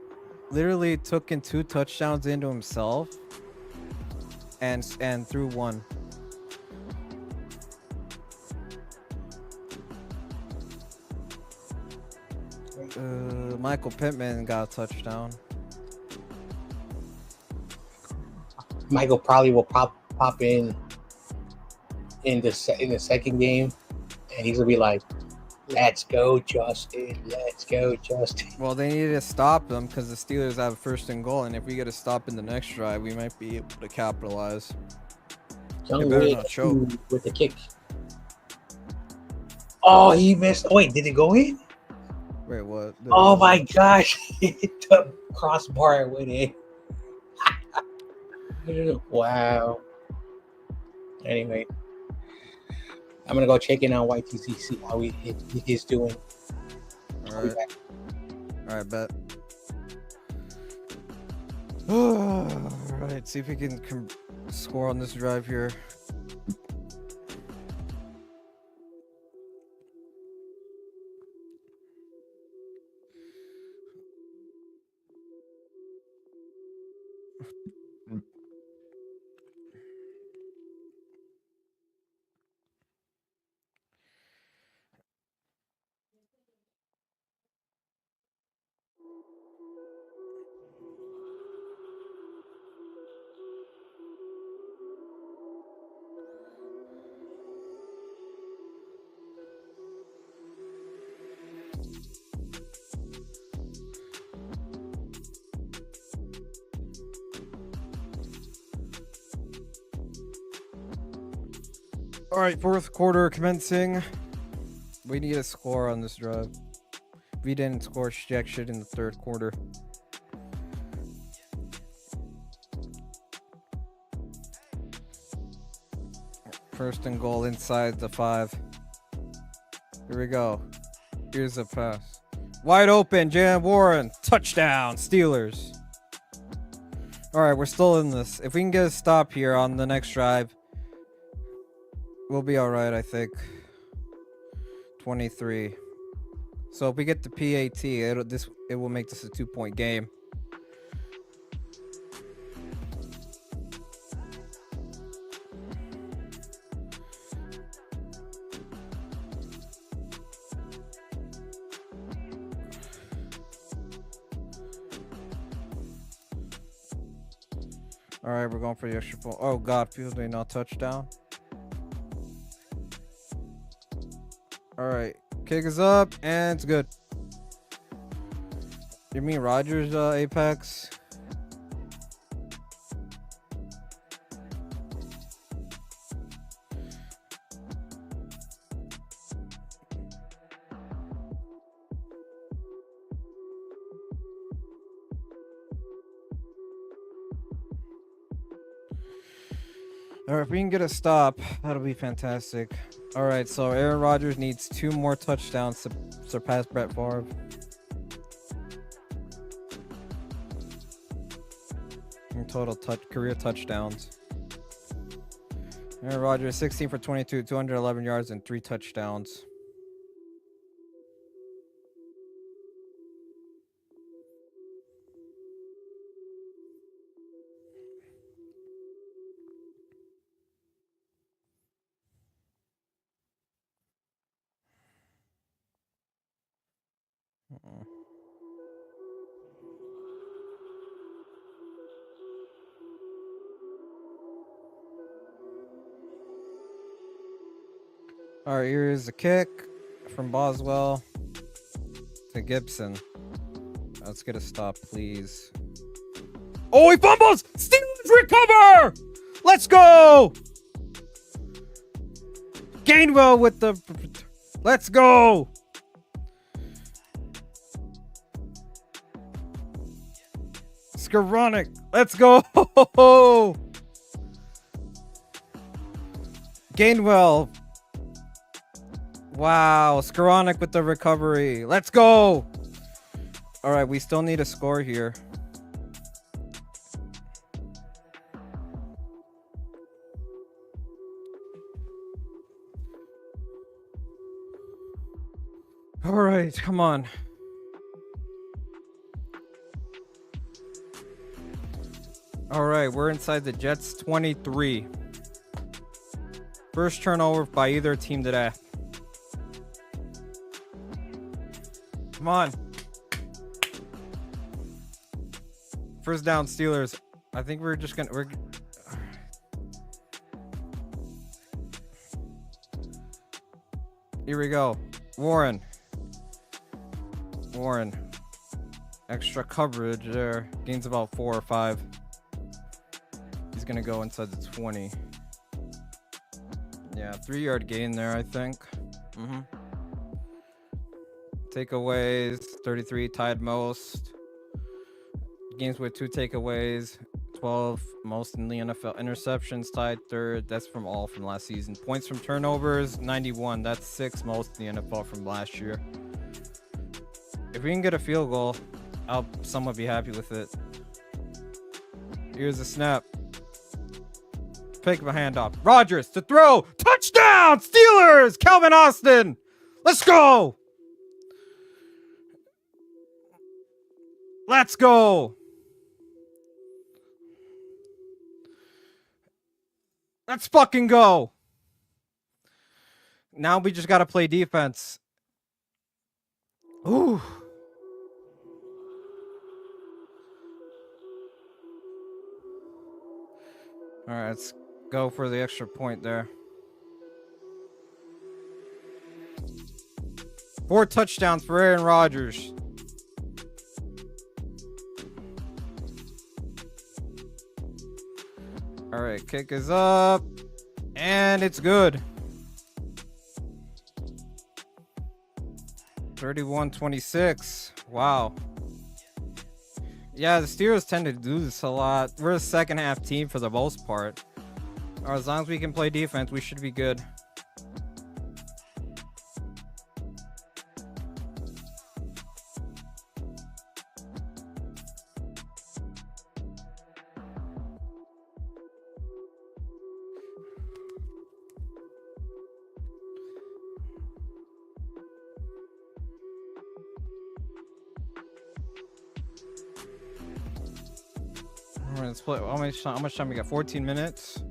literally took in 2 touchdowns into himself and threw 1. Michael Pittman got a touchdown. Michael probably will pop in the second game, and he's gonna be like, "Let's go, Justin! Let's go, Justin!" Well, they need to stop them because the Steelers have 1st and goal, and if we get a stop in the next drive, we might be able to capitalize. Young better not choke. with the kick. Oh, he missed. Oh, wait, did it go in? Wait, what? Oh my gosh! It hit the crossbar and went in. Wow. Anyway, I'm gonna go check in on YTC, see how he's doing. All right. All right, bet. All right, see if we can score on this drive here. All right, fourth quarter commencing. We need a score on this drive. We didn't score jack shit in the third quarter. First and goal inside the 5. Here we go. Here's a pass. Wide open, Jan Warren. Touchdown, Steelers. All right, we're still in this. If we can get a stop here on the next drive, we'll be all right, I think. 23. So if we get the PAT, it will make this a 2-point game. All right, we're going for the extra point. Oh God, field day, not touchdown. All right, kick is up and it's good. You mean Rogers Apex? All right, if we can get a stop, that'll be fantastic. All right, so Aaron Rodgers needs 2 more touchdowns to surpass Brett Favre. In total career touchdowns. Aaron Rodgers, 16 for 22, 211 yards and 3 touchdowns. All right, here's the kick from Boswell to Gibson. Let's get a stop, please. Oh, he fumbles! Steelers recover! Let's go! Gainwell with the... Let's go! Skoranek, let's go! Gainwell. Wow, Skoranek with the recovery. Let's go! All right, we still need a score here. All right, come on. All right, we're inside the Jets 23. First turnover by either team today. Come on. First down, Steelers. I think we're just gonna... Here we go. Warren. Extra coverage there. Gains about 4 or 5. He's gonna go inside the 20. Yeah, 3-yard gain there, I think. Takeaways, 33, tied most. Games with 2 takeaways, 12, most in the NFL. Interceptions tied third. That's from last season. Points from turnovers, 91. That's 6th most in the NFL from last year. If we can get a field goal, I'll somewhat be happy with it. Here's the snap. Pick of a handoff. Rodgers to throw. Touchdown! Steelers! Calvin Austin! Let's go! Let's go! Let's fucking go! Now we just gotta play defense. Ooh. Alright, let's go for the extra point there. 4 touchdowns for Aaron Rodgers. Alright, kick is up. And it's good. 31-26. Wow. Yeah, the Steelers tend to do this a lot. We're a second half team for the most part. Or as long as we can play defense, we should be good. Let's play. How much time we got? 14 minutes.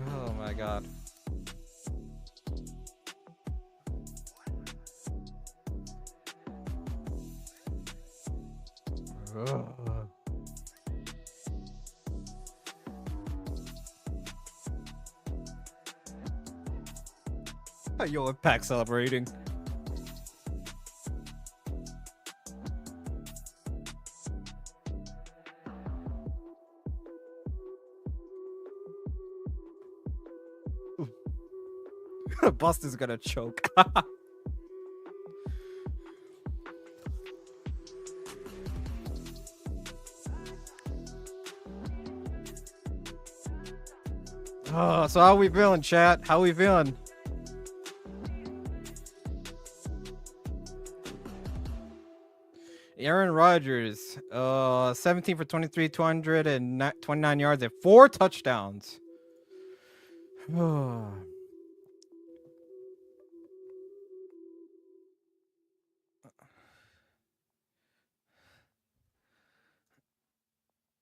Oh my god. Ugh. Yo, Impact celebrating. Buster's gonna choke. Oh, so how we feeling, chat? How we feeling? Aaron Rodgers, 17 for 23, 229 yards and 4 touchdowns.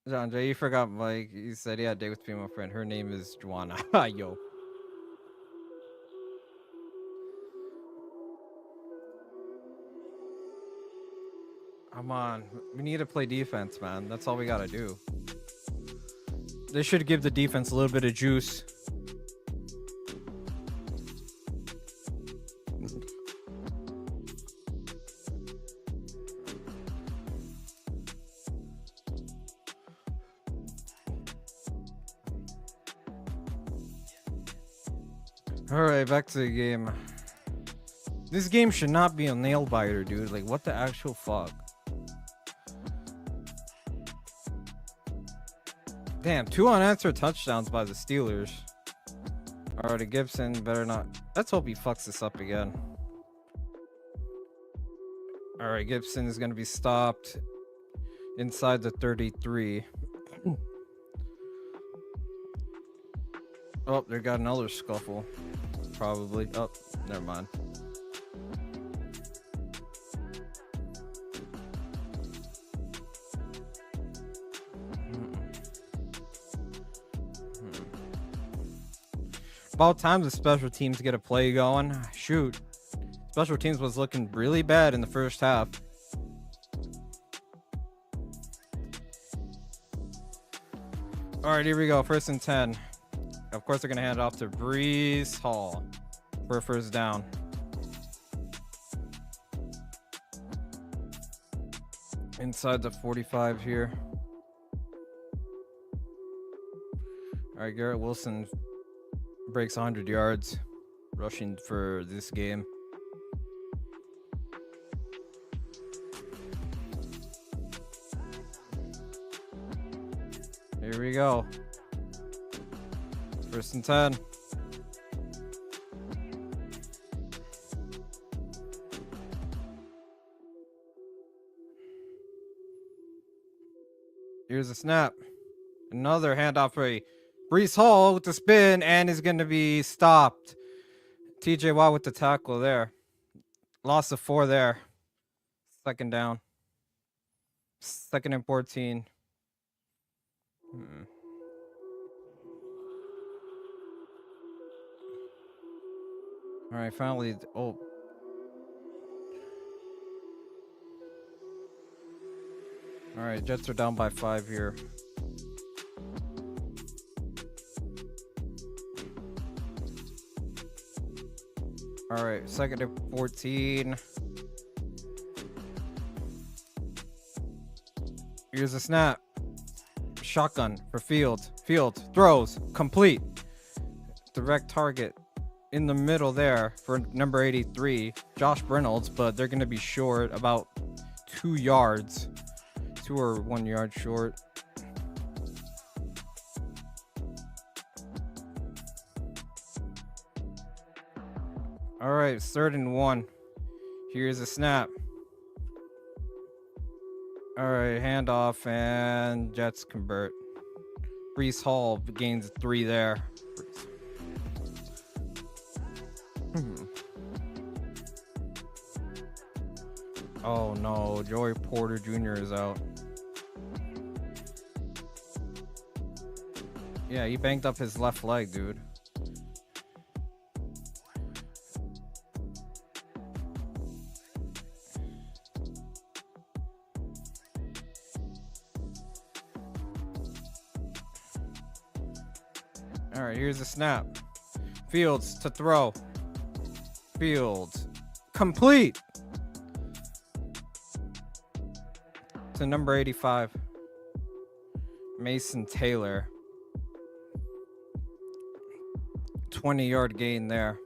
John Jay, you forgot Mike. You said he had a date with a female friend. Her name is Joanna. Yo. Come on. We need to play defense, man. That's all we gotta do. They should give the defense a little bit of juice. Alright, back to the game. This game should not be a nail biter, dude. Like, what the actual fuck? Damn, 2 unanswered touchdowns by the Steelers. Alright, Gibson better not. Let's hope he fucks this up again. Alright, Gibson is going to be stopped inside the 33. Oh, they got another scuffle. Probably. Oh, never mind. About time the special teams get a play going. Shoot. Special teams was looking really bad in the first half. Alright, here we go. 1st and 10. Of course, they're going to hand it off to Breece Hall for a 1st down. Inside the 45 here. All right, Garrett Wilson breaks 100 yards rushing for this game. Here we go. 1st and 10. Here's a snap. Another handoff for Brees Hall with the spin, and is going to be stopped. TJ Watt with the tackle there. Loss of 4 there. 2nd down. 2nd and 14. All right, finally. Oh. All right, Jets are down by 5 here. All right, 2nd and 14. Here's a snap. Shotgun for Fields. Fields throws complete. Direct target in the middle there for number 83, Josh Reynolds, but they're going to be short about 2 yards. 2 or 1 yard short. All right, 3rd and 1. Here's a snap. All right, handoff, and Jets convert. Brees Hall gains 3 there. Oh no, Joey Porter Jr. is out. Yeah, he banged up his left leg, dude. All right, here's a snap. Fields to throw. Fields complete to number 85, Mason Taylor. 20-yard gain there.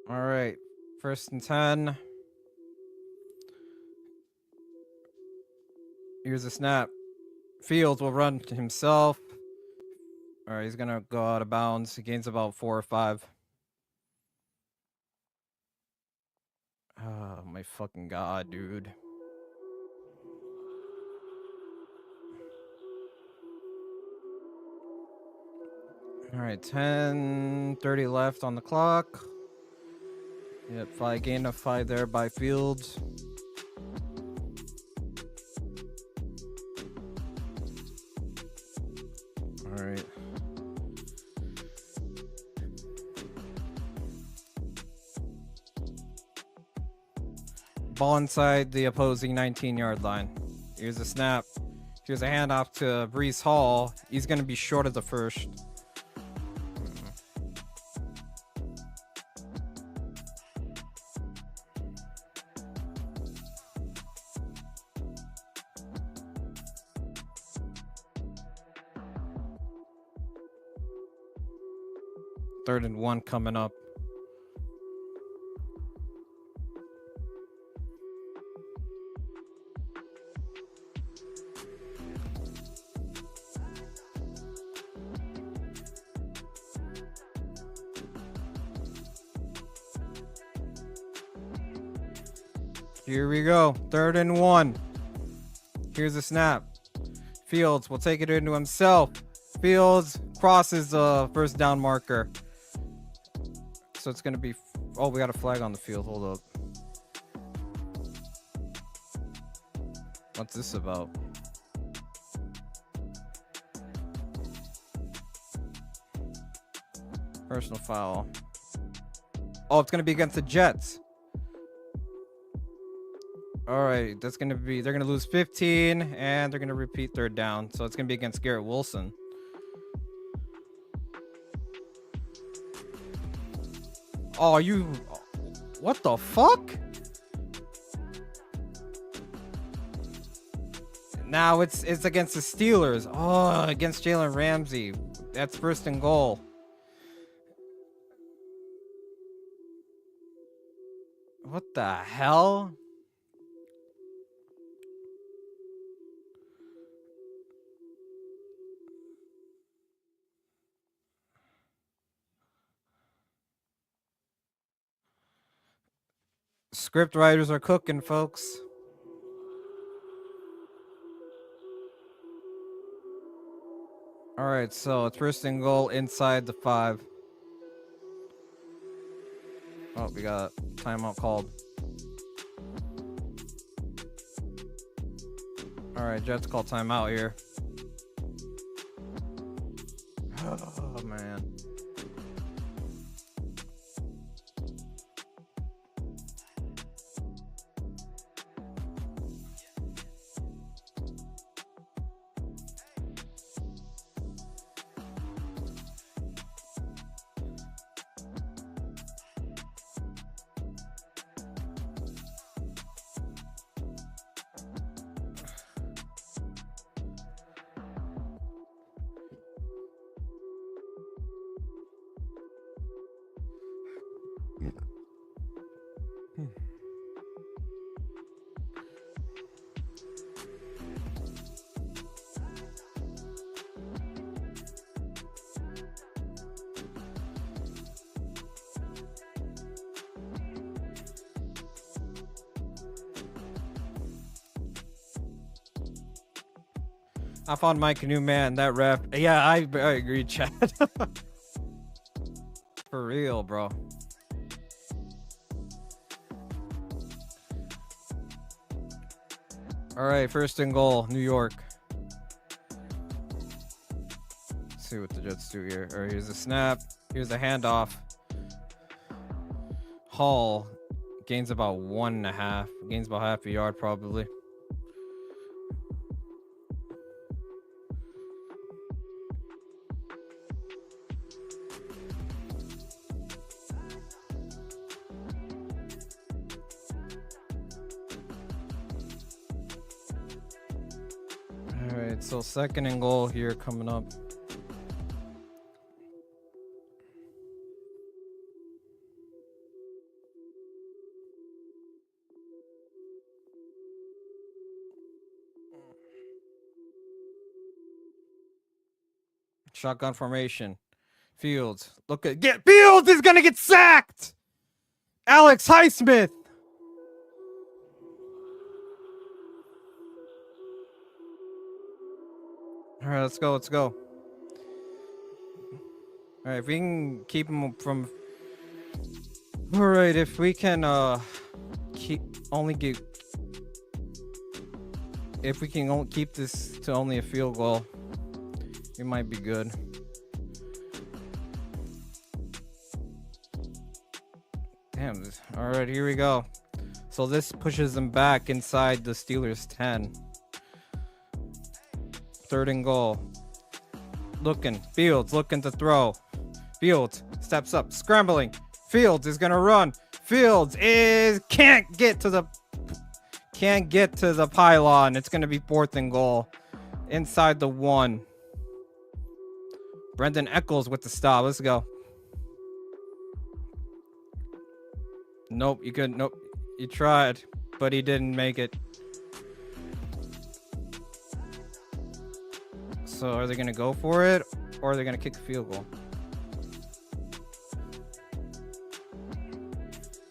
All right, 1st and 10. Here's a snap. Fields will run to himself. All right, he's gonna go out of bounds. He gains about 4 or 5. Oh my fucking god, dude. All right, 10:30 left on the clock. Yep, gain of 5 there by Fields. All right. Ball inside the opposing 19-yard line. Here's a snap. Here's a handoff to Brees Hall. He's going to be short of the first. Third and 1 coming up. Here we go. 3rd and 1. Here's a snap. Fields will take it into himself. Fields crosses the first down marker. So it's going to be... Oh, we got a flag on the field. Hold up. What's this about? Personal foul. Oh, it's going to be against the Jets. All right, that's going to be... They're going to lose 15, and they're going to repeat 3rd down. So it's going to be against Garrett Wilson. Oh, you... What the fuck? Now it's against the Steelers. Oh, against Jalen Ramsey. That's first and goal. What the hell? Script writers are cooking, folks. All right, so it's first and goal inside the 5. Oh, we got a timeout called. All right, Jets call timeout here. Oh, man. I found Mike a new man. That ref. Yeah, I agree, Chad. For real, bro. All right, first and goal, New York. Let's see what the Jets do here. All right, here's a snap. Here's a handoff. Hall gains about 1.5. Gains about half a yard, probably. So second and goal here coming up. Shotgun formation. Fields. Fields is gonna get sacked. Alex Highsmith. All right, let's go. All right, if we can keep him from. All right, if we can if we can keep this to only a field goal, we might be good. Damn. All right, here we go. So this pushes them back inside the Steelers 10. Third and goal. Fields looking to throw. Fields steps up, scrambling. Fields is gonna run. Fields can't get to the pylon. It's gonna be fourth and goal. Inside the 1. Brendan Eccles with the stop. Let's go. Nope, you couldn't. Nope. You tried, but he didn't make it. So are they going to go for it, or are they going to kick the field goal?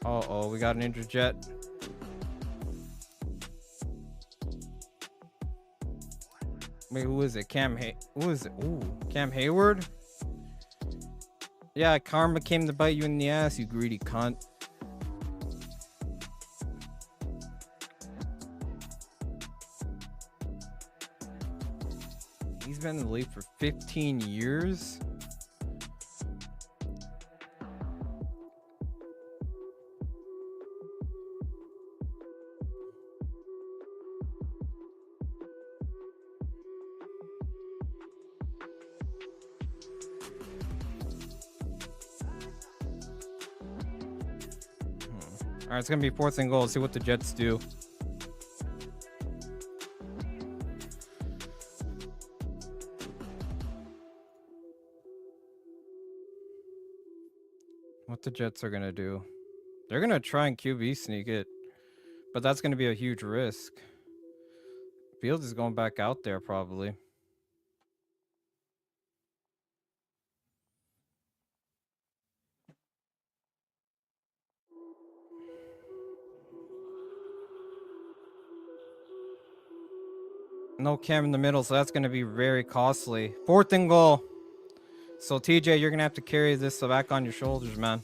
Uh-oh, we got an injured Jet. Wait, who is it? Who is it? Ooh, Cam Hayward? Yeah, karma came to bite you in the ass, you greedy cunt. He's been in the league for 15 years. All right, it's gonna be fourth and goal. Let's see what the Jets do. What the Jets are gonna do? They're gonna try and QB sneak it, but that's gonna be a huge risk. Fields is going back out there probably. No Cam in the middle, so that's gonna be very costly. 4th and goal. So TJ, you're gonna have to carry this back on your shoulders, man.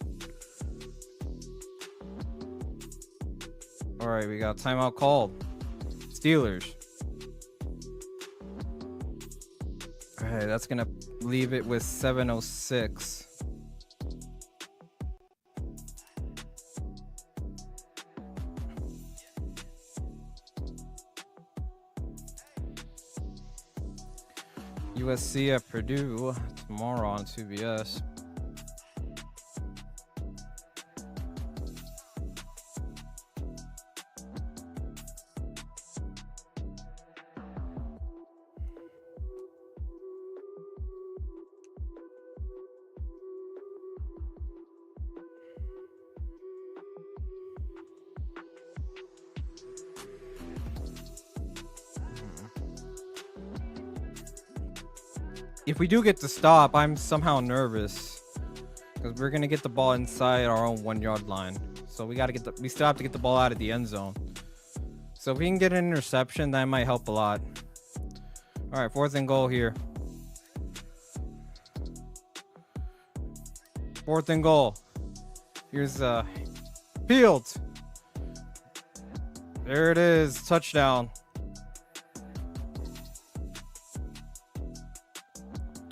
All right, we got timeout called. Steelers. All right, that's gonna leave it with 7:06. USC at Purdue tomorrow on CBS. If we do get the stop, I'm somehow nervous because we're gonna get the ball inside our own 1-yard line. So we still have to get the ball out of the end zone. So if we can get an interception, that might help a lot. All right, 4th and goal here. 4th and goal. Here's Fields. There it is, touchdown.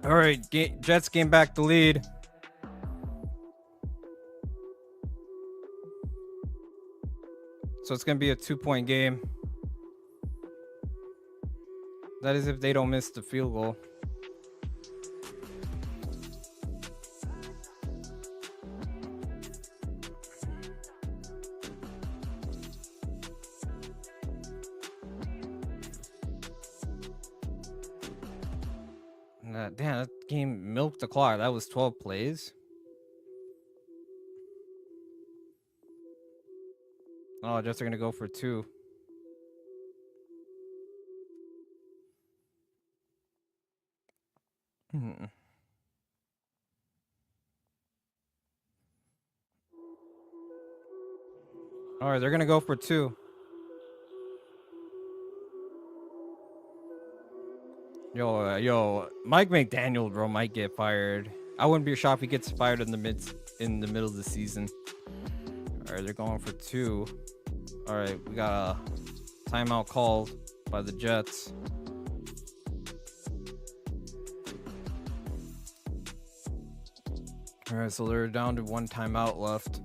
All right, Jets gain back the lead. So it's going to be a 2-point game. That is if they don't miss the field goal. Damn, that game milked the clock. That was 12 plays. Oh, Jets are going to go for 2. All right, they're going to go for 2. Yo, Mike McDaniel, bro, might get fired. I wouldn't be shocked if he gets fired in the middle of the season. All right, they're going for 2. All right, we got a timeout called by the Jets. All right, so they're down to 1 timeout left.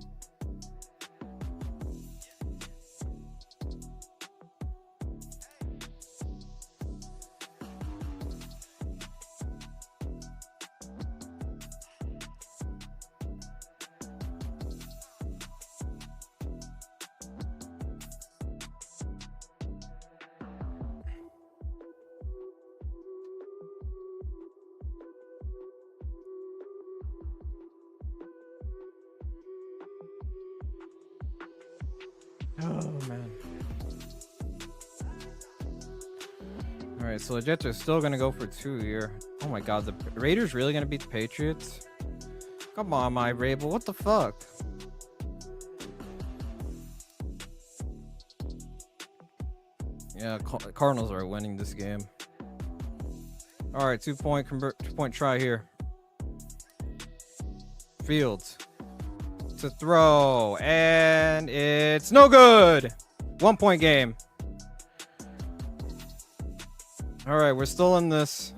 Oh, man. All right, so the Jets are still going to go for 2 here. Oh, my God. The Raiders really going to beat the Patriots? Come on, my Rabel. What the fuck? Yeah, Cardinals are winning this game. All right, 2-point try here. Fields to throw, and it's no good. 1-point game. All right, we're still in this.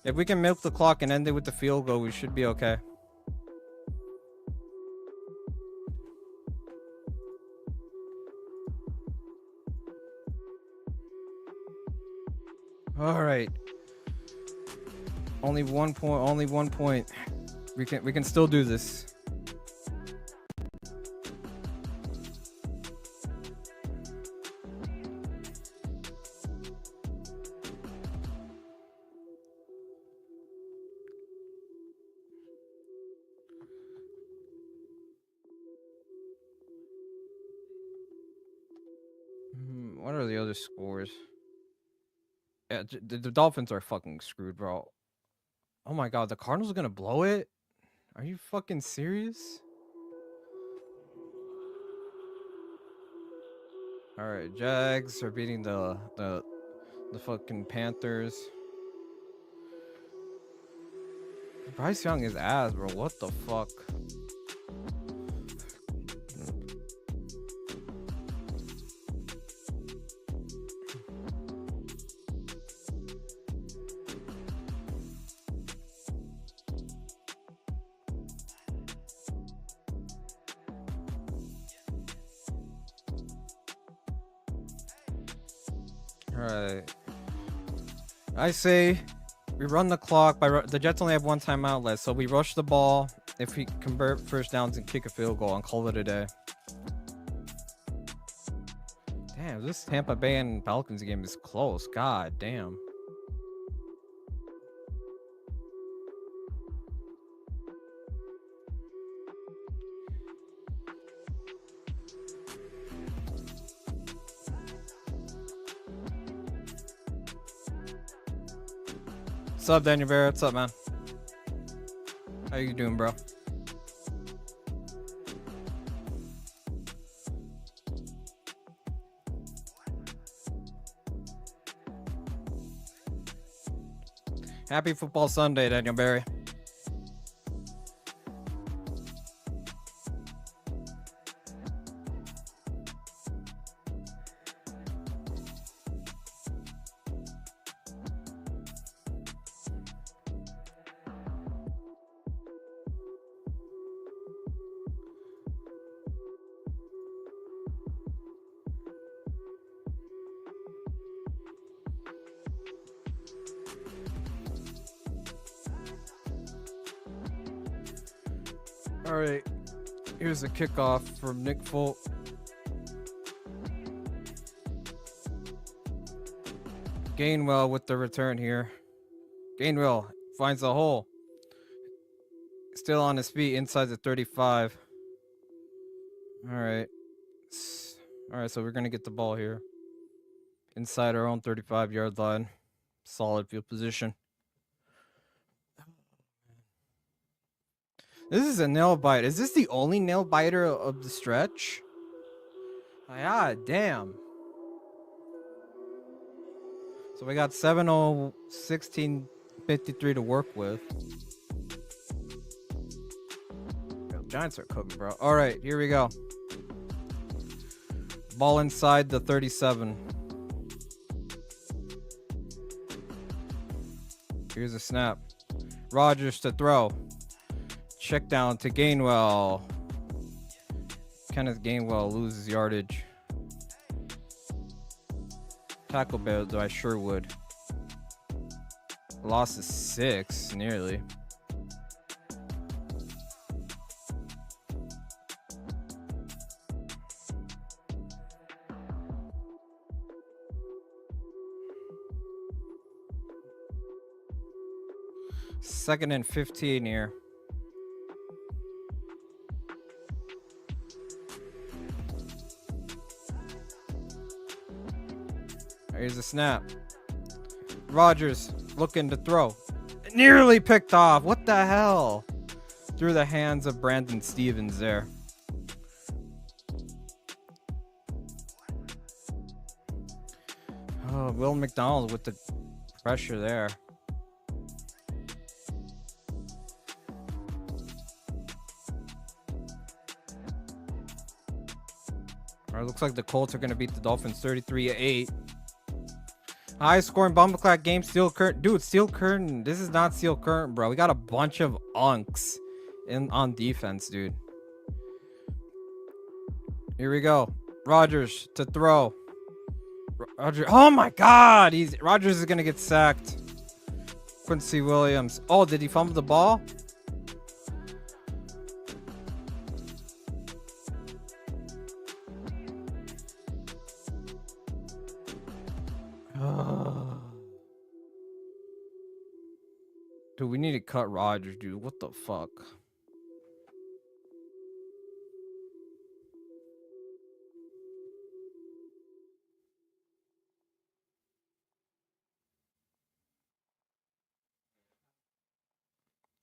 If we can milk the clock and end it with the field goal, we should be okay. All right. Only 1 point. Only 1 point. We can still do this. What are the other scores? Yeah, the Dolphins are fucking screwed, bro. Oh my god, the Cardinals are gonna blow it? Are you fucking serious? All right, Jags are beating the fucking Panthers. Bryce Young is ass, bro. What the fuck? All right. I say we run the clock. The Jets only have one timeout left, so we rush the ball. If we convert first downs and kick a field goal and call it a day. Damn, this Tampa Bay and Falcons game is close. God damn. What's up, Daniel Vera? What's up, man? How you doing, bro? Happy Football Sunday, Daniel Barry. All right, here's a kickoff from Nick Folk. Gainwell with the return here. Gainwell finds a hole. Still on his feet inside the 35. All right. All right, so we're going to get the ball here. Inside our own 35-yard line. Solid field position. This is a nail bite. Is this the only nail biter of the stretch? Ah, damn. So we got 7-0, 16-53 to work with. Yo, Giants are cooking, bro. All right, here we go. Ball inside the 37. Here's a snap. Rodgers to throw. Check down to Gainwell. Kenneth Gainwell loses yardage. Tackle better though, I sure would. Loss is 6, nearly. Second and 15 here. Here's a snap. Rodgers looking to throw. Nearly picked off. What the hell? Through the hands of Brandon Stevens there. Oh, Will McDonald with the pressure there. All right, looks like the Colts are going to beat the Dolphins 33-8. High scoring Bumbleclack game. Steel Curtain. Dude, Steel Curtain. This is not Steel Curtain, bro. We got a bunch of unks on defense, dude. Here we go. Rodgers to throw. Rodgers. Oh my god. Rodgers is going to get sacked. Quincy Williams. Oh, did he fumble the ball? Dude, we need to cut Rodgers, dude. What the fuck?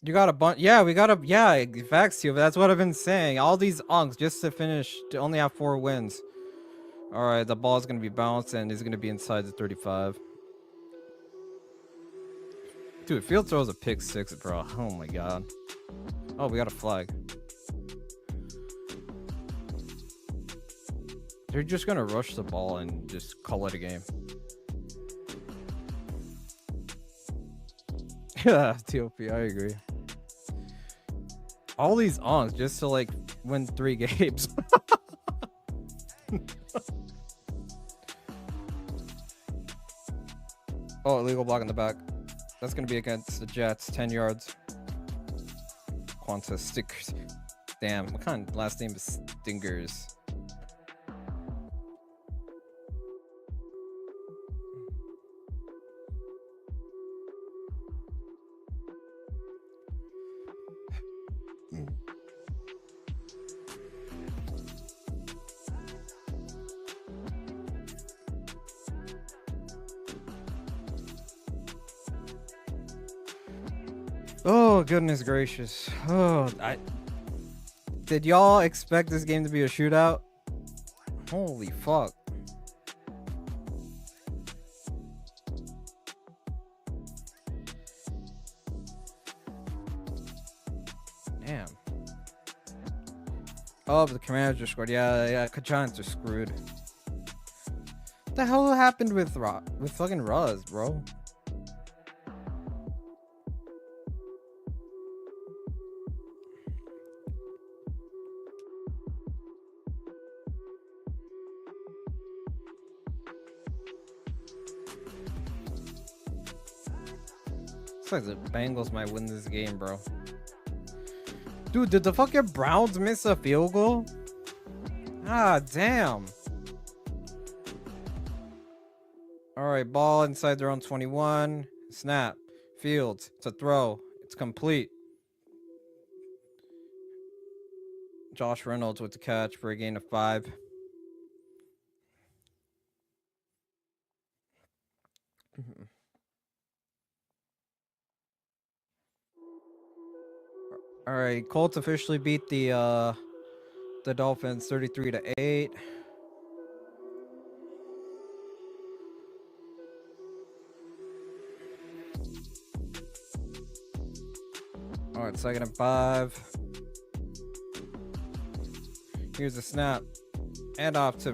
You got a bunch. Yeah, we got a. Yeah, facts, you. That's what I've been saying. All these unks just to finish to only have 4 wins. All right, the ball's gonna be bounced and he's gonna be inside the 35. Dude, Field throws a pick 6, bro. Oh my god. Oh, we got a flag. They're just gonna rush the ball and just call it a game. Yeah, TOP, I agree. All these ons just to like win 3 games. Oh, illegal block in the back. That's gonna be against the Jets, 10 yards. Quanta Stickers. Damn, what kind of last name is Stingers? Oh, goodness gracious. Oh, did y'all expect this game to be a shootout? Holy fuck. Damn. Oh, but the Commanders just scored. Yeah, Giants are screwed. What the hell happened with fucking Ruz, bro? Looks like the Bengals might win this game, bro. Dude, did the fucking Browns miss a field goal? Ah, damn. Alright, ball inside their own 21. Snap. Fields. It's a throw. It's complete. Josh Reynolds with the catch for a gain of 5. All right, Colts officially beat the Dolphins 33-8. All right, 2nd and 5. Here's a snap. And off to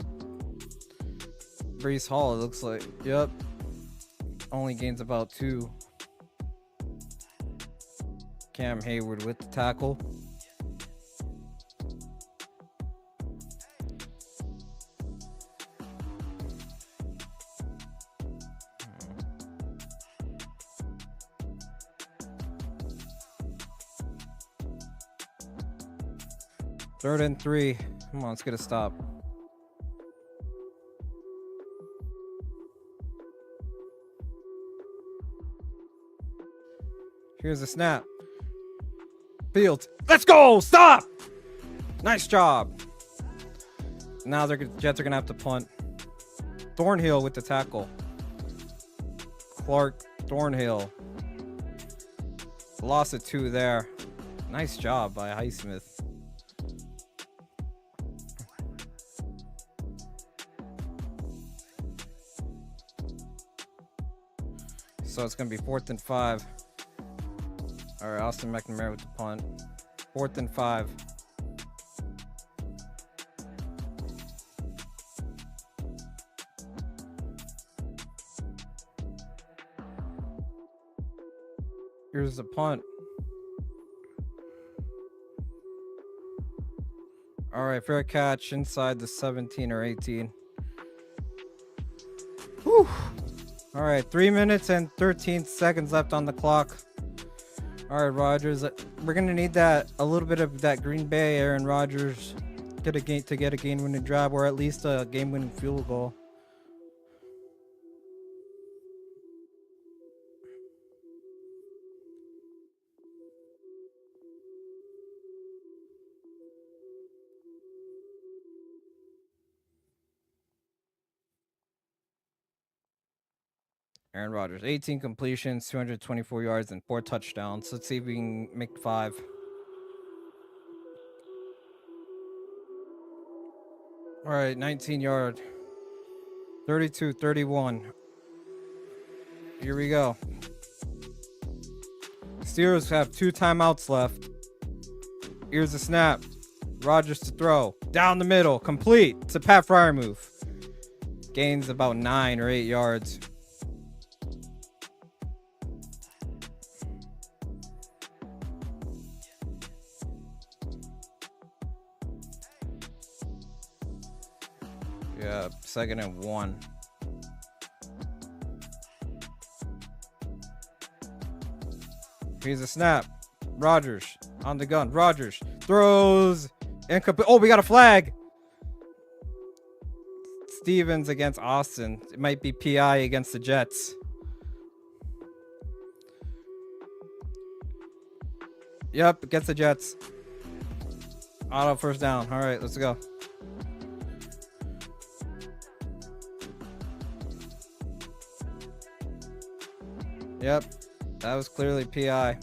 Breece Hall, it looks like. Yep. Only gains about 2. Cam Hayward with the tackle. Third and 3. Come on, let's get a stop. Here's a snap. Fields. Let's go! Stop! Nice job. Now the Jets are going to have to punt. Thornhill with the tackle. Clark, Thornhill. Loss of 2 there. Nice job by Highsmith. So it's going to be 4th and 5. All right, Austin McNamara with the punt. 4th and 5. Here's the punt. All right, fair catch inside the 17 or 18. Whew. All right, 3 minutes and 13 seconds left on the clock. All right, Rodgers, we're gonna need a little bit of that Green Bay Aaron Rodgers to get a game-winning drive, or at least a game-winning field goal. Aaron Rodgers, 18 completions, 224 yards, and 4 touchdowns. Let's see if we can make 5. All right, 19-yard. 32-31. Here we go. Steelers have 2 timeouts left. Here's the snap. Rodgers to throw. Down the middle. Complete. It's a Pat Fryer move. Gains about 9 or 8 yards. Yeah, 2nd and 1. Here's a snap. Rodgers on the gun. Rodgers throws. Incomplete. Oh, we got a flag. Stevens against Austin. It might be PI against the Jets. Yep, against the Jets. Auto first down. All right, let's go. Yep, that was clearly PI.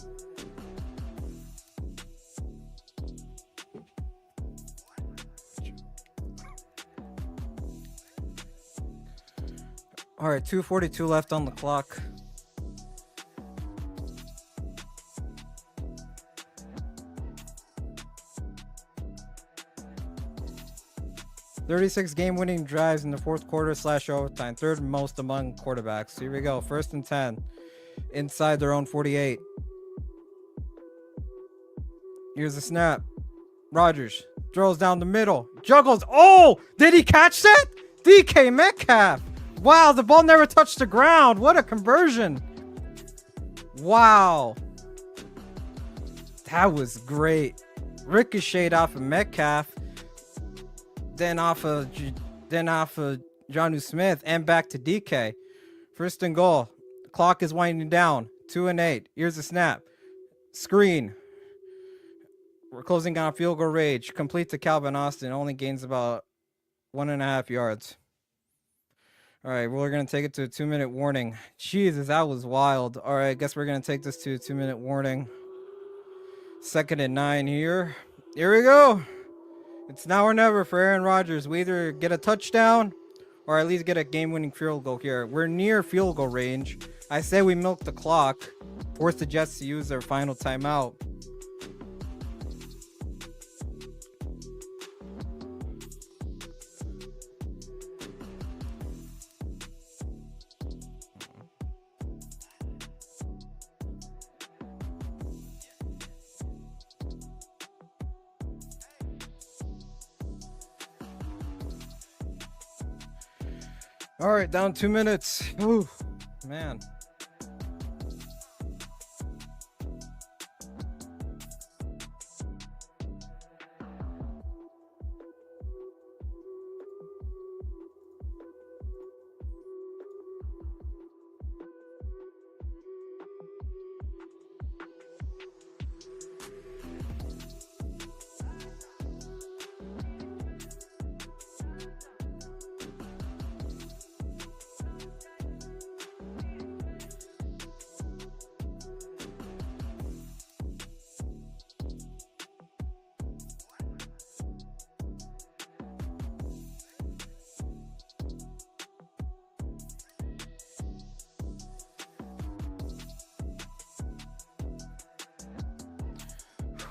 All right, 2:42 left on the clock. "36 game-winning drives in the fourth quarter / overtime, third most among quarterbacks." Here we go, 1st and 10, inside their own 48. Here's the snap. Rodgers throws down the middle, juggles. Oh, did he catch that? DK Metcalf. Wow, the ball never touched the ground. What a conversion. Wow. That was great. Ricocheted off of Metcalf, then off of Jonnu Smith, and back to DK. 1st and goal. The clock is winding down. 2 and 8. Here's the snap. Screen. We're closing on field goal range. Complete to Calvin Austin. Only gains about 1.5 yards. All right, we're going to take it to a 2-minute warning. Jesus, that was wild. All right, I guess we're going to take this to a 2-minute warning. 2nd and 9 here. Here we go. It's now or never for Aaron Rodgers. We either get a touchdown or at least get a game-winning field goal here. We're near field goal range. I say we milk the clock, force the Jets to use their final timeout. All right, down 2 minutes. Ooh, man.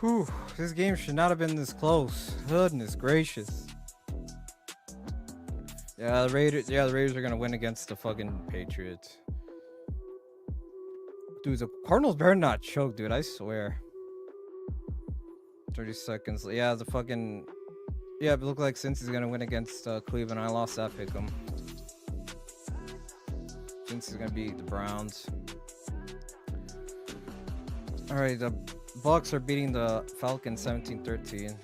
Whew, this game should not have been this close. Goodness gracious. Yeah, the Raiders are gonna win against the fucking Patriots. Dude, the Cardinals better not choke, dude. I swear. 30 seconds. Yeah, the fucking. Yeah, it looked like Cincy's gonna win against Cleveland. I lost that pick 'em. Cincy's gonna beat the Browns. All right, the Bucks are beating the Falcons 17-13.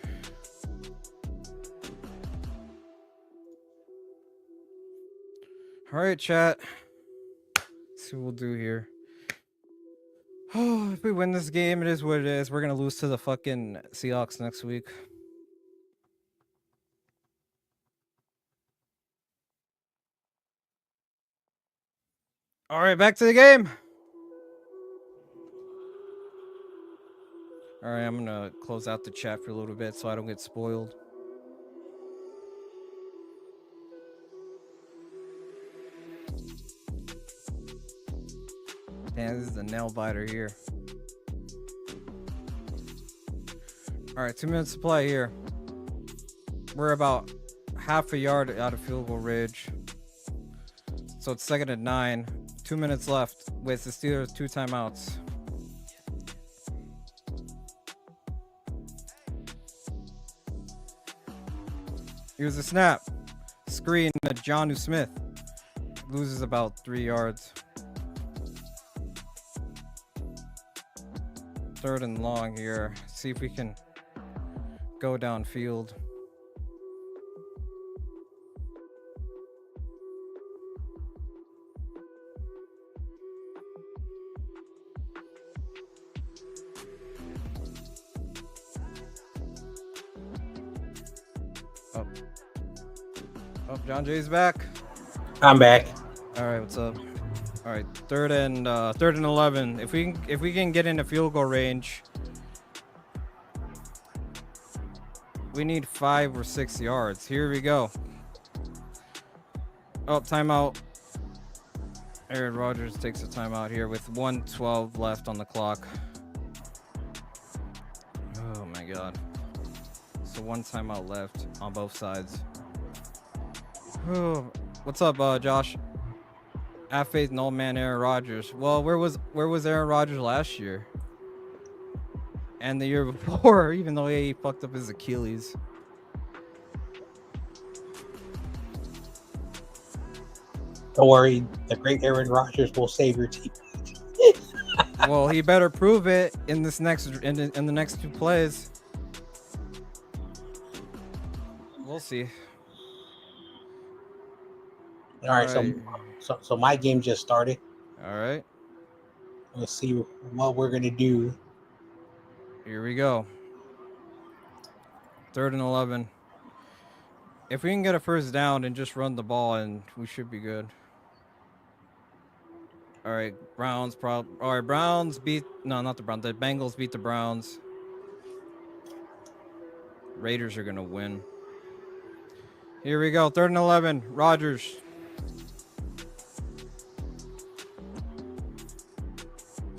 All right, chat. Let's see what we'll do here. Oh, if we win this game, it is what it is. We're gonna lose to the fucking Seahawks next week. All right, back to the game. All right, I'm gonna close out the chat for a little bit so I don't get spoiled. Damn, this is a nail biter here. All right, 2 minutes to play here. We're about half a yard out of field goal range. So it's 2nd and 9. 2 minutes left with the Steelers 2 timeouts. Here's the snap. Screen to Jonnu Smith. Loses about 3 yards. 3rd and long here. See if we can go downfield. Oh, John Jay's back. I'm back. All right, what's up? All right, 3rd and 11. If we can get into field goal range, we need 5 or 6 yards. Here we go. Oh, timeout. Aaron Rodgers takes a timeout here with 1:12 left on the clock. Oh my God. So 1 timeout left on both sides. Oh, what's up, Josh? Have faith in old man Aaron Rodgers. Well, where was Aaron Rodgers last year? And the year before, even though he fucked up his Achilles. Don't worry, the great Aaron Rodgers will save your team. Well, he better prove it in this next in the next 2 plays. We'll see. All right, so my game just started. All right. Let's see what we're gonna do. Here we go. 3rd and 11. If we can get a first down and just run the ball, and we should be good. All right, Browns. All right, Browns beat. No, not the Browns. The Bengals beat the Browns. Raiders are gonna win. Here we go. 3rd and 11. Rodgers.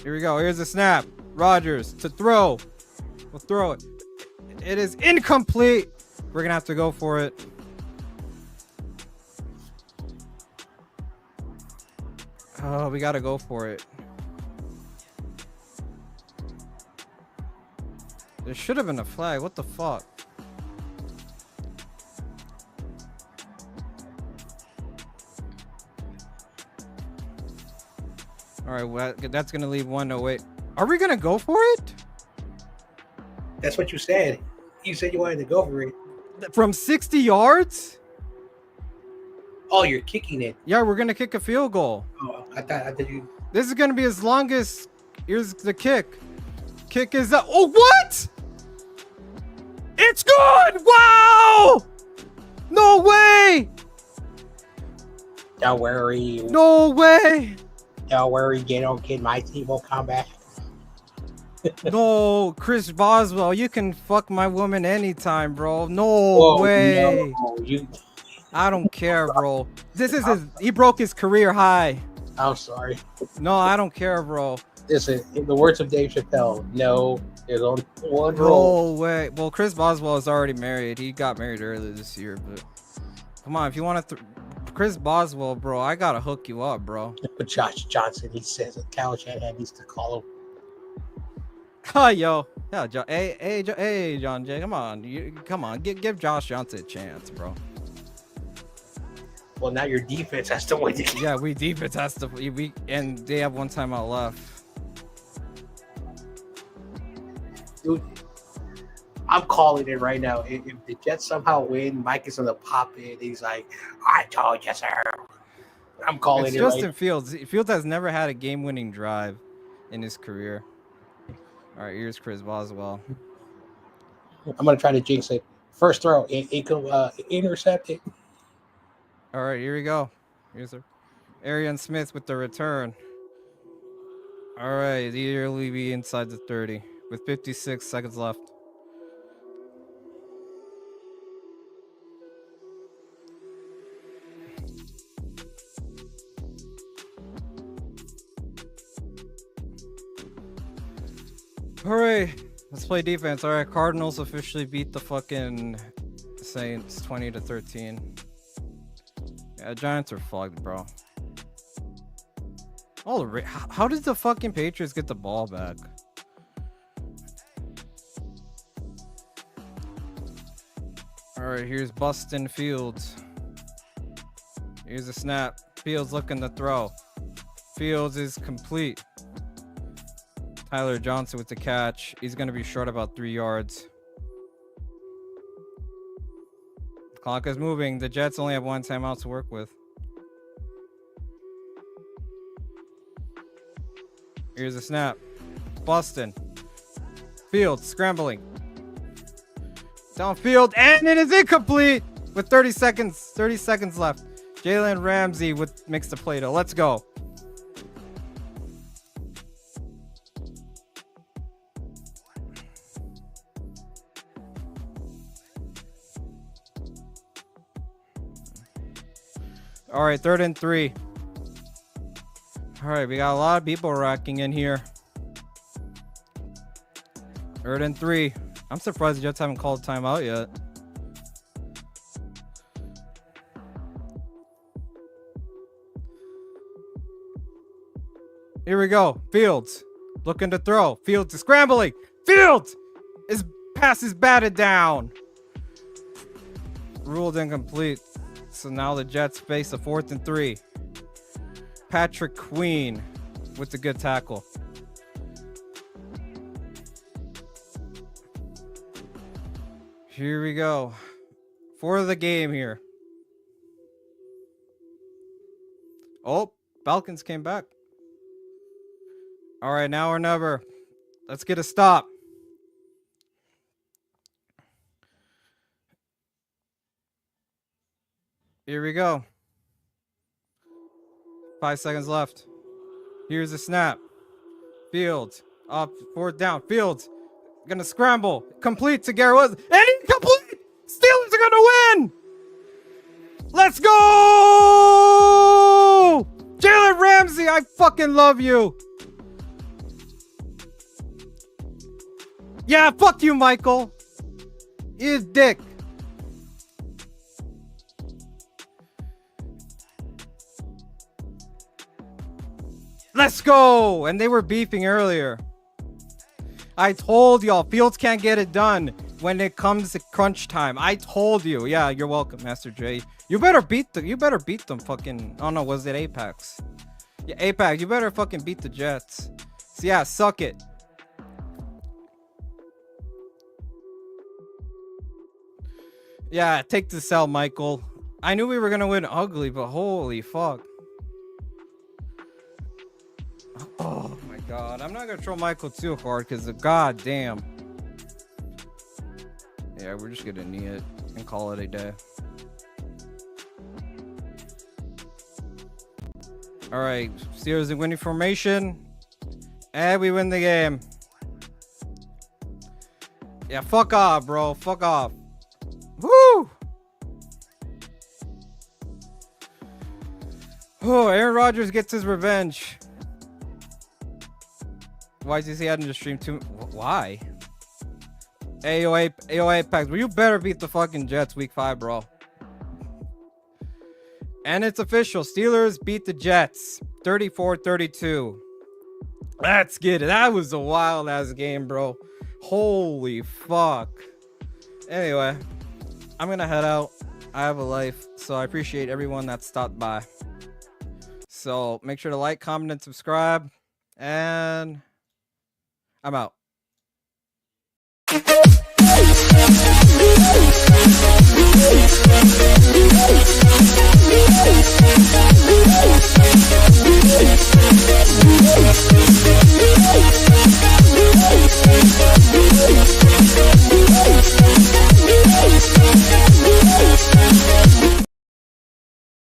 Here we go. Here's the snap. Rodgers to throw. We'll throw it. It is incomplete. We're gonna have to go for it. Oh, we gotta go for it. There should have been a flag. What the fuck? All right, well, that's gonna leave 108. Are we gonna go for it? That's what you said. You said you wanted to go for it. From 60 yards? Oh, you're kicking it. Yeah, we're gonna kick a field goal. Oh, I thought you. This is gonna be as long as. Here's the kick. Kick is up. Oh, what? It's good! Wow! No way! Don't worry. No way! Don't worry, kid. My team will come back. No, Chris Boswell, you can fuck my woman anytime, bro. No way. No, I don't care, bro. This is he broke his career high. I'm sorry. No, I don't care, bro. Listen, in the words of Dave Chappelle, no, there's only one rule. No way. Well, Chris Boswell is already married. He got married earlier this year, but come on, if you want to Chris Boswell, bro, I gotta hook you up, bro. But Josh Johnson, he says that Kyle Shanahan needs to call him. Oh, yo, yeah, hey, John Jay, come on, give Josh Johnson a chance, bro. Well, now your defense has to win. Yeah, defense has to. And they have 1 timeout left. Dude, I'm calling it right now. If the Jets somehow win, Mike is gonna pop in. He's like, "I told you, sir." I'm calling it's it. Justin right. Fields. Fields has never had a game-winning drive in his career. All right, here's Chris Boswell. I'm gonna try to jinx it. First throw, intercepted. All right, here we go. Arian Smith with the return. All right, the Levy inside the 30 with 56 seconds left. All right, let's play defense. All right, Cardinals officially beat the fucking Saints 20-13. Yeah, Giants are fucked, bro. How did the fucking Patriots get the ball back? All right, here's Bustin Fields. Here's a snap. Fields looking to throw. Fields is complete. Tyler Johnson with the catch. He's going to be short about 3 yards. The clock is moving. The Jets only have 1 timeout to work with. Here's a snap. Boston. Fields scrambling. Downfield, and it is incomplete with 30 seconds left. Jalen Ramsey makes the play though. Let's go. All right, 3rd and 3. All right, we got a lot of people racking in here. 3rd and 3. I'm surprised the Jets haven't called timeout yet. Here we go. Fields looking to throw. Fields is scrambling. Fields! His pass is batted down. Ruled incomplete. So now the Jets face a 4th and 3. Patrick Queen with the good tackle. Here we go. For the game here. Oh, Falcons came back. All right, now or never. Let's get a stop. Here we go. 5 seconds left. Here's a snap. Fields up, 4th down. Fields gonna scramble. Complete to Garrett Wilson. And incomplete! Steelers are gonna win! Let's go! Jalen Ramsey, I fucking love you. Yeah, fuck you, Michael. You dick. Let's go! And they were beefing earlier. I told y'all, Fields can't get it done when it comes to crunch time. I told you. Yeah, you're welcome, Master J. You better beat them fucking... Oh no, was it Apex? Yeah, Apex, you better fucking beat the Jets. So yeah, suck it. Yeah, take this out, Michael. I knew we were gonna win ugly, but holy fuck. Oh my god, I'm not gonna troll Michael too hard because god damn. Yeah, we're just gonna knee it and call it a day. Alright, Steelers in winning formation. And we win the game. Yeah, fuck off, bro. Fuck off. Woo! Oh, Aaron Rodgers gets his revenge. Why is he adding the stream too? Why? AOA packs. Well, you better beat the fucking Jets week 5, bro. And it's official. Steelers beat the Jets 34-32. Let's get it. That was a wild ass game, bro. Holy fuck. Anyway, I'm gonna head out. I have a life, so I appreciate everyone that stopped by. So make sure to like, comment, and subscribe. And I'm out.